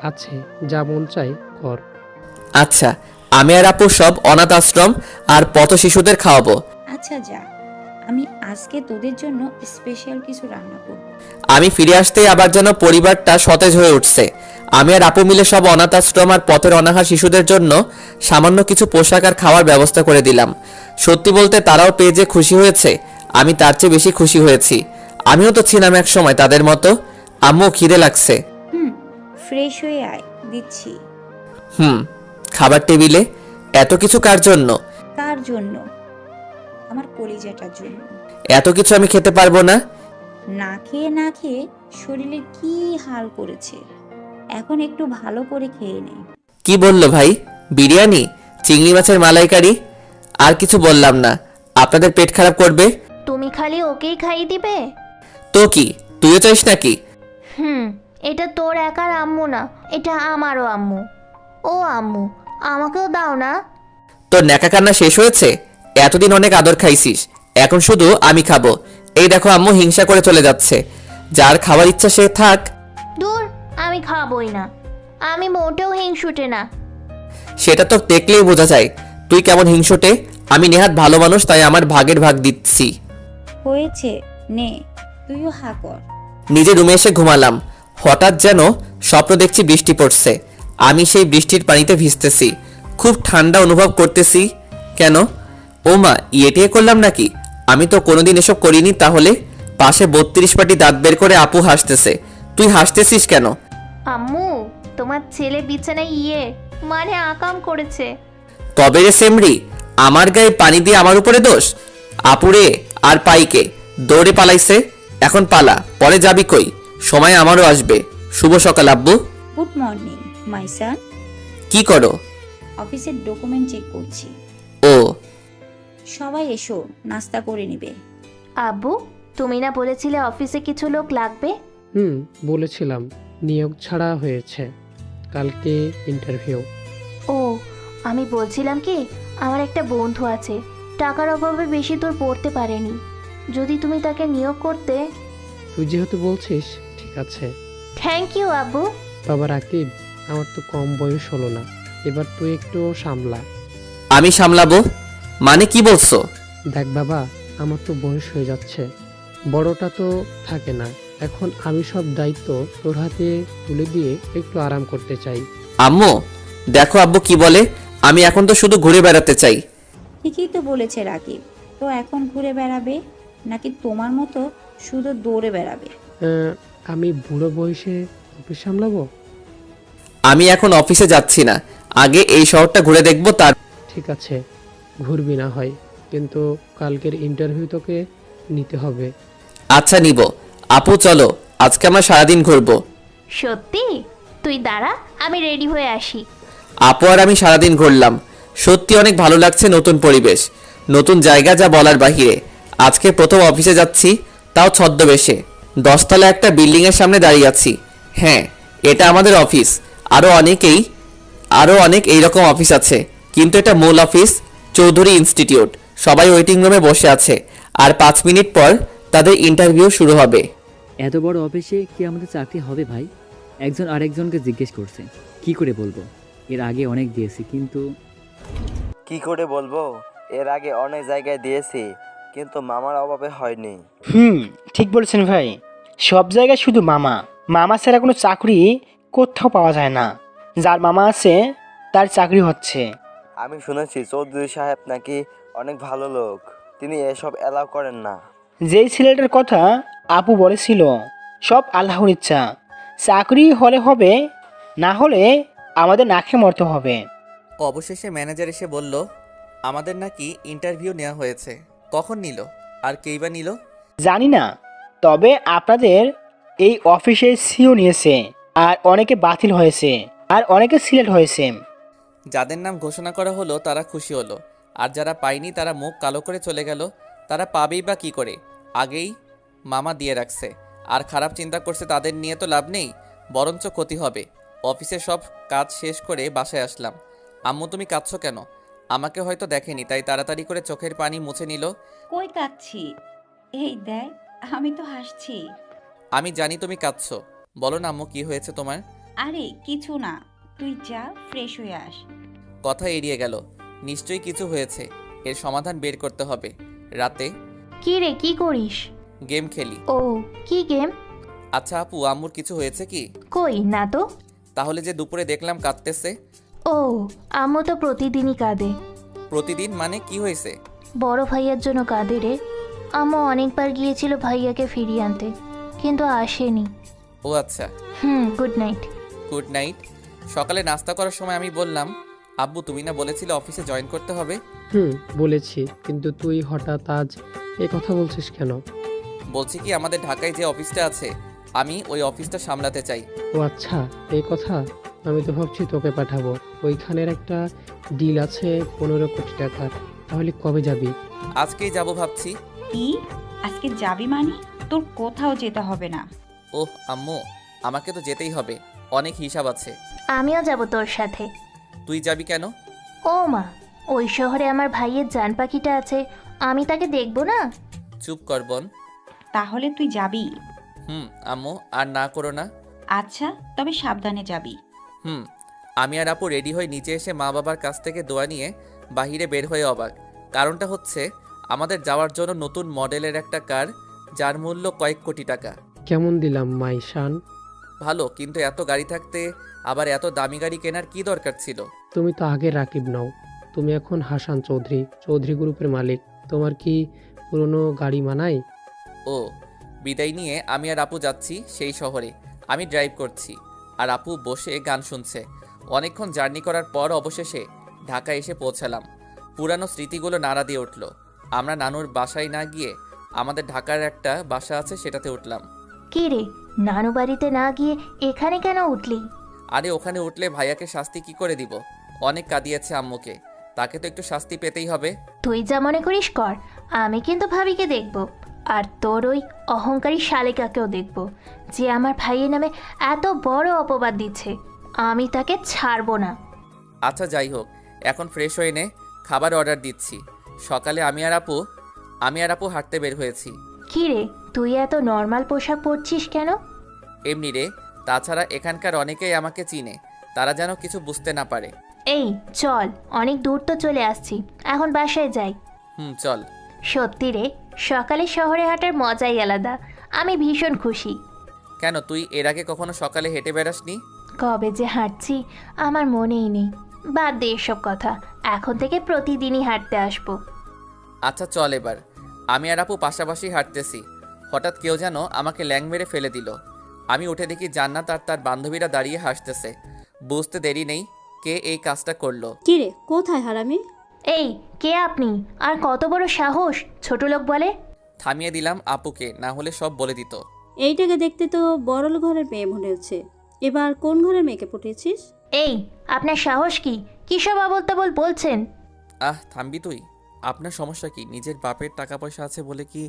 আছে, যা মন চাই কর। আচ্ছা, আমি আর আপু সব অনাথ আশ্রম আর পথ শিশুদের খাওয়াবো। আচ্ছা যা, আমি আজকে তোদের জন্য স্পেশাল কিছু রান্না করব। আমি ফিরে আসতেই আবার যেন পরিবারটা সতেজ হয়ে উঠছে। আমি আর আপু মিলে সব অনাথ আশ্রম আর পথের অনাহার শিশুদের জন্য সামান্য কিছু পোশাক আর খাওয়ার ব্যবস্থা করে দিলাম। সত্যি বলতে তারাও পেয়ে যে খুশি হয়েছে, আমি তার চেয়ে বেশি খুশি হয়েছি। আমিও তো ছিলাম এক সময় তাদের মতো। আম্মু, খিদে লাগছে। ফ্রেশ হয়ে আয়, দিচ্ছি। খাবার টেবিলে এত কিছু কার জন্য? কার জন্য? আমার কলিজাটার জন্য। এত কিছু আমি খেতে পারবো না। না খেয়ে না খেয়ে শরীরের কি হাল করেছে, এখন একটু ভালো করে খেয়ে নে। কি বললো ভাই? বিরিয়ানি, চিংড়ি মাছের মালাইকারি? আর কিছু বললাম না, আপনাদের পেট খারাপ করবে। তুমি খালি ওকেই খাইয়ে দিবে তো কি তুইও চাইস নাকি? এটা তোর একার আম্মু না, এটা আমারও আম্মু। ও আম্মু, আমাকেও দাও না। তোর ন্যাকা কান্না শেষ হয়েছে? এতদিন অনেক আদর খাইছিস, এখন শুধু আমি খাবো। এই দেখো আম্মু হিংসা করে চলে যাচ্ছে। যার খাওয়ার ইচ্ছা সে থাক। দূর, আমি খাবই না, আমি মোটেও হিংসুটে না। সেটা তো দেখলেই বোঝা যায় তুই কেমন হিংসুটে। আমি নেহাত ভালো মানুষ, তাই আমার ভাগের ভাগ দিচ্ছি। হয়েছে, নে তুইও হা কর। নিজে রুমে এসে ঘুমালাম। হঠাৎ যেন স্বপ্ন দেখছি বৃষ্টি পড়ছে। আমি সেই বৃষ্টির পানিতে ভিজতেছি, খুব ঠান্ডা অনুভব করতেছি। কেন? ও মা, ইয়েটিয়ে করলাম নাকি? আমি তো কোনোদিন এসব করিনি। তাহলে পাশে 32 পাটি দাঁত বের করে আপু হাসতেছে। তুই হাসতেছিস কেন? আম্মু, তোমার ছেলে বিছানায় মানে আকাম করেছে। তবে রে সেমরি, আমার গায়ে পানি দিয়ে আমার উপরে দোষ? আপুরে আর পাইকে দৌড়ে পালাইছে। এখন পালা, পরে যাবি কই? সময় আমারও আসবে। শুভ সকাল আব্বু। গুড মর্নিং মাই সান। কি করো? অফিসের ডকুমেন্ট চেক করছি। ও, সবাই এসো, নাস্তা করে নিবে। আব্বু, তুমি না বলেছিলে অফিসে কিছু লোক লাগবে? বলেছিলাম, নিয়োগ ছাড়া হয়েছে, কালকে ইন্টারভিউ। ও, আমি বলছিলাম কি, আমার একটা বন্ধু আছে, টাকার অভাবে বেশি দূর পড়তে পারেনি, যদি তুমি তাকে নিয়োগ করতে। তুই যেহেতু বলছিস, ঠিক আছে। থ্যাংক ইউ আব্বু। বাবা রাকিব, আমার তো কম বয়স হলো না, এবার তুই একটু সামলা। আমি সামলাবো? মানে কি বলছো? দেখ বাবা, আমার তো বয়স হয়ে যাচ্ছে, বড়টা তো থাকে না, এখন আমি সব দায়িত্ব তোর হাতে তুলে দিয়ে একটু আরাম করতে চাই। আম্মু দেখো আব্বু কি বলে, আমি এখন তো শুধু ঘুরে বেড়াতে চাই। ঠিকই তো বলেছে রাকিব, তো এখন ঘুরে বেড়াবে নাকি তোমার মতো শুধু দৌড়ে বেড়াবে? আমি বুড়ো বয়সে অফিস সামলাবো? আমি এখন অফিসে যাচ্ছি না, আগে এই শহরটা ঘুরে দেখবো তার। ঠিক আছে, ঘুরবি না হয়, কিন্তু কালকের ইন্টারভিউ তোকে নিতে হবে। আচ্ছা নিব। আপু চলো, আজকে আমরা সারাদিন ঘুরবো। সত্যি? তুই দাঁড়া, আমি রেডি হয়ে আসি। আপু আর আমি সারাদিন ঘুরলাম, সত্যি অনেক ভালো লাগছে, নতুন পরিবেশ, নতুন জায়গা, যা বলার বাহিরে। আজকে প্রথম অফিসে যাচ্ছি, তাও ছদ্মবেশে। 10 তলা একটা বিল্ডিং এর সামনে দাঁড়িয়ে আছি। হ্যাঁ, এটা আমাদের অফিস। আরো অনেক এইরকম অফিস আছে, কিন্তু এটা মূল অফিস, চৌধুরী ইনস্টিটিউট। সবাই ওয়েটিং রুমে বসে আছে, আর 5 মিনিট পর তাদের ইন্টারভিউ শুরু হবে। এত বড় অফিসে কি আমাদের চাকরি হবে ভাই? একজন আরেকজনকে জিজ্ঞেস করছে। কি করে বলবো? এর আগে অনেক দিয়েছি, কিন্তু কি করে বলবো, এর আগে অনেক জায়গায় দিয়েছি, কিন্তু মামার অভাবে হয়নি। ঠিক বলছেন ভাই, সব জায়গায় শুধু মামা মামা ছাড়া কোনো চাকরি কোথাও পাওয়া যায় না। যার মামা আছে তার চাকরি হচ্ছে। আমি শুনেছি চৌধুরী সাহেব নাকি অনেক ভালো লোক, তিনি এসব এলাও করেন না। যেই ছেলেটার কথা আপু বলেছিল, সব আল্লাহর ইচ্ছা, চাকরি হলে হবে, না হলে আমাদের না খেয়ে মরতে হবে। অবশেষে ম্যানেজার এসে বলল, আমাদের নাকি ইন্টারভিউ নেওয়া হয়েছে। কখন নিল আর কেই বা নিল জানি না, তবে আপনাদের এই অফিসে সিও নিয়েছে, আর অনেকে বাতিল হয়েছে, আর অনেকে সিলেক্ট হয়েছে। যাদের নাম ঘোষণা করা হলো তারা খুশি হলো, আর যারা পায়নি তারা মুখ কালো করে চলে গেল। তারা পাবেই বা কী করে, আগেই মামা দিয়ে রাখছে, আর খারাপ চিন্তা করছে তাদের নিয়ে তো লাভ নেই, বরঞ্চ ক্ষতি হবে। অফিসের সব কাজ শেষ করে বাসায় আসলাম। আম্মু তুমি কাঁদছো কেন? আমাকে হয়তো দেখেনি, তাই তাড়াতাড়ি করে চোখের পানি মুছে নিল। কই কাচ্ছি, এই দেখ আমি তো হাসছি। আমি জানি তুমি কাঁদছো, বলো না আম্মু কি হয়েছে তোমার? আরে কিছু না, তুই যা ফ্রেশ হয়ে আস। কথা এড়িয়ে গেল, নিশ্চয়ই কিছু হয়েছে, এর সমাধান বের করতে হবে। রাতে কি রে, কি করিস? গেম খেলি। ও, কি গেম? আচ্ছা আপু, আম্মুর কিছু হয়েছে কি? কই না তো। তাহলে যে দুপুরে দেখলাম কাঁদতেছে? ও, আম্মু তো প্রতিদিনই কাঁদে। প্রতিদিন মানে কি হয়েছে? বড় ভাইয়ার জন্য কাঁদে রে। আম্মু অনেকবার গিয়েছিল ভাইয়াকে ফিরিয়ে আনতে, কিন্তু আসেনি। ও আচ্ছা। Good night. Good night. সকালে নাস্তা করার সময় আমি বললাম, আব্বু তুমি না বলেছিলে অফিসে জয়েন করতে হবে? বলেছি, কিন্তু তুই হঠাৎ আজ এই কথা বলছিস কেন? বলছি কি, আমাদের ঢাকায় যে অফিসটা আছে, আমি ওই অফিসটা সামলাতে চাই। ও আচ্ছা, এই কথা। আমি তো ভাবছি তোকে পাঠাবো, ওইখানের একটা ডিল আছে 15 কোটি টাকার। তাহলে কবে যাবি? আজকেই যাব ভাবছি। কি আজকে যাবি মানে? তোর কোথাও যেতে হবে না। ওহ আম্মু, আমাকে তো যেতেই হবে, অনেক হিসাব আছে। আমিও যাব তোর সাথে। তুই যাবি কেন? ও মা, ওই শহরে আমার ভাইয়ের জান পাখিটা আছে, আমি তাকে দেখবো না? চুপ কর বোন। তাহলে তুই যাবি? আম্মু আর না করো না। আচ্ছা, তবে সাবধানে যাবি। আমি আর আপু রেডি হয়ে নিচে এসে মা বাবার কাছ থেকে দোয়া নিয়ে বাহিরে বের হয়ে অবাক। কারণটা হচ্ছে, আমাদের যাওয়ার জন্য নতুন মডেলের একটা কার, যার মূল্য কয়েক কোটি টাকা। কেমন দিলাম মাইশান? ভালো, কিন্তু এত গাড়ি থাকতে আবার এত দামি গাড়ি কেনার কি দরকার ছিল? তুমি তো আগে রাকিব নও, তুমি এখন হাসান চৌধুরী, চৌধুরী গ্রুপের মালিক। তোমার কি পুরনো গাড়ি মানায়? ও, বিদায় নিয়ে আমি আর আপু যাচ্ছি সেই শহরে। আমি ড্রাইভ করছি, আর আপু বসে গান শুনছে। অনেকক্ষণ জার্নি করার পর অবশেষে ঢাকা এসে পৌঁছালাম। পুরানো স্মৃতিগুলো নাড়া দিয়ে উঠল। আমরা নানুর বাসায় না গিয়ে আমাদের ঢাকার একটা বাসা আছে সেটাতে উঠলাম। কি রে, নানু বাড়িতে না গিয়ে এখানে কেন উঠলি? আরে ওখানে উঠলে ভাইয়াকে শাস্তি কি করে দিব? অনেক কাঁদিয়েছে আম্মুকে, তাকে তো একটু শাস্তি পেতেই হবে। তুই যা মনে করিস কর, আমি কিন্তু ভাবিকে দেখব, আর তোর ওই অহংকারী শালিকাকেও দেখব, যে আমার ভাইয়ের নামে এত বড় অপবাদ দিচ্ছে। আমি তাকে ছাড়বো না। আচ্ছা যাই হোক, এখন ফ্রেশ হয়ে নে, খাবার অর্ডার দিচ্ছি। সকালে আমি আর আপু হাঁটতে বের হয়েছি। কি রে, তুই এত নর্মাল পোশাক পরছিস কেন? এমনি রে, তাছাড়া এখানকার অনেকেই আমাকে চিনে, তারা যেন কিছু বুঝতে না পারে। এই চল, অনেক দূর তো চলে আসছি, এখন বাসায় যাই। চল। সত্যি রে, সকালে শহরে হাঁটার মজাই আলাদা। আমি ভীষণ খুশি। কেন, তুই এর আগে কখনো সকালে হেঁটে বেড়াসনি? কবে যে হাঁটছি আমার মনেই নেই। বাদ দে এসব কথা, এখন থেকে প্রতিদিনই হাঁটতে আসবো। আচ্ছা চল এবার। আমি আর আপু পাশাপাশি হাঁটতেছি, হঠাৎ কেউ যেন আমাকে ল্যাং মেরে ফেলে দিল। আমি উঠে দেখি জান্নাত আর তার বান্ধবীরা দাঁড়িয়ে হাসতেছে। বুঝতে দেরি নেই কে এই কাজটা করলো। কিরে, কোথায় হারামি? এই কে আপনি, আর কত বড় সাহস ছোট লোক বলে? থামিয়ে দিলাম আপুকে, না হলে সব বলে দিত। এইটাকে দেখতে তো বড়ল ঘরের মেয়ে মনে হচ্ছে। এবার কোন ঘরের মেয়েকে পটিয়েছিস? এই আপনার সাহস কি, কিসব আবল তাবল বলছেন? থামবি তুই? আপনার সমস্যা কি? নিজের বাপের টাকা পয়সা আছে বলে কি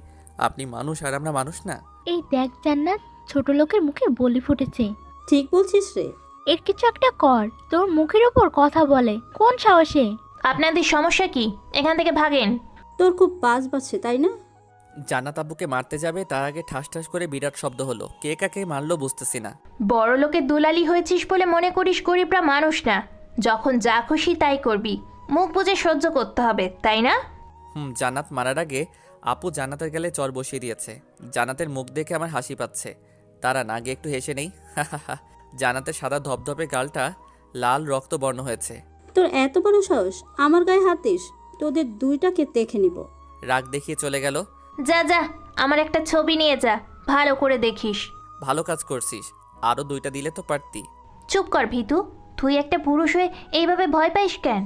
আপনি মানুষ আর আমরা মানুষ না? এই দেখ জান্নাত, ছোট লোকের মুখে বলি ফুটেছে। ঠিক বলছিস রে। এর কিছু একটা কর, তোর মুখের ওপর কথা বলে কোন সাহসে? আপনাদের সমস্যা কি? এখান থেকে ভাগেন। তোর খুব বাজ বাজছে তাই না? জান্নাত আব্বুকে মারতে যাবে তার আগে ঠাস ঠাস করে বিরাট শব্দ হলো। কে কাকে মারলো বুঝতেছি না। বড় লোকের দুলালি হয়েছিস বলে মনে করিস গরিবরা মানুষ না? যখন যা খুশি তাই করবি, মুখ বুজে সহ্য করতে হবে, তাই না? জান্নাত মারার আগে আপু জান্নাতের গালে চর বসিয়ে দিয়েছে। জান্নাতের মুখ দেখে আমার হাসি পাচ্ছে। তারা না গিয়ে একটু হেসে নেই। জান্নাতের সাদা ধপধপে গালটা লাল রক্তবর্ণ হয়েছে। তোর এত বড় সাহস, আমার গায়ে হাত দিস? তোদের দুইটাকে দেখে নিব। রাগ দেখিয়ে চলে গেল। যা যা, আমার একটা ছবি নিয়ে যা, ভালো করে দেখিস। ভালো কাজ করছিস, আরো 2টা দিলে তো পারতি। চুপ কর ভিতু, তুই একটা পুরুষ হয়ে এইভাবে ভয় পাইস কেন?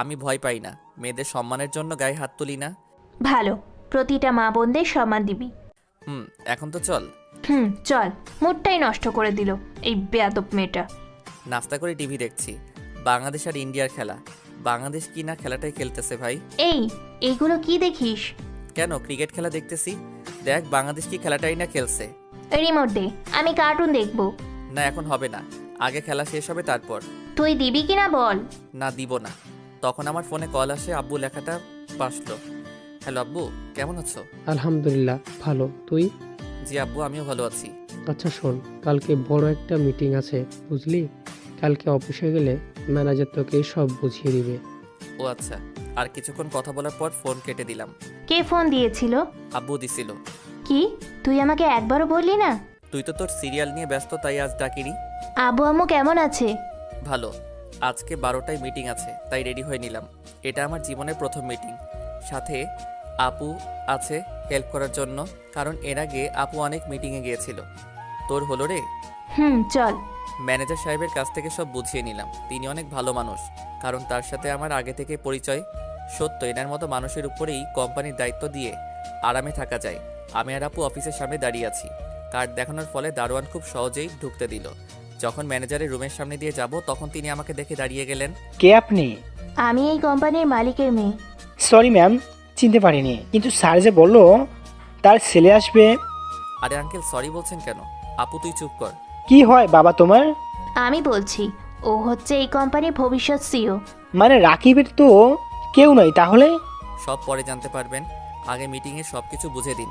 আমি ভয় পাই না, মেয়েদের সম্মানের জন্য গায়ে হাত তুলি না। ভালো, প্রতিটা মা বোনদের সম্মান দিবি। এখন তো চল। চল, মুডটাই নষ্ট করে দিল এই বেয়াদব মেয়েটা। নাস্তা করে টিভি দেখছি, বাংলাদেশ আর ইন্ডিয়ার খেলা। বাংলাদেশ কি না খেলাটাই খেলতেছে ভাই। এইগুলো কি দেখিস? কেন, ক্রিকেট খেলা দেখতেছি। দেখ বাংলাদেশ কি খেলাটাই না খেলছে। রিমোট দে, আমি কার্টুন দেখবো। না এখন হবে না, আগে খেলা শেষ হবে তারপর। তুই দিবি কিনা বল। না দিব না। তখন আমার ফোনে কল আসে, আব্বু লেখাটা বাসলো। হ্যালো আব্বু, কেমন আছো? আলহামদুলিল্লাহ ভালো, তুই? জি আব্বু, আমিও ভালো আছি। আচ্ছা শোন, কালকে বড় একটা মিটিং আছে বুঝলি। কালকে অফিসে গেলে ম্যানেজার তোকে সব বুঝিয়ে দিবে। ও আচ্ছা। আর কিছুক্ষণ কথা বলার পর ফোন কেটে দিলাম। কে ফোন দিয়েছিল? আব্বু দিছিল। কি, তুই আমাকে একবারও বললি না? তুই তো তোর সিরিয়াল নিয়ে ব্যস্ত, তাই আজ ডাকিনি। আব্বু আম্মু কেমন আছে? ভালো। আজকে 12টায় মিটিং আছে, তাই রেডি হয়ে নিলাম। এটা আমার জীবনের প্রথম মিটিং। সাথে আপু আছে হেল্প করার জন্য, কারণ এর আগে আপু অনেক মিটিংয়ে গিয়েছিল। তোর হলো রে? চল। ম্যানেজার সাহেবের কাছ থেকে সব বুঝিয়ে নিলাম। তিনি অনেক ভালো মানুষ, কারণ তার সাথে আমার আগে থেকে পরিচয়। সত্য, এনার মতো মানুষের উপরেই কোম্পানির দায়িত্ব দিয়ে আরামে থাকা যায়। আমি আর আপু অফিসের সামনে দাঁড়িয়ে আছি। কার্ড দেখানোর ফলে দারোয়ান খুব সহজেই ঢুকতে দিল। যখন ম্যানেজারের রুমের সামনে দিয়ে যাব, তখন তিনি আমাকে দেখে দাঁড়িয়ে গেলেন। কে আপনি? আমি এই কোম্পানির মালিকের মেয়ে। সরি ম্যাম, চিনতে পারিনি, কিন্তু স্যার যে বললো তার ছেলে আসবে। আরে আঙ্কেল, সরি বলছেন কেন? আপু তুই চুপ কর। কি হয় বাবা তোমার? আমি বলছি, ও হচ্ছে এই কোম্পানির ভবিষ্যৎ সিইও। মানে রাকিবের তো কেউ নয় তাহলে? সব পরে জানতে পারবেন, আগে মিটিংয়ে সব কিছু বুঝে দিন।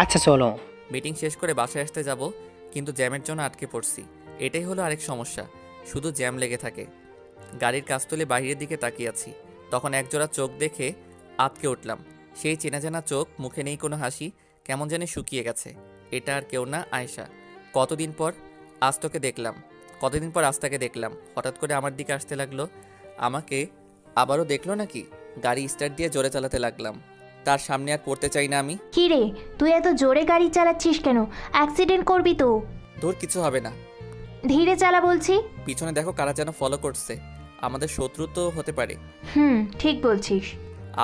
আচ্ছা চলো। মিটিং শেষ করে বাসায় আসতে যাব, কিন্তু জ্যামের জন্য আটকে পড়ছি। এটাই হলো আরেক সমস্যা, শুধু জ্যাম লেগে থাকে। গাড়ির কাজ তুলে বাইরের দিকে তাকিয়ে আছি, তখন একজোড়া চোখ দেখে আটকে উঠলাম। সেই চেনা চেনা চোখ, মুখে নেই কোনো হাসি, কেমন জানি শুকিয়ে গেছে। এটা আর কেউ না, আয়েশা। কতদিন পর আজ তাকে দেখলাম। হঠাৎ করে আমার দিকে আসতে লাগলো। আমাকে আবারও দেখলো নাকি? গাড়ি স্টার্ট দিয়ে জোরে চালাতে লাগলাম। তার সামনে আর পড়তে চাই না আমি। কি রে, তুই এত জোরে গাড়ি চালাচ্ছিস কেন? অ্যাক্সিডেন্ট করবি তো। তোর কিছু হবে না, ধীরে চালা বলছি। পিছনে দেখো কারা যেন ফলো করছে, আমাদের শত্রু তো হতে পারে। ঠিক বলছিস।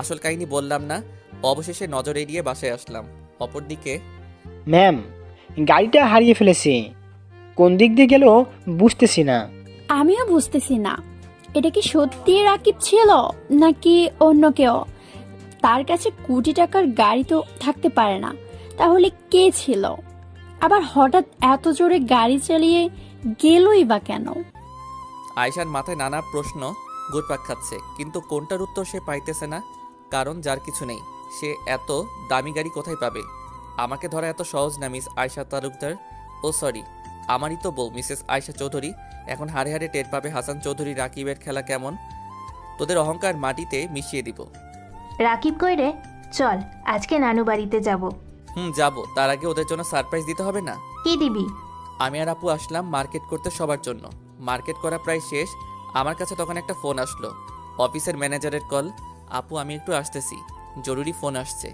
আসল কাহিনী বললাম না। অবশেষে নজর এড়িয়ে বাসায় আসলাম। অপরদিকে ম্যাম, গাড়িটা হারিয়ে ফেলেছি। কোন দিক দিয়ে গেল বুঝতেছি না। আমিও বুঝতেছি না, এটা কি সত্যি রাকিব ছিল নাকি অন্য কেউ? তার কাছে কোটি টাকার গাড়ি তো থাকতে পারে না, তাহলে কে ছিল? আবার হঠাৎ এত জোরে গাড়ি চালিয়ে গেলই বা কেন? আয়শার মাথায় নানা প্রশ্ন ঘুরপাক খাচ্ছে, কিন্তু কোনটার উত্তর সে পাইতেছে না। কারণ যার কিছু নেই, সে এত দামি গাড়ি কোথায় পাবে? আমাকে ধরা এত সহজ না মিস আয়শা তালুকদার। ও সরি, আমারই তো বউ মিসেস আয়শা চৌধুরী। এখন হাড়ে হাড়ে টের পাবে হাসান চৌধুরী রাকিবের খেলা কেমন। তোদের অহংকার মাটিতে মিশিয়ে দিব। রাকিব কই রে? চল আজকে নানু বাড়িতে যাব। যাবো। তার আগে ওদের জন্য সারপ্রাইজ দিতে হবে না? কি দিবি? আমি আর আপু আসলাম মার্কেট করতে সবার জন্য। মার্কেট করা প্রায় শেষ। আমার কাছে তখন একটা ফোন আসলো, অফিসের ম্যানেজারের কল। আপু আমি একটু আসতেছি, জরুরি ফোন আসছে।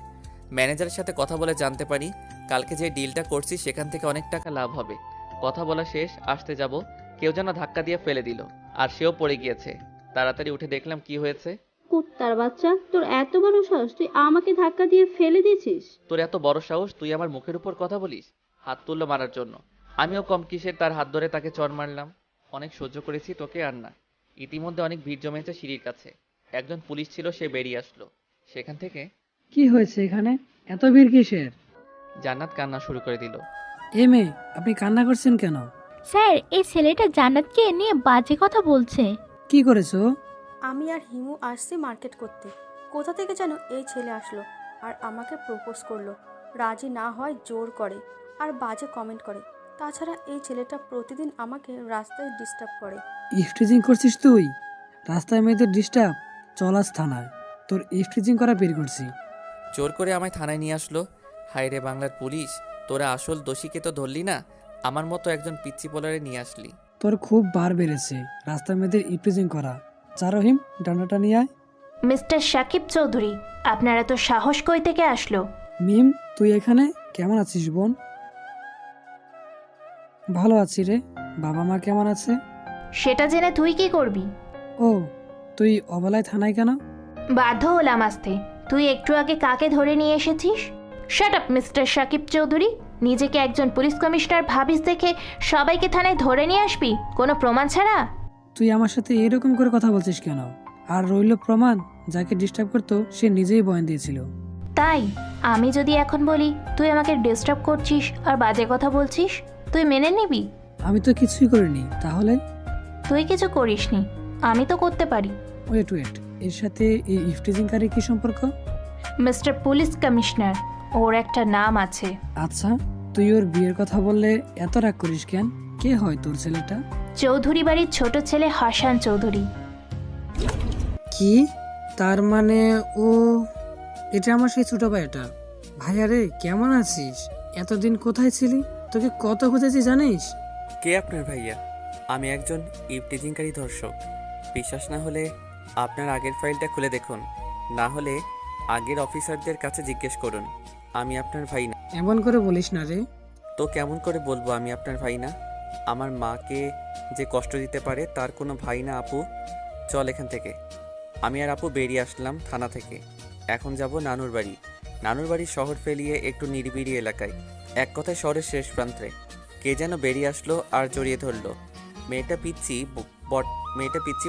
ম্যানেজারের সাথে কথা বলে জানতে পারি কালকে যে ডিলটা করছি সেখান থেকে অনেক টাকা লাভ হবে। কথা বলা শেষ, আসতে যাব, কেউ যেন ধাক্কা দিয়ে ফেলে দিল, আর সেও পড়ে গিয়েছে। তাড়াতাড়ি উঠে দেখলাম কি হয়েছে। কুত্তার বাচ্চা, তোর এত বড় সাহস, তুই আমাকে ধাক্কা দিয়ে ফেলে দিয়েছিস? তোর এত বড় সাহস, তুই আমার মুখের উপর কথা বলিস? হাত তুললো মারার জন্য। আমিও কম কিসের, তার হাত ধরে তাকে চড় মারলাম। অনেক সহ্য করেছি, তোকে আর না। ইতিমধ্যে অনেক ভিড় জমেছে সিঁড়ির কাছে। একজন পুলিশ ছিল, সে বেরিয়ে আসলো সেখান থেকে। কি হয়েছে এখানে? এত ভিড় কিসের? জান্নাত কান্না শুরু করে দিল। এ মেয়ে, আপনি কান্না করছেন কেন? স্যার, এই ছেলেটা জান্নাতকে নিয়ে বাজে কথা বলছে। কি করেছো? আমি আর হিমু আসছি মার্কেট করতে। কোথা থেকে যেন এই ছেলে আসলো আর আমাকে প্রপোজ করলো। রাজি না হয় জোর করে আর বাজে কমেন্ট করে। তাছাড়া এই ছেলেটা প্রতিদিন আমাকে রাস্তায় ডিস্টার্ব করে। ইফটিজিং করছিস তুই? রাস্তায় মেয়েদের ডিস্টার্ব? চল আজ থানায়, তোর ইফটিজিং করা বের করছি। জোর করে আমায় থানায় নিয়ে আসলো। হায় রে বাংলার পুলিশ, তোরা আসল দোষীকে তো ধরলি না, আমার মতো একজন পিচ্চি পোলারে নিয়ে আসলি। তোর খুব বার বেড়েছে রাস্তায় মেয়েদের ইফটিজিং করা। যা রহিম, ডান্ডাটা নিয়ে আয়। মিস্টার শাকিব চৌধুরী, আপনার এত সাহস কই থেকে আসলো? মিম, তুই এখানে? কেমন আছিস বোন? ভালো আছি রে। বাবা মা কেমন আছে? সেটা জেনে তুই কি করবি? ও, তুই অবলায় থানায় কেন? বাধ্য হলাম আসতে। তুই একটু আগে কাকে ধরে নিয়ে এসেছিস? Shut up mister Shakib Chowdhury. নিজেকে একজন পুলিশ কমিশনার ভাবিস দেখে সবাইকে থানায় ধরে নিয়ে আসবি কোনো প্রমাণ ছাড়া? তুই আমার সাথে এরকম করে কথা বলছিস কেন? আর রইল প্রমাণ, যাকে ডিস্টার্ব করতো সে নিজেই বয়ান দিয়েছিল। তাই আমি যদি এখন বলি তুই আমাকে ডিস্টার্ব করছিস আর বাজে কথা বলছিস, তুই মেনে নিবি? আমি তো কিছুই করিনি। তাহলে? তুই কিছু করিসনি, আমি তো করতে পারি। ওয়েট, এর সাথে এই ইফটিজিংকারীর কি সম্পর্ক? মিস্টার পুলিশ কমিশনার, ওর একটা নাম আছে। আচ্ছা, তুই ওর বিয়ের কথা বললে এত রাগ করিস কেন? কে হয় তোর ছেলেটা? চৌধুরী বাড়ির ছোট ছেলে হাসান চৌধুরী। কি? তার মানে ও? এটা আমার সেই ছোট ভাইটা। ভাইয়া রে, কেমন আছিস? এতদিন কোথায় ছিলি? তোকে কত খুঁজেছি জানিস? কে আপনার ভাইয়া? আমি একজন ইফটিজিংকারী ধর্ষক। বিশ্বাস না হলে আপনার আগের ফাইলটা খুলে দেখুন, না হলে আগের অফিসারদের কাছে জিজ্ঞেস করুন। আমি আপনার ভাই না। এমন করে বলিস না রে। তো কেমন করে বলবো আমি আপনার ভাই না? আমার মাকে যে কষ্ট দিতে পারে তার কোনো ভাই না আপু। চল এখান থেকে। আমি আর আপু বেরিয়ে আসলাম থানা থেকে। এখন যাব নানুর বাড়ি। নানুর বাড়ি শহর ফেলিয়ে একটু নিরিবিড়ি এলাকায়, এক কথায় শহরের শেষ প্রান্তে। কে যেন বেরিয়ে আসলো আর জড়িয়ে ধরলো। মেয়েটা পিচ্ছি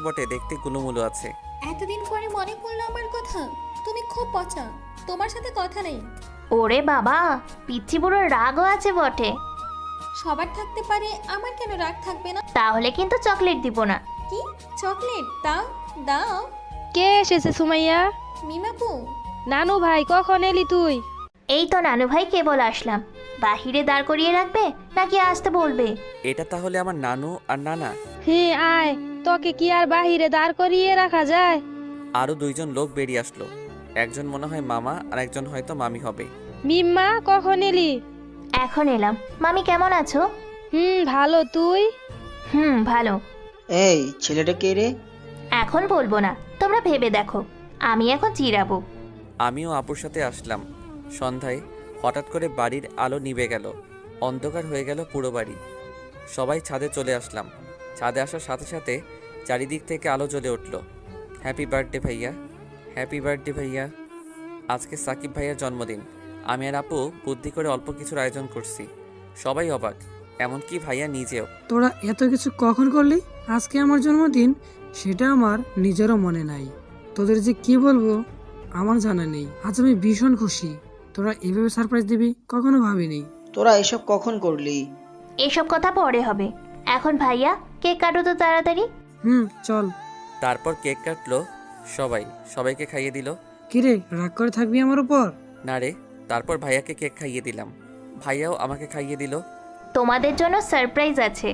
বটে, দেখতে গুলুমুলু আছে। এতদিন পরে মনে পড়লো আমার কথা। তুমি খুব পচা, তোমার সাথে কথা নেই। ওরে বাবা, পিচ্চি বুড়োর রাগও আছে বটে। সবার থাকতে পারে, আমার কেন রাগ থাকবে না? তাহলে কিন্তু চকলেট দিব না। কি চকলেট? দাও দাও। কে এসেছে সুমাইয়া? মিমাপু। নানু ভাই, কখন এলি তুই? এই তো নানু ভাই, কেবল আসলাম। বাহিরে দাঁড় করিয়ে রাখবে নাকি আসতে বলবে? এটা তাহলে আমার নানু আর নানা? হ্যাঁ আয়, তোকে কি আর বাহিরে দাঁড় করিয়ে রাখা যায়? আরো দুইজন লোক বেরিয়ে আসলো। একজন মনে হয় মামা আর একজন হয়তো মামি হবে। মিম্মা, কখন এলি? এখন এলাম। মামি কেমন আছো? ভালো, তুই? ভালো। এই ছেলেটা কে রে? এখন বলবো না, তোমরা ভেবে দেখো। আমি এখন চিরাবো। আমিও আপুর সাথে আসলাম। সন্ধ্যায় হঠাৎ করে বাড়ির আলো নিভে গেল, অন্ধকার হয়ে গেল পুরো বাড়ি। সবাই ছাদে চলে আসলাম। ছাদে আসার সাথে সাথে চারিদিক থেকে আলো জ্বলে উঠল। হ্যাপি বার্থডে ভাইয়া, হ্যাপি বার্থডে ভাইয়া। আজকে সাকিব ভাইয়ার জন্মদিন। আমি আর আপু বুদ্ধি করে অল্প কিছুর আয়োজন করছি। সবাই অবাক, এমনকি ভাইয়া নিজেও। তোরা এত কিছু কখন করলি? আজকে আমার জন্মদিন, সেটা আমার নিজেরও মনে নাই। তোদের যে কি বলবো আমার জানা নেই। আজ আমি ভীষণ খুশি। তোরা এভাবে সারপ্রাইজ দিবি কখনো ভাবিনি। তোরা এসব কখন করলি? এসব কথা পরে হবে, এখন ভাইয়া কেক কাটো তো তাড়াতাড়ি। চল। তারপর কেক কাটলো সবাইকে খাইয়ে দিল। কিরে, রাগ করে থাকবি আমার উপর? না রে। তারপর ভাইয়াকে কেক খাইয়ে দিলাম, ভাইয়াও আমাকে খাইয়ে দিল। তোমাদের জন্য সারপ্রাইজ আছে।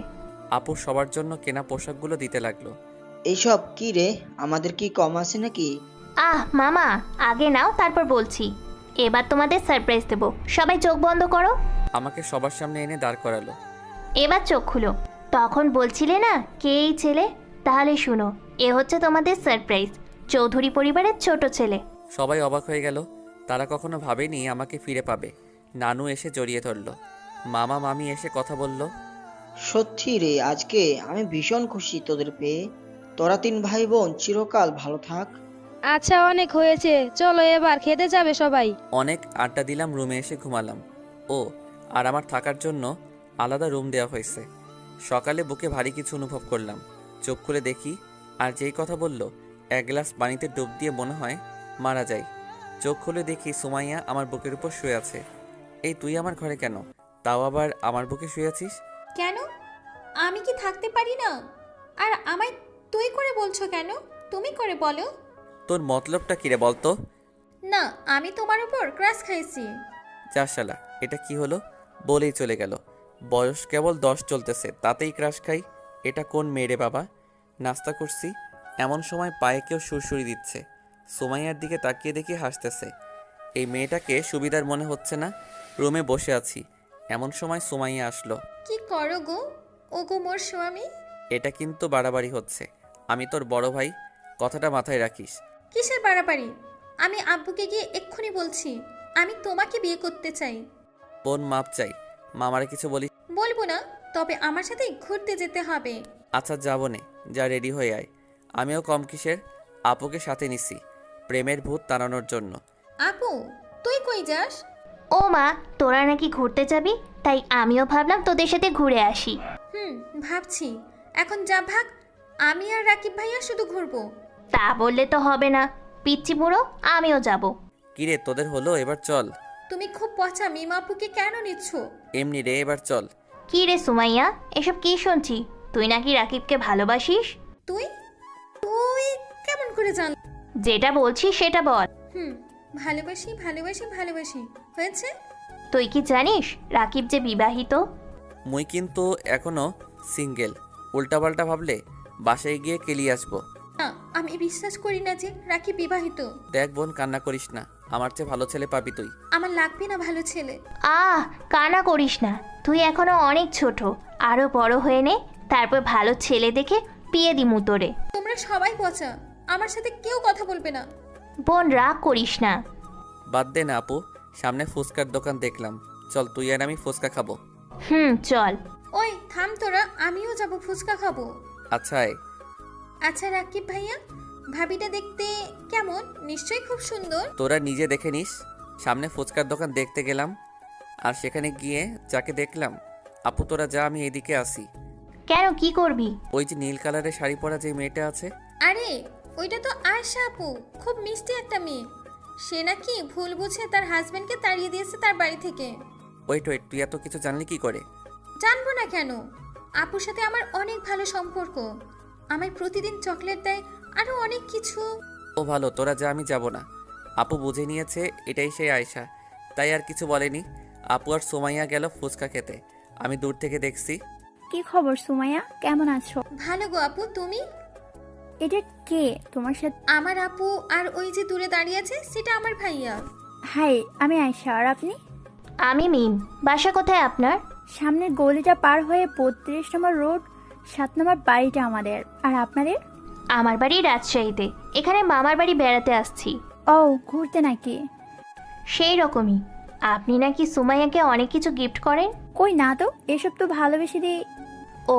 আপু সবার জন্য কেনা পোশাকগুলো দিতে লাগলো। এইসব কি রে? আমাদের কি কম আছে নাকি? মামা, আগে নাও, তারপর বলছি। এবার তোমাদের সারপ্রাইজ দেব, সবাই চোখ বন্ধ করো। আমাকে সবার সামনে এনে দাঁড় করালো। এবার চোখ খুলো। তখন বলছিলে না কে এই ছেলে? তাহলে শুনো, এ হচ্ছে তোমাদের সারপ্রাইজ, চৌধুরী পরিবারের ছোট ছেলে। সবাই অবাক হয়ে গেল, তারা কখনো ভাবেনি আমাকে ফিরে পাবে। নানু এসে জড়িয়ে ধরলো, মামা মামি এসে কথা বলল। সত্যি রে, আজকে আমি ভীষণ খুশি তোদের পেয়ে। তোরা 3 ভাই বোন চিরকাল ভালো থাক। আচ্ছা, অনেক হয়েছে, চলো এবার খেতে যাবে সবাই। অনেক আড্ডা দিলাম, রুমে এসে ঘুমালাম। আর আমার থাকার জন্য আলাদা রুম দেওয়া হয়েছে। সকালে বুকে ভারী কিছু অনুভব করলাম, চোখ খুলে দেখি আর যেই কথা বলল, 1 গ্লাস পানিতে ডুব দিয়ে মনে হয় মারা যায়। চোখ খুলে দেখি সুমাইয়া আমার বুকের উপর শুয়ে আছে। এই তুই আমার ঘরে কেন? তাও আবার আমার বুকে শুয়ে আছিস? কেন? আমি কি থাকতে পারি না? আর আমায় তুই করে বলছো কেন? তুমি করে বলো। তোর মতলবটা কিরে বলতো? না, আমি তোমার উপর ক্রাশ খাইছি। যা শালা, এটা কি হলো? বলেই চলে গেল। বয়স কেবল 10 চলতেছে, তাতেই ক্রাশ খাই? এটা কোন মেয়ে রে বাবা? নাস্তা করছি, এমন সময় পায়ে কেউ সুরসুরি দিচ্ছে। সুমাইয়ার দিকে তাকিয়ে দেখি হাসতেছে। এই মেয়েটাকে সুবিধার মনে হচ্ছে না। রুমে বসে আছি, এমন সময় সুমাইয়া আসলো। কি করো গো? ও গো মোর স্বামী। এটা কিন্তু বাড়াবাড়ি হচ্ছে। আমি তোর বড় ভাই, কথাটা মাথায় রাখিস। কিসের বাড়াবাড়ি? আমি আব্বুকে গিয়ে এক্ষুনি বলছি আমি তোমাকে বিয়ে করতে চাই। বোন মাপ চাই, মামারে কিছু বলি? বলবো না, তবে আমার সাথে ঘুরতে যেতে হবে। আচ্ছা যাবো নে, যা রেডি হয়ে আয়। আমিও কম কিসের, আপুকে সাথে নিছি প্রেমের ভূত তাড়ানোর জন্য। আপু, তুই কই যাস? ও মা, তোরা নাকি ঘুরতে যাবি, তাই আমিও ভাবলাম তোদের সাথে ঘুরে আসি। ভাবছি এখন যা ভাগ, আমি আর রাকিব ভাইয়া শুধু ঘুরবো। তা বললে তো হবে না, পিচ্চি বুড়ো, আমিও যাব। কিরে তোদের হলো, এবার চল। তুমি খুব পচা মিমাপুকে কেন নিচ্ছ? এমনি রে, এবার চল। কি রে সুমাইয়া, এসব কি শুনছি? তুই নাকি রাকিবকে ভালোবাসিস? তুই তুই কেমন করে জান? যেটা বলছি সেটা বল। ভালোবাসি ভালোবাসি ভালোবাসি, হয়েছে? তুই কি জানিস রাকিব যে বিবাহিত? মুই কিন্তু এখনো সিঙ্গেল। উল্টাপাল্টা ভাবলে বাসায় গিয়ে কেলিয়ে আসবো। না, আমি বিশ্বাস করি না যে রাকিব বিবাহিত। দেখ বোন, কান্না করিস না, আমার চেয়ে ভালো ছেলে পাবি তুই। আমার লাগবে না ভালো ছেলে। কান্না করিস না, তুই এখনো অনেক ছোট, আরো বড় হয়ে নে, তারপর ভালো ছেলে দেখে বিয়ে দিমু তোরে। তোমরা সবাই পচা, আমার সাথে কেউ কথা বলবে না। বোন রাগ করিস না। বাদ দে না আপু, সামনে ফুচকার দোকান দেখলাম, চল তুই আর আমি ফুচকা খাবো। চল। ওই থাম তোরা, আমিও যাব ফুচকা খাবো। আচ্ছা আয়। আচ্ছা রাকিব ভাইয়া, ভাবিটা দেখতে কেমন? নিশ্চয়ই খুব সুন্দর। তোরা নিজে দেখে নিস। সামনে ফুচকার দোকান দেখতে গেলাম, আর সেখানে গিয়ে যাকে দেখলাম। আপু তোরা যা, আমি এইদিকে আসি। কেন, কি করবি? ওই যে নীল কালারের শাড়ি পরা যে মেয়েটা আছে। আরে ওইটা তো আয়শা আপু, খুব মিষ্টি একটা মেয়ে। সে নাকি ভুল বুঝে তার হাজবেন্ডকে তাড়িয়ে দিয়েছে তার বাড়ি থেকে। ওয়েট, তুই এত কিছু জানলি কি করে? জানবো না কেন, আপুর সাথে আমার অনেক ভালো সম্পর্ক। আমায় প্রতিদিন চকলেট দেয়, আরো অনেক কিছু। ও ভালো, তোরা যা, আমি যাব না। আপু বুঝে নিয়েছে এটাই সেই আয়শা, তাই আর কিছু বলেনি। আপু আর সুমাইয়া গেল ফুচকা খেতে, আমি দূর থেকে দেখছি। কি খবর সুমাইয়া, কেমন আছো? ভালো গো আপু, তুমি? এটা কে তোমার সাথে? আমার আপু, আর ওই যে দূরে দাঁড়িয়ে আছে সেটা আমার ভাইয়া। হাই, আমি আয়শা। আর আপনি? আমি মিম। বাসা কোথায় আপনার? সামনের গলিটা পার হয়ে 32 নম্বর রোড, 7 নম্বর বাড়িটা আমাদের। আর আপনাদের? আমার বাড়ি রাজশাহীতে, এখানে মামার বাড়ি বেড়াতে আসছি। ও, ঘুরতে নাকি? সেই রকমই। আপনি নাকি সুমাইয়াকে অনেক কিছু গিফট করেন? কই না তো, এসব তো ভালোবেসে দিই। ও,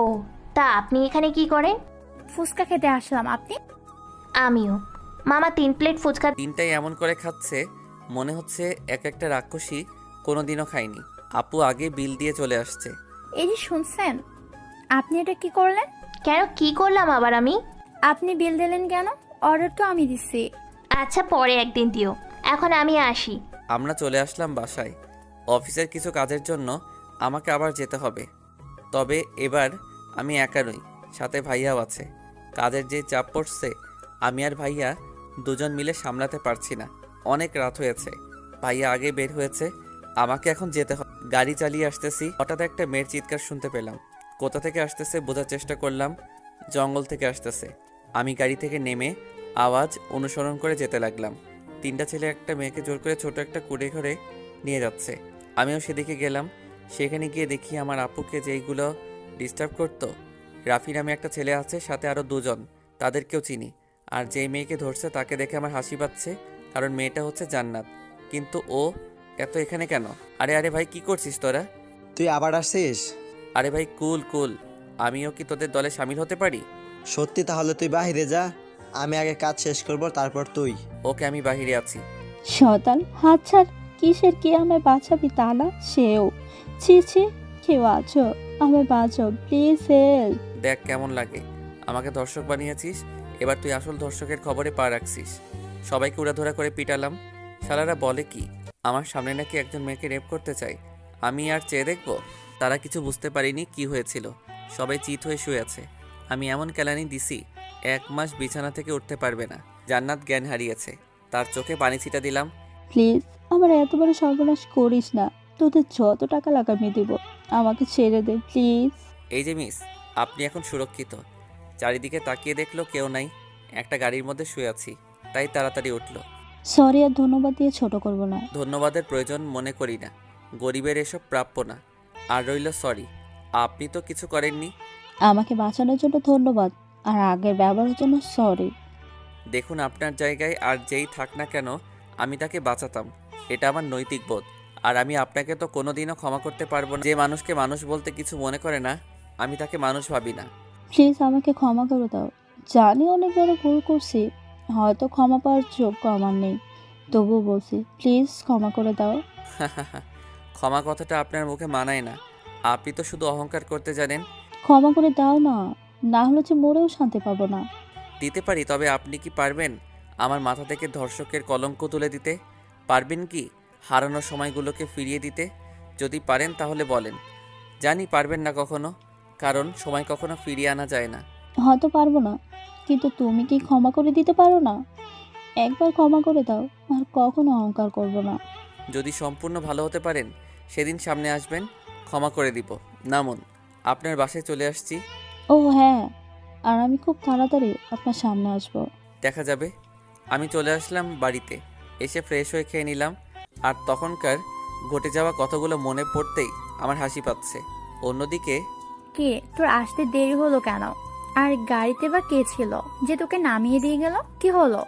তা আপনি এখানে কি করেন? ফুচকা খেতে আসলাম। আপনি? আমিও। মামা 3 প্লেট ফুচকা। 3টাই এমন করে খাচ্ছে মনে হচ্ছে এক একটা রাক্ষসী কোনোদিনও খায়নি। আপু আগে বিল দিয়ে চলে আসছে। এই যে শুনছেন, আপনি এটা কি করলেন? কেন, কি করলাম আবার আমি? আপনি বিল দিলেন কেন? অর্ডার তো আমি দিছি। আচ্ছা, পরে একদিন দিও, এখন আমি আসি। আমরা চলে আসলাম বাসায়। অফিসের কিছু কাজের জন্য আমাকে আবার যেতে হবে। তবে এবার আমি একা নই, সাথে ভাইয়াও আছে। কাজের যে চাপ পড়ছে, আমি আর ভাইয়া দুজন মিলে সামলাতে পারছি না। অনেক রাত হয়েছে, ভাইয়া আগে বের হয়েছে, আমাকে এখন যেতে হবে। গাড়ি চালিয়ে আসতেছি, হঠাৎ একটা মেয়ের চিৎকার শুনতে পেলাম। কোথা থেকে আসতেছে বোঝার চেষ্টা করলাম, জঙ্গল থেকে আসতেছে। আমি গাড়ি থেকে নেমে আওয়াজ অনুসরণ করে যেতে লাগলাম। 3টা ছেলে একটা মেয়েকে জোর করে ছোট একটা কুড়ে ঘরে নিয়ে যাচ্ছে। আমিও সেদিকে গেলাম। সেখানে গিয়ে দেখি আমার আপুকে যেইগুলো ডিস্টার্ব করতো, রাফি নামে একটা ছেলে আছে, সাথে আরও 2জন, তাদেরকেও চিনি। আর যেই মেয়েকে ধরছে তাকে দেখে আমার হাসি পাচ্ছে, কারণ মেয়েটা হচ্ছে জান্নাত। কিন্তু ও এত এখানে কেন? আরে আরে ভাই, কি করছিস তোরা? তুই আবার আসছিস? আরে ভাই কুল কুল, আমিও কি তোদের দলে সামিল হতে পারি? সত্যি? তাহলে তুই বাহিরে যা, আমি আগে কাজ শেষ করব, তারপর তুই। ওকে, আমি বাহিরে আছি। শয়তান, হাত ছাড়। কিসের কি আমায় বাঁচাবি তা না, সেও। ছি ছি, কেউ আছো, আমায় বাঁচাও প্লিজ, হেল্প। দেখ কেমন লাগে, আমাকে ধর্ষক বানিয়েছিস, এবার তুই আসল ধর্ষকের খবরে পা রাখছিস। সবাইকে উড়াধরা করে পিটালাম। শালারা বলে কি আমার সামনে নাকি একজন মেয়েকে রেপ করতে চায়, আমি আর চেয়ে দেখব? তারা কিছু বুঝতে পারিনি কি হয়েছিল, সবাই চিত হয়ে শুয়ে আছে। আমি এমন কেলানি দিছি 1 মাস বিছানা থেকে উঠতে পারবে না। জান্নাত জ্ঞান হারিয়েছে, তার চোখে পানি ছিটা দিলাম। প্লিজ আমার এত বড় সর্বনাশ করিস না, তোদের যত টাকা লাগামি দিব, আমাকে ছেড়ে দে প্লিজ। এই যে মিস, আপনি এখন সুরক্ষিত। চারিদিকে তাকিয়ে দেখলো কেউ নাই, একটা গাড়ির মধ্যে শুয়ে আছি, তাই তাড়াতাড়ি উঠলো। সরি আর ধন্যবাদ দিয়ে ছোট করব না। ধন্যবাদের প্রয়োজন মনে করি না, গরিবের এসব প্রাপ্য না। আর রইল সরি, আপনি তো কিছু করেননি। আমাকে বাঁচানোর জন্য ধন্যবাদ, আর আগের ব্যবহারের জন্য সরি। দেখুন, আপনার জায়গায় আর যেই থাক না কেন, আমি তাকে বাঁচাতাম, এটা আমার নৈতিক বোধ। আর আমি আপনাকে তো কোনোদিনও ক্ষমা করতে পারবো না। যে মানুষকে মানুষ বলতে কিছু মনে করে না, আমি তাকে মানুষ ভাবি না। প্লিজ আমাকে ক্ষমা করে দাও, জানি অনেক বড় ভুল করছি, হয়তো ক্ষমা পাওয়ার যোগ্য আমার নেই, তবুও বলছি প্লিজ ক্ষমা করে দাও। ক্ষমা কথাটা আপনার মুখে মানায় না, আপনি তো শুধু অহংকার করতে জানেন। ক্ষমা করে দাও না, না হলে যে মরেও শান্তি পাবো না। দিতে পারি, তবে আপনি কি পারবেন আমার মাথা থেকে ধর্ষকের কলঙ্ক তুলে দিতে? পারবেন কি হারানোর সময়গুলোকে ফিরিয়ে দিতে? যদি পারেন তাহলে বলেন। জানি পারবেন না কখনো, কারণ সময় কখনো ফিরিয়ে আনা যায় না। হয়তো পারবো না, কিন্তু তুমি কি ক্ষমা করে দিতে পারো না? একবার ক্ষমা করে দাও, আর কখনো অহংকার করবো না। যদি সম্পূর্ণ ভালো হতে পারেন সেদিন সামনে আসবেন, ক্ষমা করে দিব। নামুন, আপনার বাসায় চলে আসছি। ও হ্যাঁ, আর আমি খুব তাড়াতাড়ি আপনার সামনে আসবো। দেখা যাবে। আমি চলে আসলাম বাড়িতে, এসে ফ্রেশ হয়ে খেয়ে নিলাম। আর তখনকার ঘটে যাওয়া কথাগুলো মনে পড়তেই আমার হাসি পাচ্ছে। অন্যদিকে, কে তোর আসতে দেরি হলো কেন? আর গাড়িতে বা কে ছিল যে তোকে নামিয়ে দিয়ে গেল? কি হলো?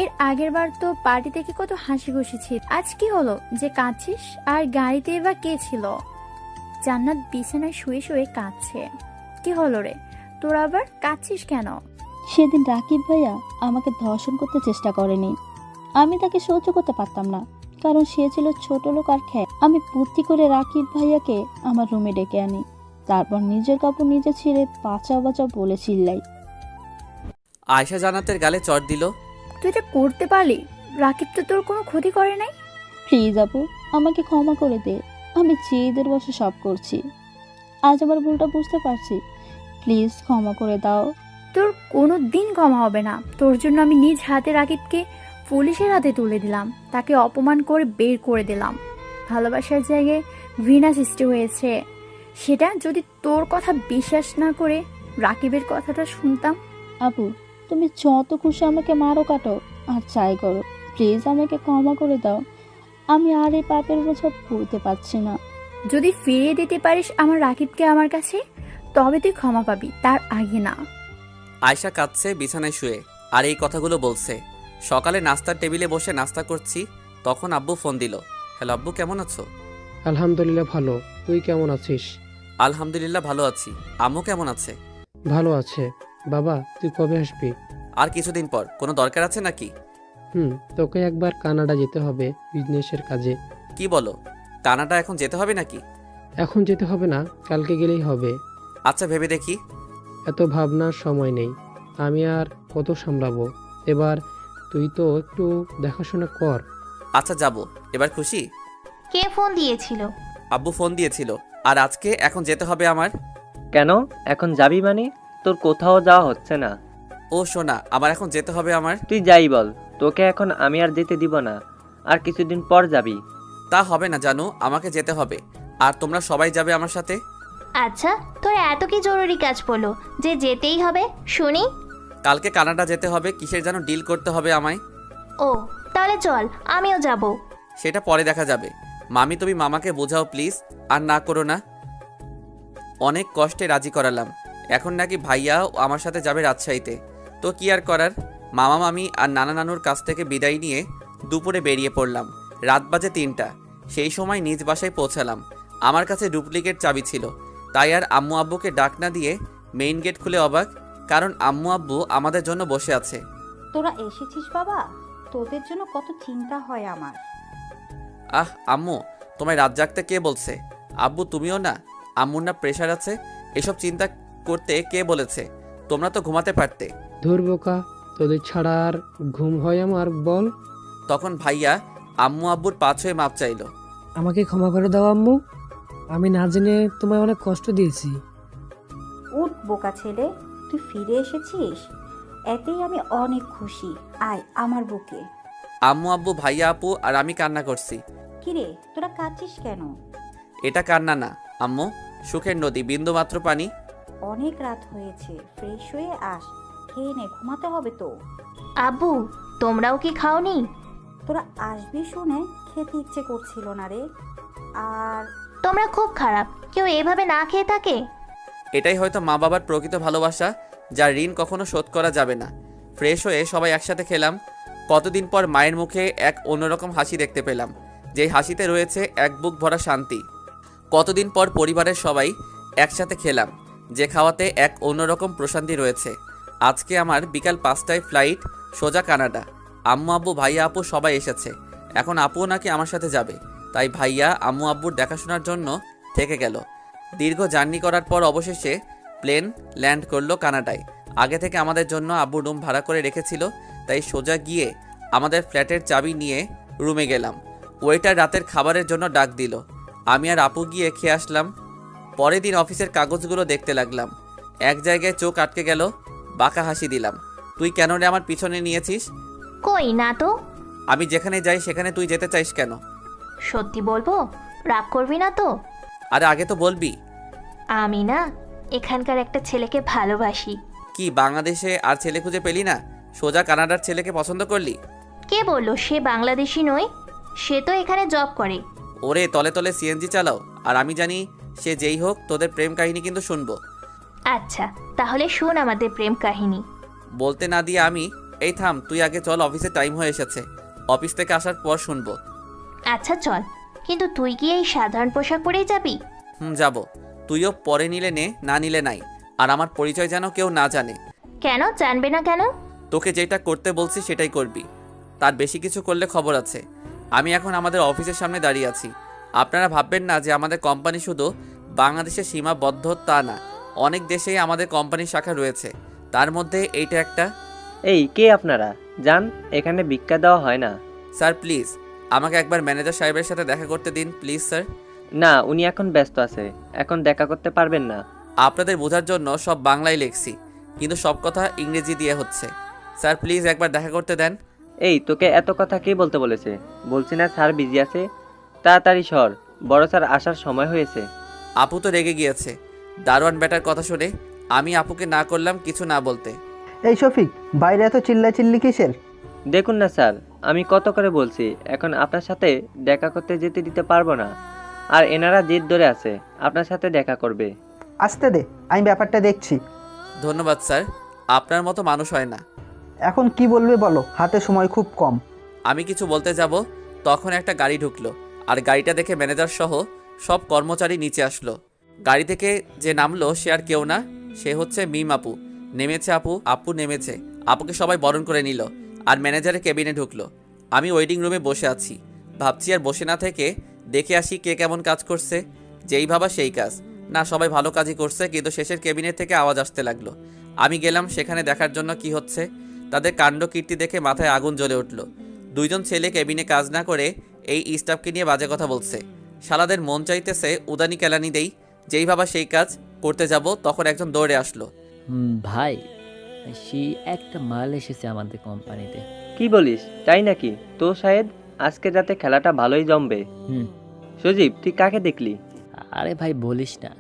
এর আগের বার তো পার্টি থেকে কত হাসি খুশি ছিল, আজ কি হলো যে কাঁদছিস? আর গাড়িতে বা কে ছিল? জান্নাত বিছানায় শুয়ে শুয়ে কাঁদছে। কি হলো রে, তোর আবার কাঁদছিস কেন? সেদিন রাকিব ভাইয়া আমাকে ধর্ষণ করতে চেষ্টা করেনি, আমি তাকে সহ্য করতে পারতাম না, কারণ সে ছিল ছোট লোক আর খ্যাত। আমি বুদ্ধি করে রাকিব ভাইয়াকে আমার রুমে ডেকে আনি, তারপর নিজের কাপড় নিজে ছিঁড়ে বাঁচাও বাঁচাও বলে চিল্লাই। আয়শা জান্নাতের গালে চড় দিল। তুই এটা করতে পারলি? রাকিব তো তোর কোনো ক্ষতি করে নাই। প্লিজ আপু, আমাকে ক্ষমা করে দে, আমি চেয়েদের বসে সব করছি, আজ আমার ভুলটা বুঝতে পারছি, প্লিজ ক্ষমা করে দাও। তোর কোনো দিন ক্ষমা হবে না। তোর জন্য আমি নিজ হাতে রাকিবকে পুলিশের হাতে তুলে দিলাম, তাকে অপমান করে বের করে দিলাম। ভালোবাসার জায়গায় ঘৃণা সৃষ্টি হয়েছে। সেটা যদি তোর কথা বিশ্বাস না করে রাকিবের কথাটা শুনতাম। আপু, তুমি যত খুশি আমাকে মারো কাটো আর চাই করো, প্লিজ আমাকে ক্ষমা করে দাও, আমি আর এই পাপের বোঝা বলতে পারছি না। যদি ফিরিয়ে দিতে পারিস আমার রাকিবকে আমার কাছে, তবে তুই ক্ষমা পাবি, তার আগে না। আয়শা কাঁদছে বিছানায় শুয়ে, আর এই কথাগুলো বলছে। সকালে নাস্তার টেবিলে বসে নাস্তা করছি, তখন আব্বু ফোন দিল। হ্যালো আব্বু, কেমন আছো? আলহামদুলিল্লাহ ভালো, তুই কেমন আছিস? আলহামদুলিল্লাহ ভালো আছি। আম্মু কেমন আছে? ভালো আছে। বাবা, তুই কবে আসবি? আর কিছুদিন পর। কোনো দরকার আছে নাকি? তোকে একবার কানাডা যেতে হবে বিজনেসের কাজে। কি বলো? কানাডা এখন যেতে হবে নাকি? এখন যেতে হবে না, কালকে গেলেই হবে। আচ্ছা ভেবে দেখি। এত ভাবনার সময় নেই, আমি আর কত সামলাবো। এবার তুই তো একটু দেখাশোনা কর। আচ্ছা যাব। এবার খুশি? কে ফোন দিয়েছিল? আব্বু ফোন দিয়েছিল। আর আজকে এখন যেতে হবে আমার। কেন এখন যাবি মানে? তোর কোথাও যাওয়া হচ্ছে না। ও শোনা, আমার এখন যেতে হবে আমার। তুই যাই বল, তোকে এখন আমি আর যেতে দিব না, আর কিছুদিন পর যাবি। তা হবে না জানো, আমাকে যেতে হবে। আর তোমরা সবাই যাবে আমার সাথে। আচ্ছা, তোর এত কি জরুরি কাজ পড়লো যে যেতেই হবে শুনি? কালকে কানাডা যেতে হবে, কিসের যেন ডিল করতে হবে আমায়। ও তাহলে চল, আমিও যাব। সেটা পরে দেখা যাবে। মামি তুমি মামাকে বোঝাও প্লিজ, আর না করো না। অনেক কষ্টে রাজি করালাম, এখন নাকি ভাইয়াও আমার সাথে যাবে রাজশাহীতে। তো কি আর করার। মামা মামি আর নানা নানুর কাছ থেকে বিদায় নিয়ে দুপুরে বেরিয়ে পড়লাম। রাত বাজে 3টা। সেই সময় নিজ বাসায় পৌঁছালাম। আমার কাছে ডুপ্লিকেট চাবি ছিল, তাই আর আম্মু আব্বুকে ডাক না দিয়ে মেইন গেট খুলে অবাক, কারণ আম্মু আব্বু আমাদের জন্য বসে আছে। তোরা এসেছিস বাবা, তোদের জন্য কত চিন্তা হয় আমার। আহ আম্মু, তোমায় রাত জাগতে কে বলছে? আব্বু তুমিও না? আম্মুর না প্রেশার আছে, এসব চিন্তা করতে কে বলেছে? তোমরা তো ঘুমাতে পারতে। ধুর বোকা, তোদের ছাড়া আর ঘুম হয় আমার বল? তখন ভাইয়া আম্মু আব্বুর পা ছুঁয়ে মাপ চাইলো। আমাকে ক্ষমা করে দাও আম্মু, আমি না জেনে তোমায় অনেক কষ্ট দিয়েছি। উঠ বোকা ছেলে, তুই ফিরে এসেছিস, এতেই আমি অনেক খুশি। আয় আমার বুকে। আম্মু আব্বু ভাইয়া আপু আর আমি কান্না করছি। কিরে তোরা কাঁদছিস কেন? এটা কান্না না আম্মু, সুখের নদী, বিন্দু মাত্র পানি। অনেক রাত হয়েছে, ফ্রেশ হয়ে আস, খেয়ে নে, ঘুমাতে হবে তো। আব্বু তোমরাও কি খাওনি? তোরা আসবি শুনে খেতে ইচ্ছে করছিল না রে। আর তোমরা খুব খারাপ, কেউ এভাবে না খেয়ে থাকে? এটাই হয়তো মা বাবার প্রকৃত ভালোবাসা, যার ঋণ কখনো শোধ করা যাবে না। ফ্রেশ হয়ে সবাই একসাথে খেলাম। কতদিন পর মায়ের মুখে এক অন্যরকম হাসি দেখতে পেলাম, যেই হাসিতে রয়েছে এক বুক ভরা শান্তি। কতদিন পর পরিবারের সবাই একসাথে খেলাম, যে খাওয়াতে এক অন্যরকম প্রশান্তি রয়েছে। আজকে আমার বিকাল 5টায় ফ্লাইট, সোজা কানাডা। আম্মু আব্বু ভাইয়া আপু সবাই এসেছে। এখন আপুও নাকি আমার সাথে যাবে, তাই ভাইয়া আম্মু আব্বুর দেখাশোনার জন্য থেকে গেল। দীর্ঘ জার্নি করার পর অবশেষে প্লেন ল্যান্ড করলো কানাডায়। আগে থেকে আমাদের জন্য আব্বু রুম ভাড়া করে রেখেছিল, তাই সোজা গিয়ে আমাদের ফ্ল্যাটের চাবি নিয়ে রুমে গেলাম। ওয়েটার রাতের খাবারের জন্য ডাক দিল। আমি আর আপু গিয়ে খেয়ে আসলাম। পরের দিন অফিসের কাগজগুলো দেখতে লাগলাম। এক জায়গায় চোখ আটকে গেল, বাঁকা হাসি দিলাম। তুই কেন রে আমার পিছনে নিয়েছিস? কই না তো। আমি যেখানে যাই সেখানে তুই যেতে চাইস কেন? সত্যি বলবো, রাগ করবি না তো? আরে আগে তো বলবি। আমি না এখানকার একটা ছেলেকে ভালোবাসি। কি বাংলাদেশে আর ছেলে খুঁজে পেলি না? সোজা কানাডার ছেলেকে পছন্দ করলি? কে বললো সে বাংলাদেশি নয়? সে তো এখানে জব করে। ওরে তলে তলে সিএনজি চালাও, আর আমি জানি সে যেই হোক তোদের প্রেম কাহিনী কিন্তু শুনবো। আচ্ছা তাহলে শোন আমাদের প্রেম কাহিনী। বলতে না দিয়ে আমি, এই থাম, তুই আগে চল, অফিসে টাইম হয়ে এসেছে। অফিস থেকে আসার পর শুনবো। আচ্ছা চল, কিন্তু তুই কি এই সাধারণ পোশাক পরেই যাবি? যাব। তুইও পরে নিলে নে, না নিলে নাই। আর আমার পরিচয় যেন কেউ না জানে। কেন জানবে না কেন? তোকে যেটা করতে বলছি সেটাই করবি, তার বেশি কিছু করলে খবর আছে। আমি এখন আমাদের অফিসের সামনে দাঁড়িয়ে আছি। আপনারা ভাববেন না যে আমাদের কোম্পানি শুধু বাংলাদেশে সীমাবদ্ধ, তা না। অনেক দেশেই আমাদের কোম্পানির শাখা রয়েছে, তার মধ্যে এইটা একটা। এই কে আপনারা? যান, এখানে ভিক্ষা দেওয়া হয় না। স্যার প্লিজ আমাকে একবার ম্যানেজার সাহেবের সাথে দেখা করতে দিন প্লিজ স্যার। না, উনি এখন ব্যস্ত আছে, এখন দেখা করতে পারবেন না। আপনাদের বোঝার জন্য সব বাংলায় লিখছি, কিন্তু সব কথা ইংরেজি দিয়ে হচ্ছে। স্যার প্লিজ একবার দেখা করতে দেন। এই তোকে এত কথা কে বলতে বলেছে? বলছি না স্যার বিজি আছে, তাড়াতাড়ি সর, বড় স্যার আসার সময় হয়েছে। আপু তো রেগে গিয়েছে দারোয়ান বেটার কথা শুনে। আমি আপুকে না করলাম কিছু না বলতে। এই শফিক, বাইরে এত চিল্লাচিল্লি কিসের? দেখুন না স্যার, আমি কত করে বলছি এখন আপনার সাথে দেখা করতে যেতে দিতে পারবো না, আর এনারা জেদ ধরে আছে আপনার সাথে দেখা করবে। আসতে দে, আমি ব্যাপারটা দেখছি। ধন্যবাদ স্যার, আপনার মতো মানুষ হয় না। এখন কি বলবে বলো, হাতে সময় খুব কম। আমি কিছু বলতে যাব, তখন একটা গাড়ি ঢুকলো, আর গাড়িটা দেখে ম্যানেজার সহ সব কর্মচারী নিচে আসলো। গাড়ি থেকে যে নামলো সে আর কেউ না, সে হচ্ছে মিম আপু। নেমেছে আপু নেমেছে। আপুকে সবাই বরণ করে নিল, আর ম্যানেজারের কেবিনে ঢুকলো। আমি ওয়েটিং রুমে বসে আছি, ভাবছি আর বসে না থেকে দেখে আসি কে কেমন কাজ করছে। যেই ভাবা সেই কাজ। না, সবাই ভালো কাজই করছে, কিন্তু শেষের কেবিনেট থেকে আওয়াজ আসতে লাগলো। আমি গেলাম সেখানে দেখার জন্য কি হচ্ছে। তাদের কাণ্ড কীর্তি দেখে মাথায় আগুন জ্বলে উঠল। দুইজন ছেলে কেবিনে কাজ না করে এই স্টাফকে নিয়ে বাজে কথা বলছে। শালাদের মন চাইতেছে উদানি কেলানি দেই। যেই ভাবা সেই কাজ করতে যাব, তখন একজন দৌড়ে আসলো। ভাই, সেই একটা মাল এসেছে আমাদের কোম্পানিতে। কি বলিস, তাই নাকি? তো শাহেদ, আজকে রাতে খেলাটা ভালোই জমবে। সজীব, তুই কাকে দেখলি? আরে ভাই বলিস না,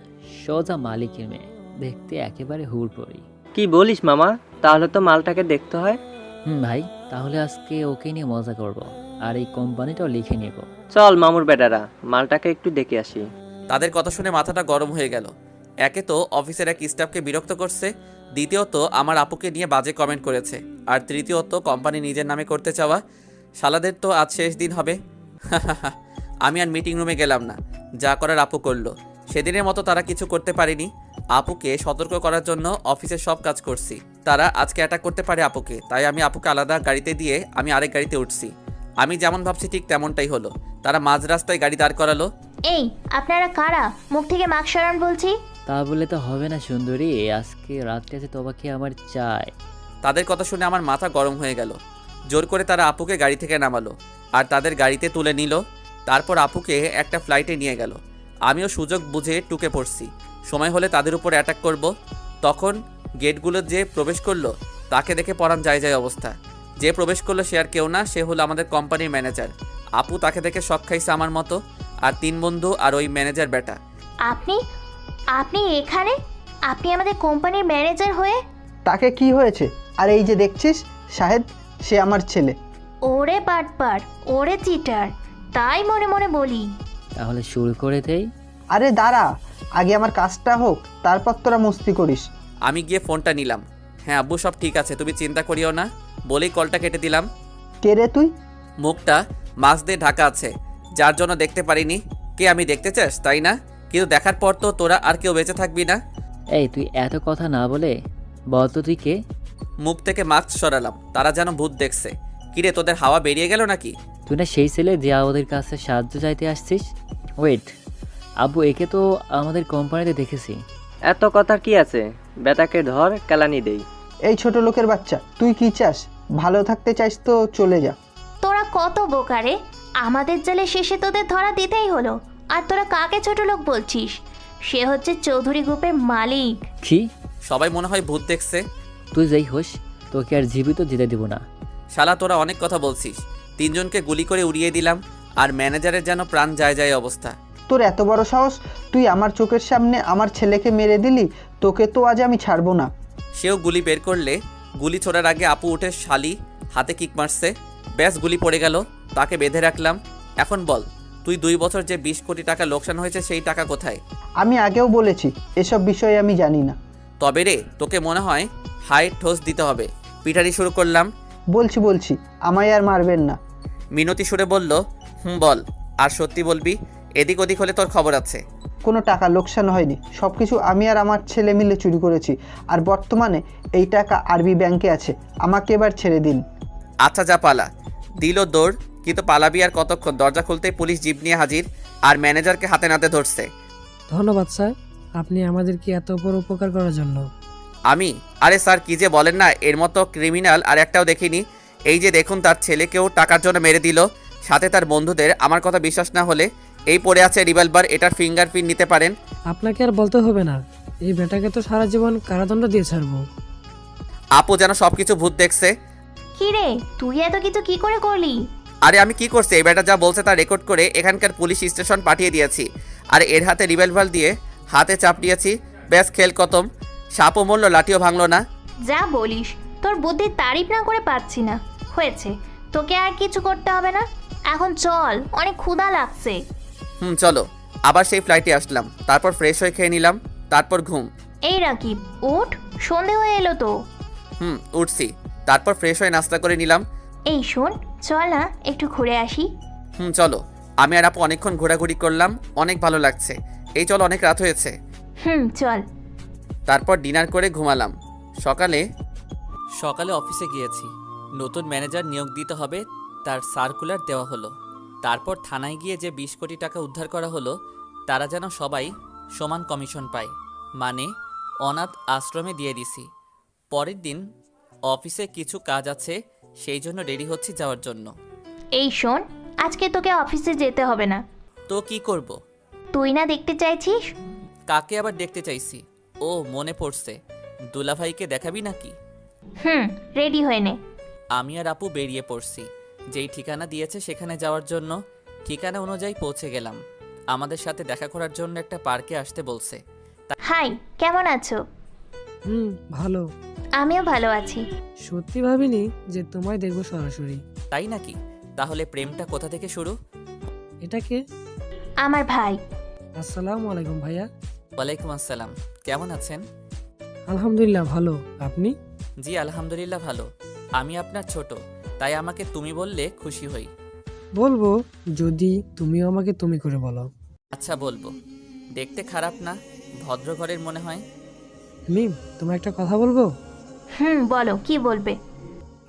সোজা মালিকের মেয়ে, দেখতে একেবারে হুড়পড়ি। কি বলিস মামা? তাহলে তো মালটাকে দেখতে হয়। ভাই, তাহলে আজকে ওকে নিয়ে মজা করব, আর এই কোম্পানিটাও লিখে নেব। চল মামুর বেটারা, মালটাকে একটু দেখে আসি। তাদের কথা শুনে মাথাটা গরম হয়ে গেল। একে তো অফিসের এক স্টাফকে বিরক্ত করছে, দ্বিতীয়ত আমার আপুকে নিয়ে বাজে কমেন্ট করেছে, আর তৃতীয়ত কোম্পানি নিজের নামে করতে চাওয়া। শালাদের তো আজ শেষ দিন হবে। আমি আর মিটিং রুমে গেলাম না, যা করার আপু করলো। সেদিনের মতো তারা কিছু করতে পারেনি। আপুকে সতর্ক করার জন্য অফিসের সব কাজ করছি। তারা আজকে অ্যাটাক করতে পারে আপুকে, তাই আমি আপুকে আলাদা গাড়িতে দিয়ে আমি আরেক গাড়িতে উঠছি। আমি যেমন ভাবছি ঠিক তেমনটাই হলো। তারা মাঝ রাস্তায় গাড়ি দাঁড় করালো। এই, আপনারা কারা? মুখ থেকে মাস্ক সরান বলছি। তা বলে তো হবে না সুন্দরী, আজকে রাত্রে আছে তোমাকে আমার চাই। তাদের কথা শুনে আমার মাথা গরম হয়ে গেল। জোর করে তারা আপুকে গাড়ি থেকে নামালো আর তাদের গাড়িতে তুলে নিল। তারপর আপুকে একটা ফ্লাইটে নিয়ে গেল। আমিও সুযোগ বুঝে টুকে পড়ছি, সময় হলে তাদের উপর অ্যাটাক করব। তখন গেটগুলো যে প্রবেশ করলো তাকে দেখে পরাণ যায় যায় অবস্থা। যে প্রবেশ করলো সে আর কেউ না, সে হলো আমাদের কোম্পানির ম্যানেজার। আপু তাকে দেখে শক খাইছে আমার মতো, আর 3 বন্ধু আর ওই ম্যানেজার বেটা। আপনি আপনি এখানে? আপনি আমাদের কোম্পানির ম্যানেজার হয়ে? তাকে কি হয়েছে? আর এই যে দেখছিস শাহেদ, সে আমার ছেলে। ওরে বাটপার, ওরে চিটার, তাই মনে মনে বলি। তাহলে শুরু করে দেই। আরে দাঁড়া, আগে আমার কাজটা হোক, তারপর তোরা মস্তি করিস। আমি গিয়ে ফোনটা নিলাম। হ্যাঁ আব্বু, সব ঠিক আছে, তুমি চিন্তা করিও না বলেই কলটা কেটে দিলাম। কে রে তুই? মুখটা মাস্ক দিয়ে ঢাকা আছে, যার জন্য দেখতে পারিনি। কে আমি দেখতে চাস তাই না? কিন্তু দেখার পর তো তোরা আর কেউ বেঁচে থাকবি না। এই তুই এত কথা না বলে বল তো তুই কে? মুখ থেকে মাস্ক সরালাম, তারা যেন ভূত দেখছে। কিরে, তোদের হাওয়া বেরিয়ে গেল নাকি? তুই না সেই ছেলে যে আমাদের কাছে সাহায্য চাইতে আসছিস? ওয়েট, আব্বু একে তো আমাদের কোম্পানিতে দেখেছি। এত কথা কি আছে? বেটাকে ধর, কেলানি দেই। এই ছোট লোকের বাচ্চা, তুই কি চাস? ভালো থাকতে চাইস তো চলে যা। তোরা কত বোকারে! আমাদের জালে শেষে তোদের ধরা দিতেই হলো। আর তোরা কাকে ছোট লোক বলছিস? সে হচ্ছে চৌধুরী গ্রুপের মালিক। কি? সবাই মনে হয় ভূত দেখছে। তুই যাই হোস, তোকে আর জীবিত যেতে দিব না। শালা, তোরা অনেক কথা বলছিস। 3 জনকে গুলি করে উড়িয়ে দিলাম, আর ম্যানেজারের যেন প্রাণ যায় যায় অবস্থা। তোর এত বড় সাহস, তুই আমার চোখের সামনে আমার ছেলেকে মেরে দিলি। তোকে তো আজ আমি ছাড়বো না। সেও গুলি বের করলে গুলি ছোড়ার আগে আপু উঠে শালি হাতে কিক মারছে। ব্যাস, গুলি পড়ে গেল। তাকে বেঁধে রাখলাম। এখন বল, তুই 2 বছর যে 20 কোটি টাকা লোকসান হয়েছে সেই টাকা কোথায়? আমি আগেও বলেছি, এসব বিষয়ে আমি জানি না। তবে রে, তোকে মনে হয় হাই ঠোস দিতে হবে। পিটারি শুরু করলাম। বলছি আমায় আর মারবেন না। মিনতি সুরে বলল, বল, আর সত্যি বলবি। এদিক ওদিক হলে তোর খবর আছে। কোনো টাকা লোকসান হয়নি, সব কিছু আমি আর আমার ছেলে মিলে চুরি করেছি। আর বর্তমানে এই টাকা আরবি ব্যাংকে আছে। আমাকে এবার ছেড়ে দিন। আচ্ছা যা, পালা। দিল দৌড়, কিন্তু পালাবি আর কতক্ষণ? দরজা খুলতেই পুলিশ জিপ নিয়ে হাজির, আর ম্যানেজারকে হাতে নাতে ধরছে। ধন্যবাদ স্যার, আপনি আমাদেরকে এত বড় উপকার করার জন্য। আরে স্যার, কি যে বলেন না, এর মতো ক্রিমিনাল আর একটাও দেখিনি। এই যে দেখুন, তার ছেলেকেও টাকার জন্য মেরে দিল, সাথে তার বন্ধুদের। আমার কথা বিশ্বাস না হলে এই পড়ে আছে রিভলভার, এটার ফিঙ্গারপ্রিন্ট নিতে পারেন। আপনাকে আর বলতে হবে না, এই বেটাকে তো সারা জীবন কারাদণ্ড দিয়ে ছাড়বো। আপু যেন সবকিছু ভূত দেখছে। কি রে, তুই এত কিছু কি করে করলি? আরে আমি কি করছি, এই বেটা যা বলছে তা রেকর্ড করে এখানকার পুলিশ স্টেশন পাঠিয়ে দিয়েছি, আর এর হাতে রিভলভার দিয়ে হাতে চাপ দিয়েছি। ব্যাস, খেল খতম। সাপও মরলো, লাঠিও ভাঙলো না। যা বলিস, তোর বুদ্ধির তারিফ না করে পাচ্ছি না। হয়েছে, তোকে আর কিছু করতে হবে না। এখন চল, অনেক ক্ষুধা লাগছে। চলো। আবার সেই ফ্লাইটে আসলাম, তারপর ফ্রেশ হয়ে খেয়ে নিলাম, তারপর ঘুম। এই রাকিব, উঠ, সন্ধে হয়ে এলো তো। উঠছি, তারপর ফ্রেশ হয়ে নাস্তা করে নিলাম। এই শোন, চল না একটু ঘুরে আসি। চলো। আমি আর আপু অনেকক্ষণ ঘোরাঘুরি করলাম, অনেক ভালো লাগছে। এই চলো, অনেক রাত হয়েছে। চল। তারপর ডিনার করে ঘুমালাম। সকালে অফিসে গিয়েছি। নতুন ম্যানেজার নিয়োগ দিতে হবে, তার সার্কুলার দেওয়া হলো। তারপর থানায় গিয়ে যে 20 কোটি টাকা উদ্ধার করা হলো, তারা যেন সবাই সমান কমিশন পায়, মানে অনাথ আশ্রমে দিয়ে দিছি। পরের দিন অফিসে কিছু কাজ আছে, সেই জন্য রেডি হচ্ছি যাওয়ার জন্য। এই শোন, আজকে তোকে অফিসে যেতে হবে না। তো কি করব? তুই না দেখতে চাইছিস? কাকে আবার দেখতে চাইছি? ও মনে পড়ছে, দুলাভাইকে দেখাবি নাকি? রেডি হয়ে নে। আমি আর আপু বেরিয়ে পড়ছি। যেই ঠিকানা দিয়েছে সেখানে যাওয়ার জন্য ঠিকানা অনুযায়ী পৌঁছে গেলাম। আমাদের সাথে দেখা করার জন্য একটা পার্কে আসতে বলছে। হাই, কেমন আছো? ভালো। আমিও ভালো আছি। সত্যি ভাবিনি যে তোমায় দেখবো সরাসরি। তাই নাকি? তাহলে প্রেমটা কোথা থেকে শুরু? এটা কে? আমার ভাই। আসসালামু আলাইকুম ভাইয়া। ওয়ালাইকুম আসসালাম। কেমন আছেন? আলহামদুলিল্লাহ ভালো। আপনি? জি আলহামদুলিল্লাহ ভালো। আমি আপনার ছোট, তাই আমাকে তুমি বললে খুশি হই। বলবো যদি তুমিও আমাকে তুমি করে বলো। আচ্ছা বলবো। দেখতে খারাপ না, ভদ্র ঘরের মনে হয়। মিম, তোমার একটা কথা বলবো? বলো, কি বলবে?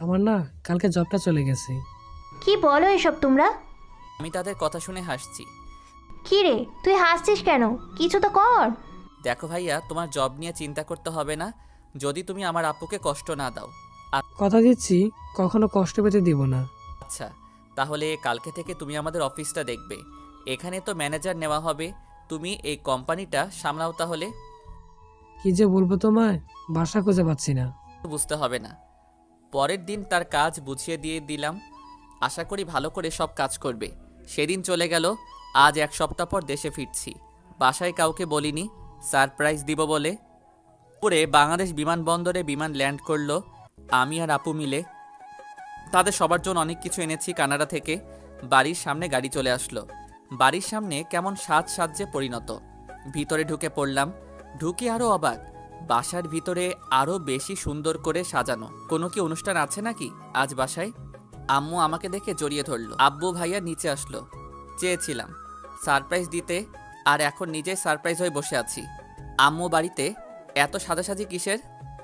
আমার না কালকে জবটা চলে গেছে। কি বলো এসব তোমরা? আমি তাদের কথা শুনে হাসছি। কি রে, তুই হাসছিস কেন? কিছু তো কর। দেখো ভাইয়া, তোমার জব নিয়ে চিন্তা করতে হবে না, যদি তুমি আমার আপুকে কষ্ট না দাও। কথা দিচ্ছি কখনো কষ্ট পেতে দিব না। আচ্ছা, তাহলে কালকে থেকে তুমি আমাদের অফিসটা দেখবে। এখানে তো ম্যানেজার নেওয়া হবে, তুমি এই কোম্পানিটা সামলাও। তাহলে কি যে বলবো তোমায়, বাসা খুঁজে পাচ্ছি না। বুঝতে হবে না। পরের দিন তার কাজ বুঝিয়ে দিয়ে দিলাম। আশা করি ভালো করে সব কাজ করবে। সেদিন চলে গেল। আজ 1 সপ্তাহ পর দেশে ফিরছি। বাসায় কাউকে বলিনি, সারপ্রাইজ দিব বলে। পরে বাংলাদেশ বিমানবন্দরে বিমান ল্যান্ড করলো। আমি আর আপু মিলে তাদের সবার জন্য অনেক কিছু এনেছি কানাডা থেকে। বাড়ির সামনে গাড়ি চলে আসলো। বাড়ির সামনে কেমন সাজে পরিণত। ভিতরে ঢুকে পড়লাম। ঢুকে আরও অবাক, বাসার ভিতরে আরও বেশি সুন্দর করে সাজানো। কোনো কি অনুষ্ঠান আছে নাকি আজ বাসায়? আম্মু আমাকে দেখে জড়িয়ে ধরলো। আব্বু ভাইয়া নিচে আসলো। চেয়েছিলাম সারপ্রাইজ দিতে, আর এখন নিজেই সারপ্রাইজ হয়ে বসে আছি। আম্মু বাড়িতে এত সাজাসাজি কিসের?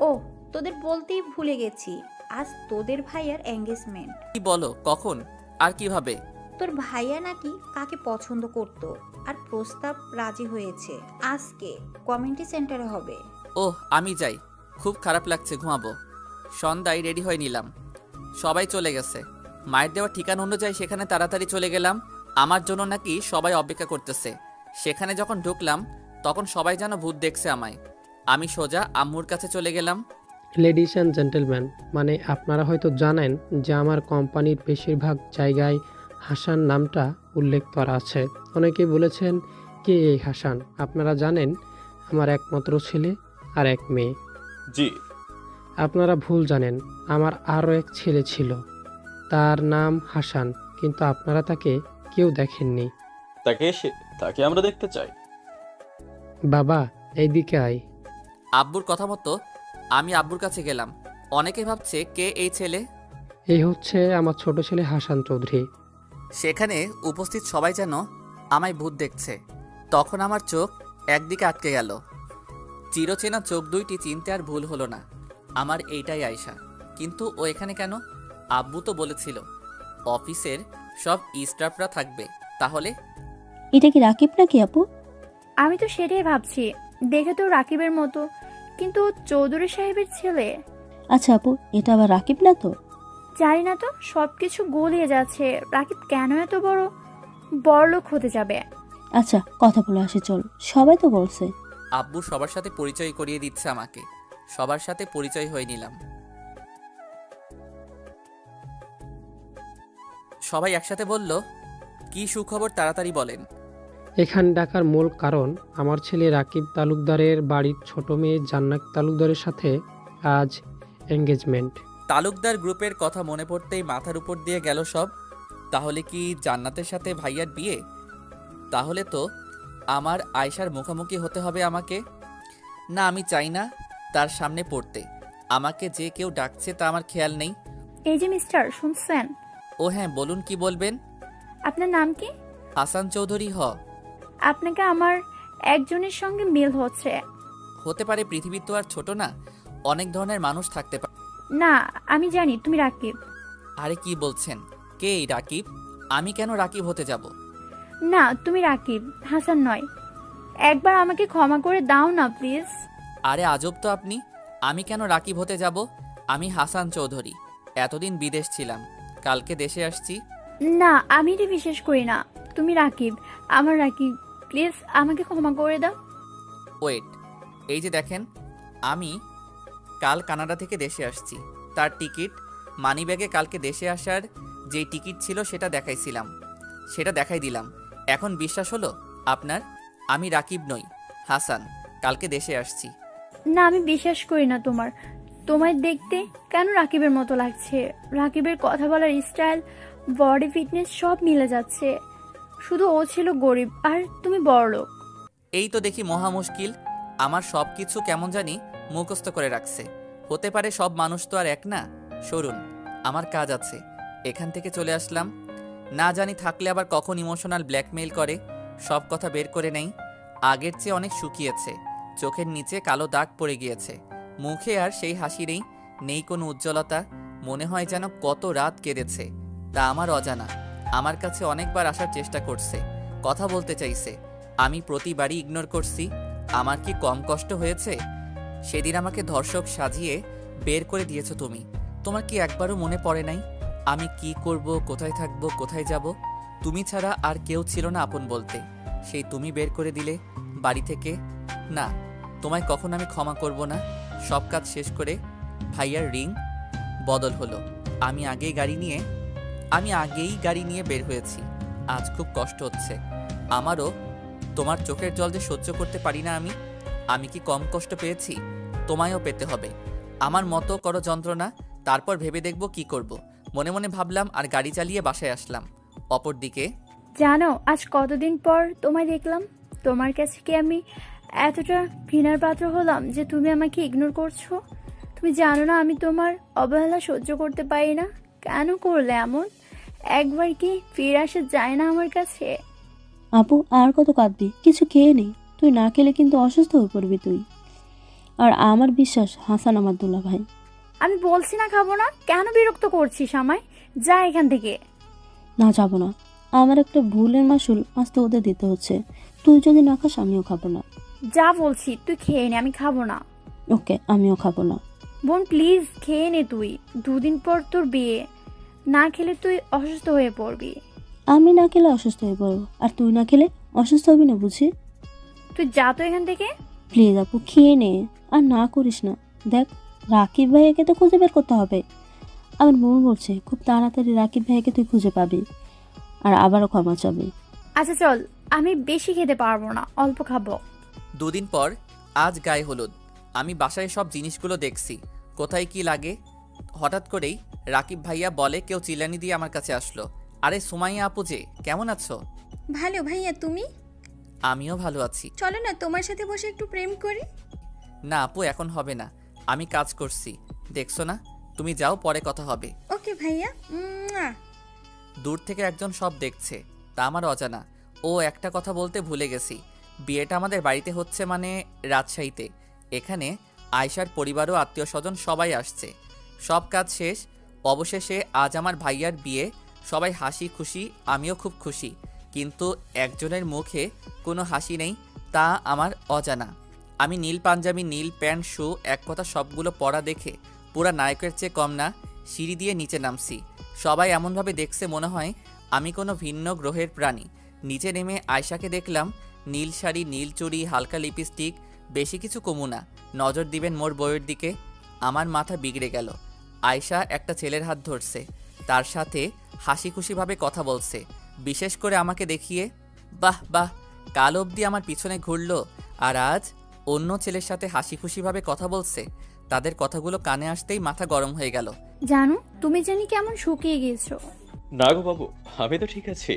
ও, তোদের বলতেই ভুলে গেছি, আজ তোদের ভাইয়ার এঙ্গেজমেন্ট। কি বলো? কখন আর কিভাবে? তোর ভাইয়া নাকি কাকে পছন্দ করত, আর প্রস্তাব রাজি হয়েছে। আজকে কমিউনিটি সেন্টারে হবে। ওহ, আমি যাই, খুব খারাপ লাগছে, ঘুমাবো। সন্ধ্যায় রেডি হয়ে নিলাম। সবাই চলে গেছে। মায়ের দেওয়া ঠিকানা অনুযায়ী সেখানে তাড়াতাড়ি চলে গেলাম। আমার জন্য নাকি সবাই অপেক্ষা করতেছে। সেখানে যখন ঢুকলাম তখন সবাই যেন ভূত দেখছে আমায়। আমি সোজা আম্মুর কাছে চলে গেলাম। লেডিস অ্যান্ড জেন্টলম্যান, মানে আপনারা হয়তো জানেন যে আমার কোম্পানির বেশিরভাগ জায়গায় হাসান নামটা উল্লেখ করা আছে। অনেকেই বলেছেন কে এই হাসান। আপনারা জানেন আমার একমাত্র ছেলে আর এক মেয়ে। জি। আপনারা ভুল জানেন, আমার আরও এক ছেলে ছিল, তার নাম হাসান, কিন্তু আপনারা তাকে কেউ দেখেননি। তাকে আমরা দেখতে চাই। বাবা, এইদিকে আয়। আব্বুর কথা মতো আমি আব্বুর কাছে গেলাম। অনেকে ভাবছে কে এই ছেলে। এই হচ্ছে আমার ছোট ছেলে হাসান চৌধুরী। সেখানে উপস্থিত সবাই যেন আমায় ভূত দেখছে। তখন আমার চোখ একদিকে আটকে গেল। চিরচেনা চোখ দুইটি চিনতে আর ভুল হলো না। আমার এইটাই আয়শা, কিন্তু ও এখানে কেন? আব্বু তো বলেছিল অফিসের সব স্টাফরা থাকবে। তাহলে এটা কি রাকিব নাকি আপু? আমি তো সেটাই ভাবছি, দেখে তো রাকিবের মতো, কিন্তু চৌধুরী সাহেবের ছেলে। আচ্ছা আপু, এটা আবার রাকিব না তো? জানি না তো, সবকিছু গলিয়ে যাচ্ছে। রাকিব কেন এত বড়লোক হতে যাবে? আচ্ছা, কথা বলে আসি চল, সবাই তো বলছে। আব্বু সবার সাথে পরিচয় করিয়ে দিচ্ছে আমাকে। সবার সাথে পরিচয় হয়ে নিলাম। সবাই একসাথে বলল, কি সুখবর তাড়াতাড়ি বলেন। এখানে ডাকার মূল কারণ আমার ছেলে রাকিব তালুকদারের বাড়ির ছোট মেয়ে জান্নাত তালুকদারের সাথে আজ এঙ্গেজমেন্ট। তালুকদার গ্রুপের কথা মনে পড়তেই মাথার উপর দিয়ে গেল সব। তাহলে কি জান্নাতের সাথে ভাইয়ার বিয়ে? তাহলে তো আমার আয়শার মুখোমুখি হতে হবে আমাকে। না, আমি চাই না তার সামনে পড়তে। আমাকে যে কেউ ডাকছে তা আমার খেয়াল নেই। এই যে মিস্টার, শুনছেন? ও হ্যাঁ, বলুন, কি বলবেন? আপনার নাম কি? হাসান চৌধুরী। আপনাকে আমার একজনের সঙ্গে মিল হচ্ছে। হতে পারে, পৃথিবী তো আর ছোট না, অনেক ধরনের মানুষ থাকতে পারে। না, আমি জানি তুমি রাকিব। আরে কি বলছেন? কে এই রাকিব? আমি কেন রাকিব হতে যাব? না, তুমি রাকিব, হাসান নয়। একবার আমাকে ক্ষমা করে দাও না প্লিজ। আরে আজব তো আপনি। আমি কেন রাকিব হতে যাব? আমি হাসান চৌধুরী। এতদিন বিদেশ ছিলাম, কালকে দেশে আসছি। না, আমি এটা বিশ্বাস করি না। তুমি রাকিব, আমার রাকিব। প্লিজ আমাকে ক্ষমা করে দাও। ওয়েট, এই যে দেখেন, আমি কাল কানাডা থেকে দেশে আসছি। তার টিকিট মানিব্যাগে কালকে দেশে আসার যেই টিকিট ছিল সেটা দেখাইছিলাম, সেটা দেখাই দিলাম। এখন বিশ্বাস হলো আপনার? আমি রাকিব নই, হাসান। কালকে দেশে আসছি। না, আমি বিশ্বাস করি না তোমায় দেখতে কেন রাকিবের মতো লাগছে। রাকিবের কথা বলার স্টাইল, বডি ফিটনেস সব মিলে যাচ্ছে। শুধু ও ছিল গরিব আর তুমি বড়লোক। এই তো দেখি মহা মুশকিল। আমার সব কিছু কেমন জানি মুখস্থ করে রাখছে। হতে পারে সব মানুষ তো আর এক না। সরুন, আমার কাজ আছে। এখান থেকে চলে আসলাম। না জানি থাকলে আবার কখন ইমোশনাল ব্ল্যাকমেইল করে। সব কথা বের করে নেই। আগের চেয়ে অনেক শুকিয়েছে, চোখের নিচে কালো দাগ পড়ে গিয়েছে। মুখে আর সেই হাসি নেই, নেই কোনো উজ্জ্বলতা। মনে হয় যেন কত রাত কেঁদেছে। তা আমার অজানা। আমার কাছে অনেকবার আসার চেষ্টা করছে, কথা বলতে চাইছে। আমি প্রতিবারই ইগনোর করছি। আমার কি কম কষ্ট হয়েছে? সেদিন আমাকে ধর্ষক সাজিয়ে বের করে দিয়েছো তুমি। তোমার কি একবারও মনে পড়ে নাই আমি কি করব, কোথায় থাকবো, কোথায় যাব? তুমি ছাড়া আর কেউ ছিল না আপন বলতে। সেই তুমি বের করে দিলে বাড়ি থেকে। না, তোমায় কখন আমি ক্ষমা করব না। সব কাজ শেষ করে ভাইয়ার রিং বদল হলো। আমি আগেই গাড়ি নিয়ে বের হয়েছি। আজ খুব কষ্ট হচ্ছে আমারও। তোমার চোখের জল যে সহ্য করতে পারি না আমি কি কম কষ্ট পেয়েছি? তোমায়ও পেতে হবে। আমার মতো করো যন্ত্রণা, তারপর ভেবে দেখব কি করব। মনে মনে ভাবলাম আর গাড়ি চালিয়ে বাসায় আসলাম। অপরদিকে জানো, আজ কতদিন পর তোমায় দেখলাম। তোমার কাছে কি আমি এতটা ঘৃণার পাত্র হলাম যে তুমি আমাকে ইগনোর করছো? তুমি জানো না আমি তোমার অবহেলা সহ্য করতে পারি না। কেন করলে এমন? একবার কি ফিরে আসা যায় না আমার কাছে? আপু, আর কত কাঁদবি? কিছু খেয়ে নে। তুই না খেলে কিন্তু অসুস্থ হয়ে পড়বি তুই। আর আমার বিশ্বাস হাসান আমার দুলা ভাই। আমি বলছি না খাবো না। কেন বিরক্ত করছিস আমায়? যা এখান থেকে। না, যাবো না। আমার একটা ভুলের মাসুল আজ তো ওদের দিতে হচ্ছে। তুই যদি না খাস আমিও খাবো না। যা বলছি তুই খেয়ে নে, আমি খাবো না। ওকে, আমিও খাবো না। বোন প্লিজ খেয়ে নে তুই। দুদিন পর তোর বিয়ে, না খেলে তুই অসুস্থ হয়ে পড়বি। আমি না খেলে অসুস্থ হয়ে পড়বো, আর তুই না খেলে অসুস্থ হবি না বুঝি? তুই যা তো এখান থেকে। প্লিজ আপু, খেয়ে নে। আর না করিস না। দেখ, রাকিব ভাইয়াকে তো খুঁজে বের করতে হবে। আমার মন বলছে খুব তাড়াতাড়ি রাকিব ভাইয়াকে তুই খুঁজে পাবি আর আবারও ক্ষমা চাবি। আচ্ছা চল, আমি বেশি খেতে পারবো না, অল্প খাবো। দুদিন পর আজ গায়ে হলুদ। আমি বাসায় সব জিনিসগুলো দেখছি কোথায় কি লাগে। হঠাৎ করেই রাকিব ভাইয়া বলে কেউ চিল্লানি দিয়ে আমার কাছে আসলো। আরে সুমাইয়া আপু যে, কেমন আছো? ভালো ভাইয়া, তুমি? আমিও ভালো আছি। চলো না তোমার সাথে বসে একটু প্রেম করি। না আপু, এখন হবে না। আমি কাজ করছি, দেখছো না? তুমি যাও, পরে কথা হবে। ওকে ভাইয়া। দূর থেকে একজন সব দেখছে, তা আমার অজানা। ও একটা কথা বলতে ভুলে গেছি। বিয়েটা আমাদের বাড়িতে হচ্ছে, মানে রাজশাহীতে। এখানে আয়শার পরিবার ও আত্মীয় স্বজন সবাই আসছে। সব কাজ শেষ, অবশেষে আজ আমার ভাইয়ার বিয়ে। সবাই হাসি খুশি, আমিও খুব খুশি। কিন্তু একজনের মুখে কোনো হাসি নেই, তা আমার অজানা। আমি নীল পাঞ্জাবি, নীল প্যান্ট, শু, এক কথা সবগুলো পরা দেখে পুরা নায়কের চেয়ে কম না। সিঁড়ি দিয়ে নিচে নামছি। সবাই এমনভাবে দেখছে মনে হয় আমি কোনো ভিন্ন গ্রহের প্রাণী। নিচে নেমে আয়শাকে দেখলাম, নীল শাড়ি, নীল চুড়ি, হালকা লিপস্টিক। বেশি কিছু কমু না, নজর দিবেন মোর বউয়ের দিকে। আমার মাথা বিগড়ে গেল। আয়শা একটা ছেলের হাত ধরছে, তার সাথে হাসি খুশিভাবে কথা বলছে, বিশেষ করে আমাকে দেখিয়ে। বাহ বাহ, কাল অবধি আমার পিছনে ঘুরলো, আর আজ অন্য ছেলের সাথে হাসি খুশিভাবে কথা বলছে। তাদের কথাগুলো কানে আসতেই মাথা গরম হয়ে গেল। জানো, তুমি জানি কেমন শুকিয়ে গিয়েছো। না গো বাবু, আমি তো ঠিক আছি।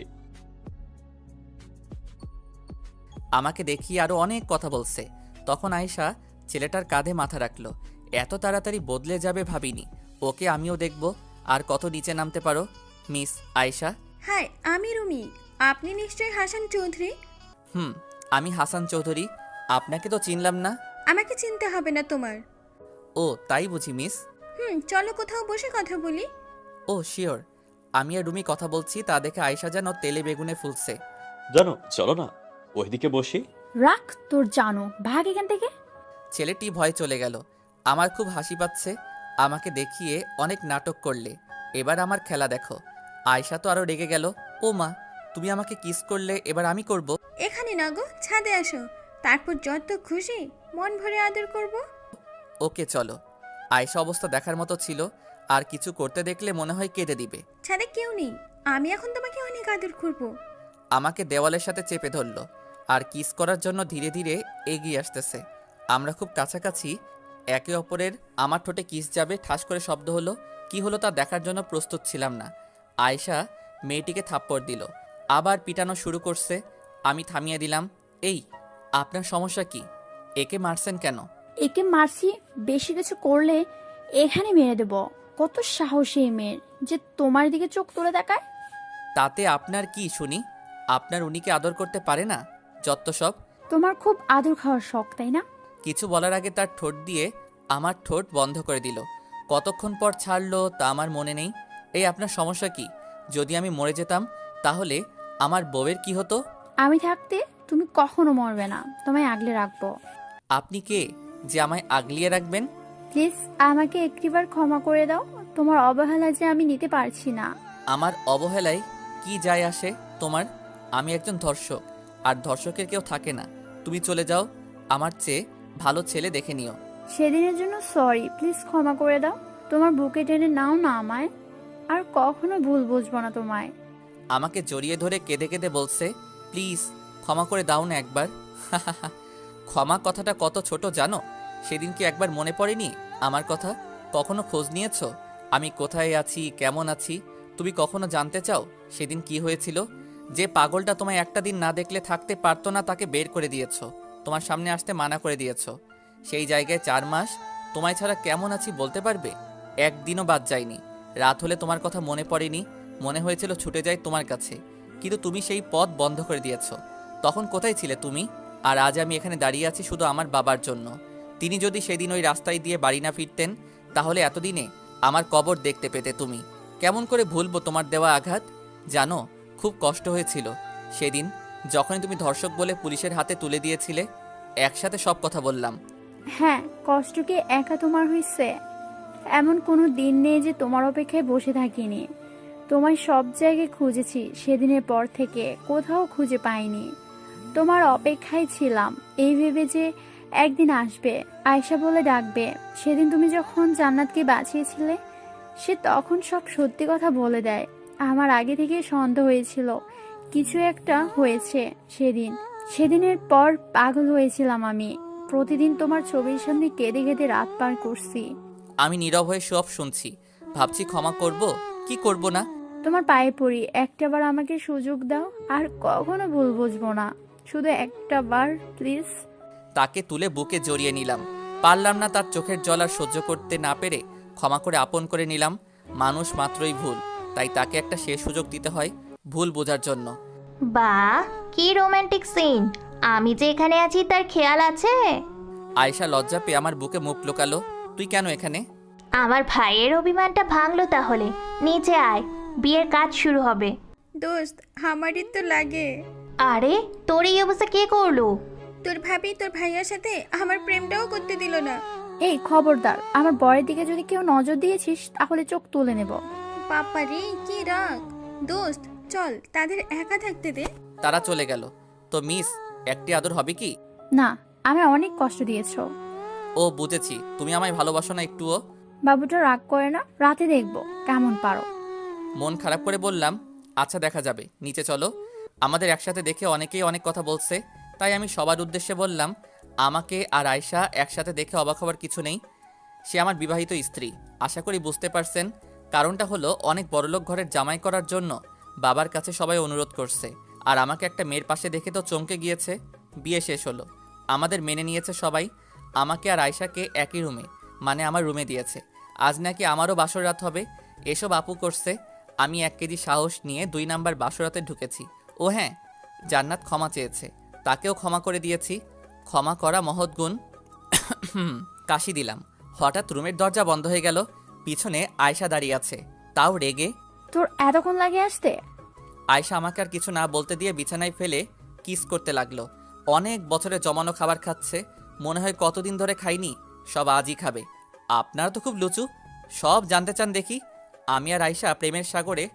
আমাকে দেখিয়ে আরো অনেক কথা বলছে। তখন আয়েশা ছেলেটার কাঁধে মাথা রাখলো। এত তাড়াতাড়ি বদলে যাবে ভাবিনি। ওকে আমিও দেখব। আর কত নিচে নামতে পারো মিস আয়েশা? হাই, আমি রুমি। আপনি নিশ্চয়ই হাসান চৌধুরী? আমি হাসান চৌধুরী। আপনাকে তো চিনলাম না। আমাকে চিনতে হবে না তোমার। ও তাই বুঝি মিস? চলো কোথাও বসে কথা বলি। ও শিওর। আমি আর রুমি কথা বলছি, তা দেখে আয়শা যেন তেলে বেগুনে ফুলছে। জানো চলো না ওইদিকে বসি। রাখ তোর জানো, ভাগ এখান থেকে। ছেলেটি ভয়ে চলে গেল। আমার খুব হাসি পাচ্ছে। আমাকে দেখিয়ে অনেক নাটক করলে, এবার আমার খেলা দেখো। আয়শা তো আরো রেগে গেল। ও মা, তুমি আমাকে কিস করলে, এবার আমি করব। এখানে না গো, ছাদে আসো, তারপর যত খুশি মন ভরে আদর করব। ওকে চলো। আয়শা অবস্থা দেখার মতো ছিল, আর কিছু করতে দেখলে মনে হয় কেঁদে দিবে। ছাদে কেউ নেই, আমি এখন তোমাকে অনেক আদর করব। আমাকে দেওয়ালের সাথে চেপে ধরলো আর কিস করার জন্য ধীরে ধীরে এগিয়ে আসতেছে। আমরা খুব কাছাকাছি, একে অপরের। আমার ঠোঁটে কিস যাবে, ঠাস করে শব্দ হলো। কি হলো তা দেখার জন্য প্রস্তুত ছিলাম না। আয়শা মেয়েটিকে থাপ্পড় দিল, আবার পিটানো শুরু করছে। আমি থামিয়ে দিলাম। এই, আপনার সমস্যা কি? একে মারছেন কেন? একে মারছি, বেশি কিছু করলে এখানে মেরে দেব। কত সাহসী এই মেয়ের যে তোমার দিকে চোখ তুলে দেখায়। তাতে আপনার কি শুনি? আপনার উনিকে আদর করতে পারে না? যত সব। তোমার খুব আদর খাওয়ার শখ, তাই না? কিছু বলার আগে তার ঠোঁট দিয়ে আমার ঠোঁট বন্ধ করে দিল। কতক্ষণ পর ছাড়লো তা আমার মনে নেই। এই, আপনার সমস্যা কি? যদি আমি মরে যেতাম তাহলে আমার বউয়ের কি হতো? আমি থাকতে তুমি কখনো মরবে না, তোমায় আগলে রাখবো। আপনি কে যে আমায় আগলিয়ে রাখবেন? প্লিজ আমাকে একটিবার ক্ষমা করে দাও, তোমার অবহেলা যে আমি নিতে পারছি না। আমার অবহেলায় কি যায় আসে তোমার? আমি একজন ধর্ষক, আর ধর্ষকের কেউ থাকে না। তুমি চলে যাও, আমার চেয়ে ভালো ছেলে দেখে নিও। সেদিনের জন্য সরি, প্লিজ ক্ষমা করে দাও। তোমার বুকে টেনে নাও না আমায়, আর কখনো ভুল বুঝবো না তোমায়। আমাকে জড়িয়ে ধরে কেঁদে কেঁদে বলছে, প্লিজ ক্ষমা করে দাও না একবার। ক্ষমা কথাটা কত ছোট জানো? সেদিন কি একবার মনে পড়েনি আমার কথা? কখনো খোঁজ নিয়েছো আমি কোথায় আছি, কেমন আছি? তুমি কখনো জানতে চাও সেদিন কি হয়েছিল? যে পাগলটা তোমায় একটা দিন না দেখলে থাকতে পারতো না, তাকে বের করে দিয়েছো, তোমার সামনে আসতে মানা করে দিয়েছো। সেই জায়গায় 4 মাস তোমায় ছাড়া কেমন আছি বলতে পারবে? একদিনও বাদ যায়নি। রাত হলে তোমার কথা মনে পড়েনি, মনে হয়েছিল ছুটে যাই তোমার কাছে, কিন্তু তুমি সেই পথ বন্ধ করে দিয়েছো। তখন কোথায় ছিলে তুমি? আর আজ আমি এখানে দাঁড়িয়ে আছি শুধু আমার বাবার জন্য। তিনি যদি সেদিন ওই রাস্তায় দিয়ে বাড়ি না ফিরতেন, তাহলে এতদিনে আমার কবর দেখতে পেতে তুমি। কেমন করে ভুলবো তোমার দেওয়া আঘাত? জানো, খুব কষ্ট হয়েছিল সেদিন যখনই তুমি ধর্ষক বলে পুলিশের হাতে তুলে দিয়েছিলে। একসাথে সব কথা বললাম। হ্যাঁ, কষ্ট কি একা তোমার হয়েছে? এমন কোনো দিন নেই যে তোমার অপেক্ষায় বসে থাকিনি। তোমায় সব জায়গায় খুঁজেছি, সেদিনের পর থেকে কোথাও খুঁজে পাইনি। তোমার অপেক্ষায় ছিলাম এই ভেবে যে একদিন আসবে, আয়শা বলে ডাকবে। সেদিন তুমি যখন জান্নাতকে বাঁচিয়েছিলে, সে তখন সব সত্যি কথা বলে দেয়। আমার আগে থেকে সন্দেহ হয়েছিল কিছু একটা হয়েছে। সেদিনের পর পাগল হয়েছিলাম আমি। প্রতিদিন তোমার ছবির সামনে কেঁদে কেঁদে রাত পার করছি। আমি নীরব হয়ে সব শুনছি, ভাবছি ক্ষমা করব কি করব না। তোমার পায়ে পড়ি, একটাবার আমাকে সুযোগ দাও, আর কখনো ভুল বুঝবো না। শুধু একটাবার প্লিজ। তাকে তুলে বুকে জড়িয়ে নিলাম। পারলাম না তার চোখের জল আর সহ্য করতে না পেরে ক্ষমা করে আপন করে নিলাম। মানুষ মাত্রই ভুল, তাই তাকে একটা শেষ সুযোগ দিতে হয় ভুল বোঝার জন্য। বাহ, কি রোমান্টিক সিন! আমি যে এখানে আছি তার খেয়াল আছে? আয়শা লজ্জা পেয়ে আমার বুকে মুখ লুকালো। তুই কেন এখানে? আমার ভাইয়ের অভিমানটা ভাঙলো তাহলে। নিচে আয়, বিয়ের কাজ শুরু হবে। দোস্ত, আমারই তো লাগে। আরে, তোর এই অবস্থা কে করলো? তোর ভাবি তোর ভাইয়ার সাথে আমার প্রেমটাও করতে দিল না। এই খবরদার, আমার বরের দিকে যদি কেউ নজর দিয়েছিস তাহলে চোখ তুলে নেব। বাপারে, কি রাগ! দোস্ত চল, তাদের একা থাকতে দে। তারা চলে গেল। তো মিস, একটি আদর হবে কি? না, আমায় অনেক কষ্ট দিয়েছো। ও বুঝেছি, তুমি আমায় ভালোবাসো না একটুও। বাবুটা রাগ করে না, রাতে দেখবো কেমন পারো। মন খারাপ করে বললাম, আচ্ছা দেখা যাবে, নিচে চলো। আমাদের একসাথে দেখে অনেকেই অনেক কথা বলছে, তাই আমি সবার উদ্দেশ্যে বললাম, আমাকে আর আয়শা একসাথে দেখে অবাক হওয়ার কিছু নেই। সে আমার বিবাহিত স্ত্রী, আশা করি বুঝতে পারছেন। কারণটা হলো অনেক বড়লোক ঘরের জামাই করার জন্য বাবার কাছে সবাই অনুরোধ করছে, আর আমাকে একটা মেয়ের পাশে দেখে তো চমকে গিয়েছে। বিয়ে শেষ হলো, আমাদের মেনে নিয়েছে সবাই। আমাকে আর আয়শাকে একই রুমে, মানে আমার রুমে দিয়েছে। আজ নাকি আমারও বাসর রাত হবে। এসব আপু করছে। আমি 1 কেজি সাহস নিয়ে 2 নাম্বার বাসরাতে ঢুকেছি। ও হ্যাঁ, জান্নাত ক্ষমা চেয়েছে, তাকেও ক্ষমা করে দিয়েছি। ক্ষমা করা মহৎ গুণ। কাশি দিলাম। হঠাৎ রুমের দরজা বন্ধ হয়ে গেল। পিছনে আয়শা দাঁড়িয়ে আছে, তাও রেগে। তোর এতক্ষণ লাগে আসতে? আয়শা আমাকে আর কিছু না বলতে দিয়ে বিছানায় ফেলে কিস করতে লাগলো। অনেক বছরে জমানো খাবার খাচ্ছে, মনে হয় কতদিন ধরে খাইনি, সব আজই খাবে। আপনারা তো খুব লুচু, সব জানতে চান দেখি। আমি আর আয়শা প্রেমের সাগরে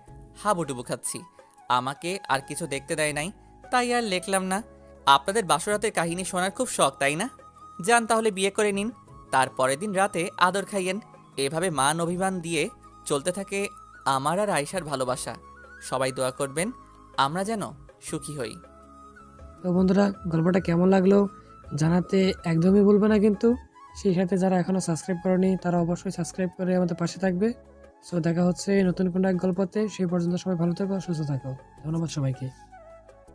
হাবুডুবু খাচ্ছি। আমাকে আর কিছু দেখতে দেয় নাই, তাই আর লেখলাম না। আপনাদের বাসরাতের কাহিনী শোনার খুব শখ, তাই না? যান তাহলে বিয়ে করে নিন, তারপরের দিন রাতে আদর খাইয়েন। এভাবে মান অভিমান দিয়ে চলতে থাকে আমার আর আয়শার ভালোবাসা। সবাই দোয়া করবেন আমরা যেন সুখী হই। তো বন্ধুরা, গল্পটা কেমন লাগলো জানাতে একদমই ভুলবে না কিন্তু। সেই সাথে যারা এখনও সাবস্ক্রাইব করেনি তারা অবশ্যই সাবস্ক্রাইব করে আমাদের পাশে থাকবে। সো দেখা হচ্ছে নতুন কোনো এক গল্পতে। সেই পর্যন্ত সবাই ভালো থাকো, সুস্থ থাকো। ধন্যবাদ সবাইকে।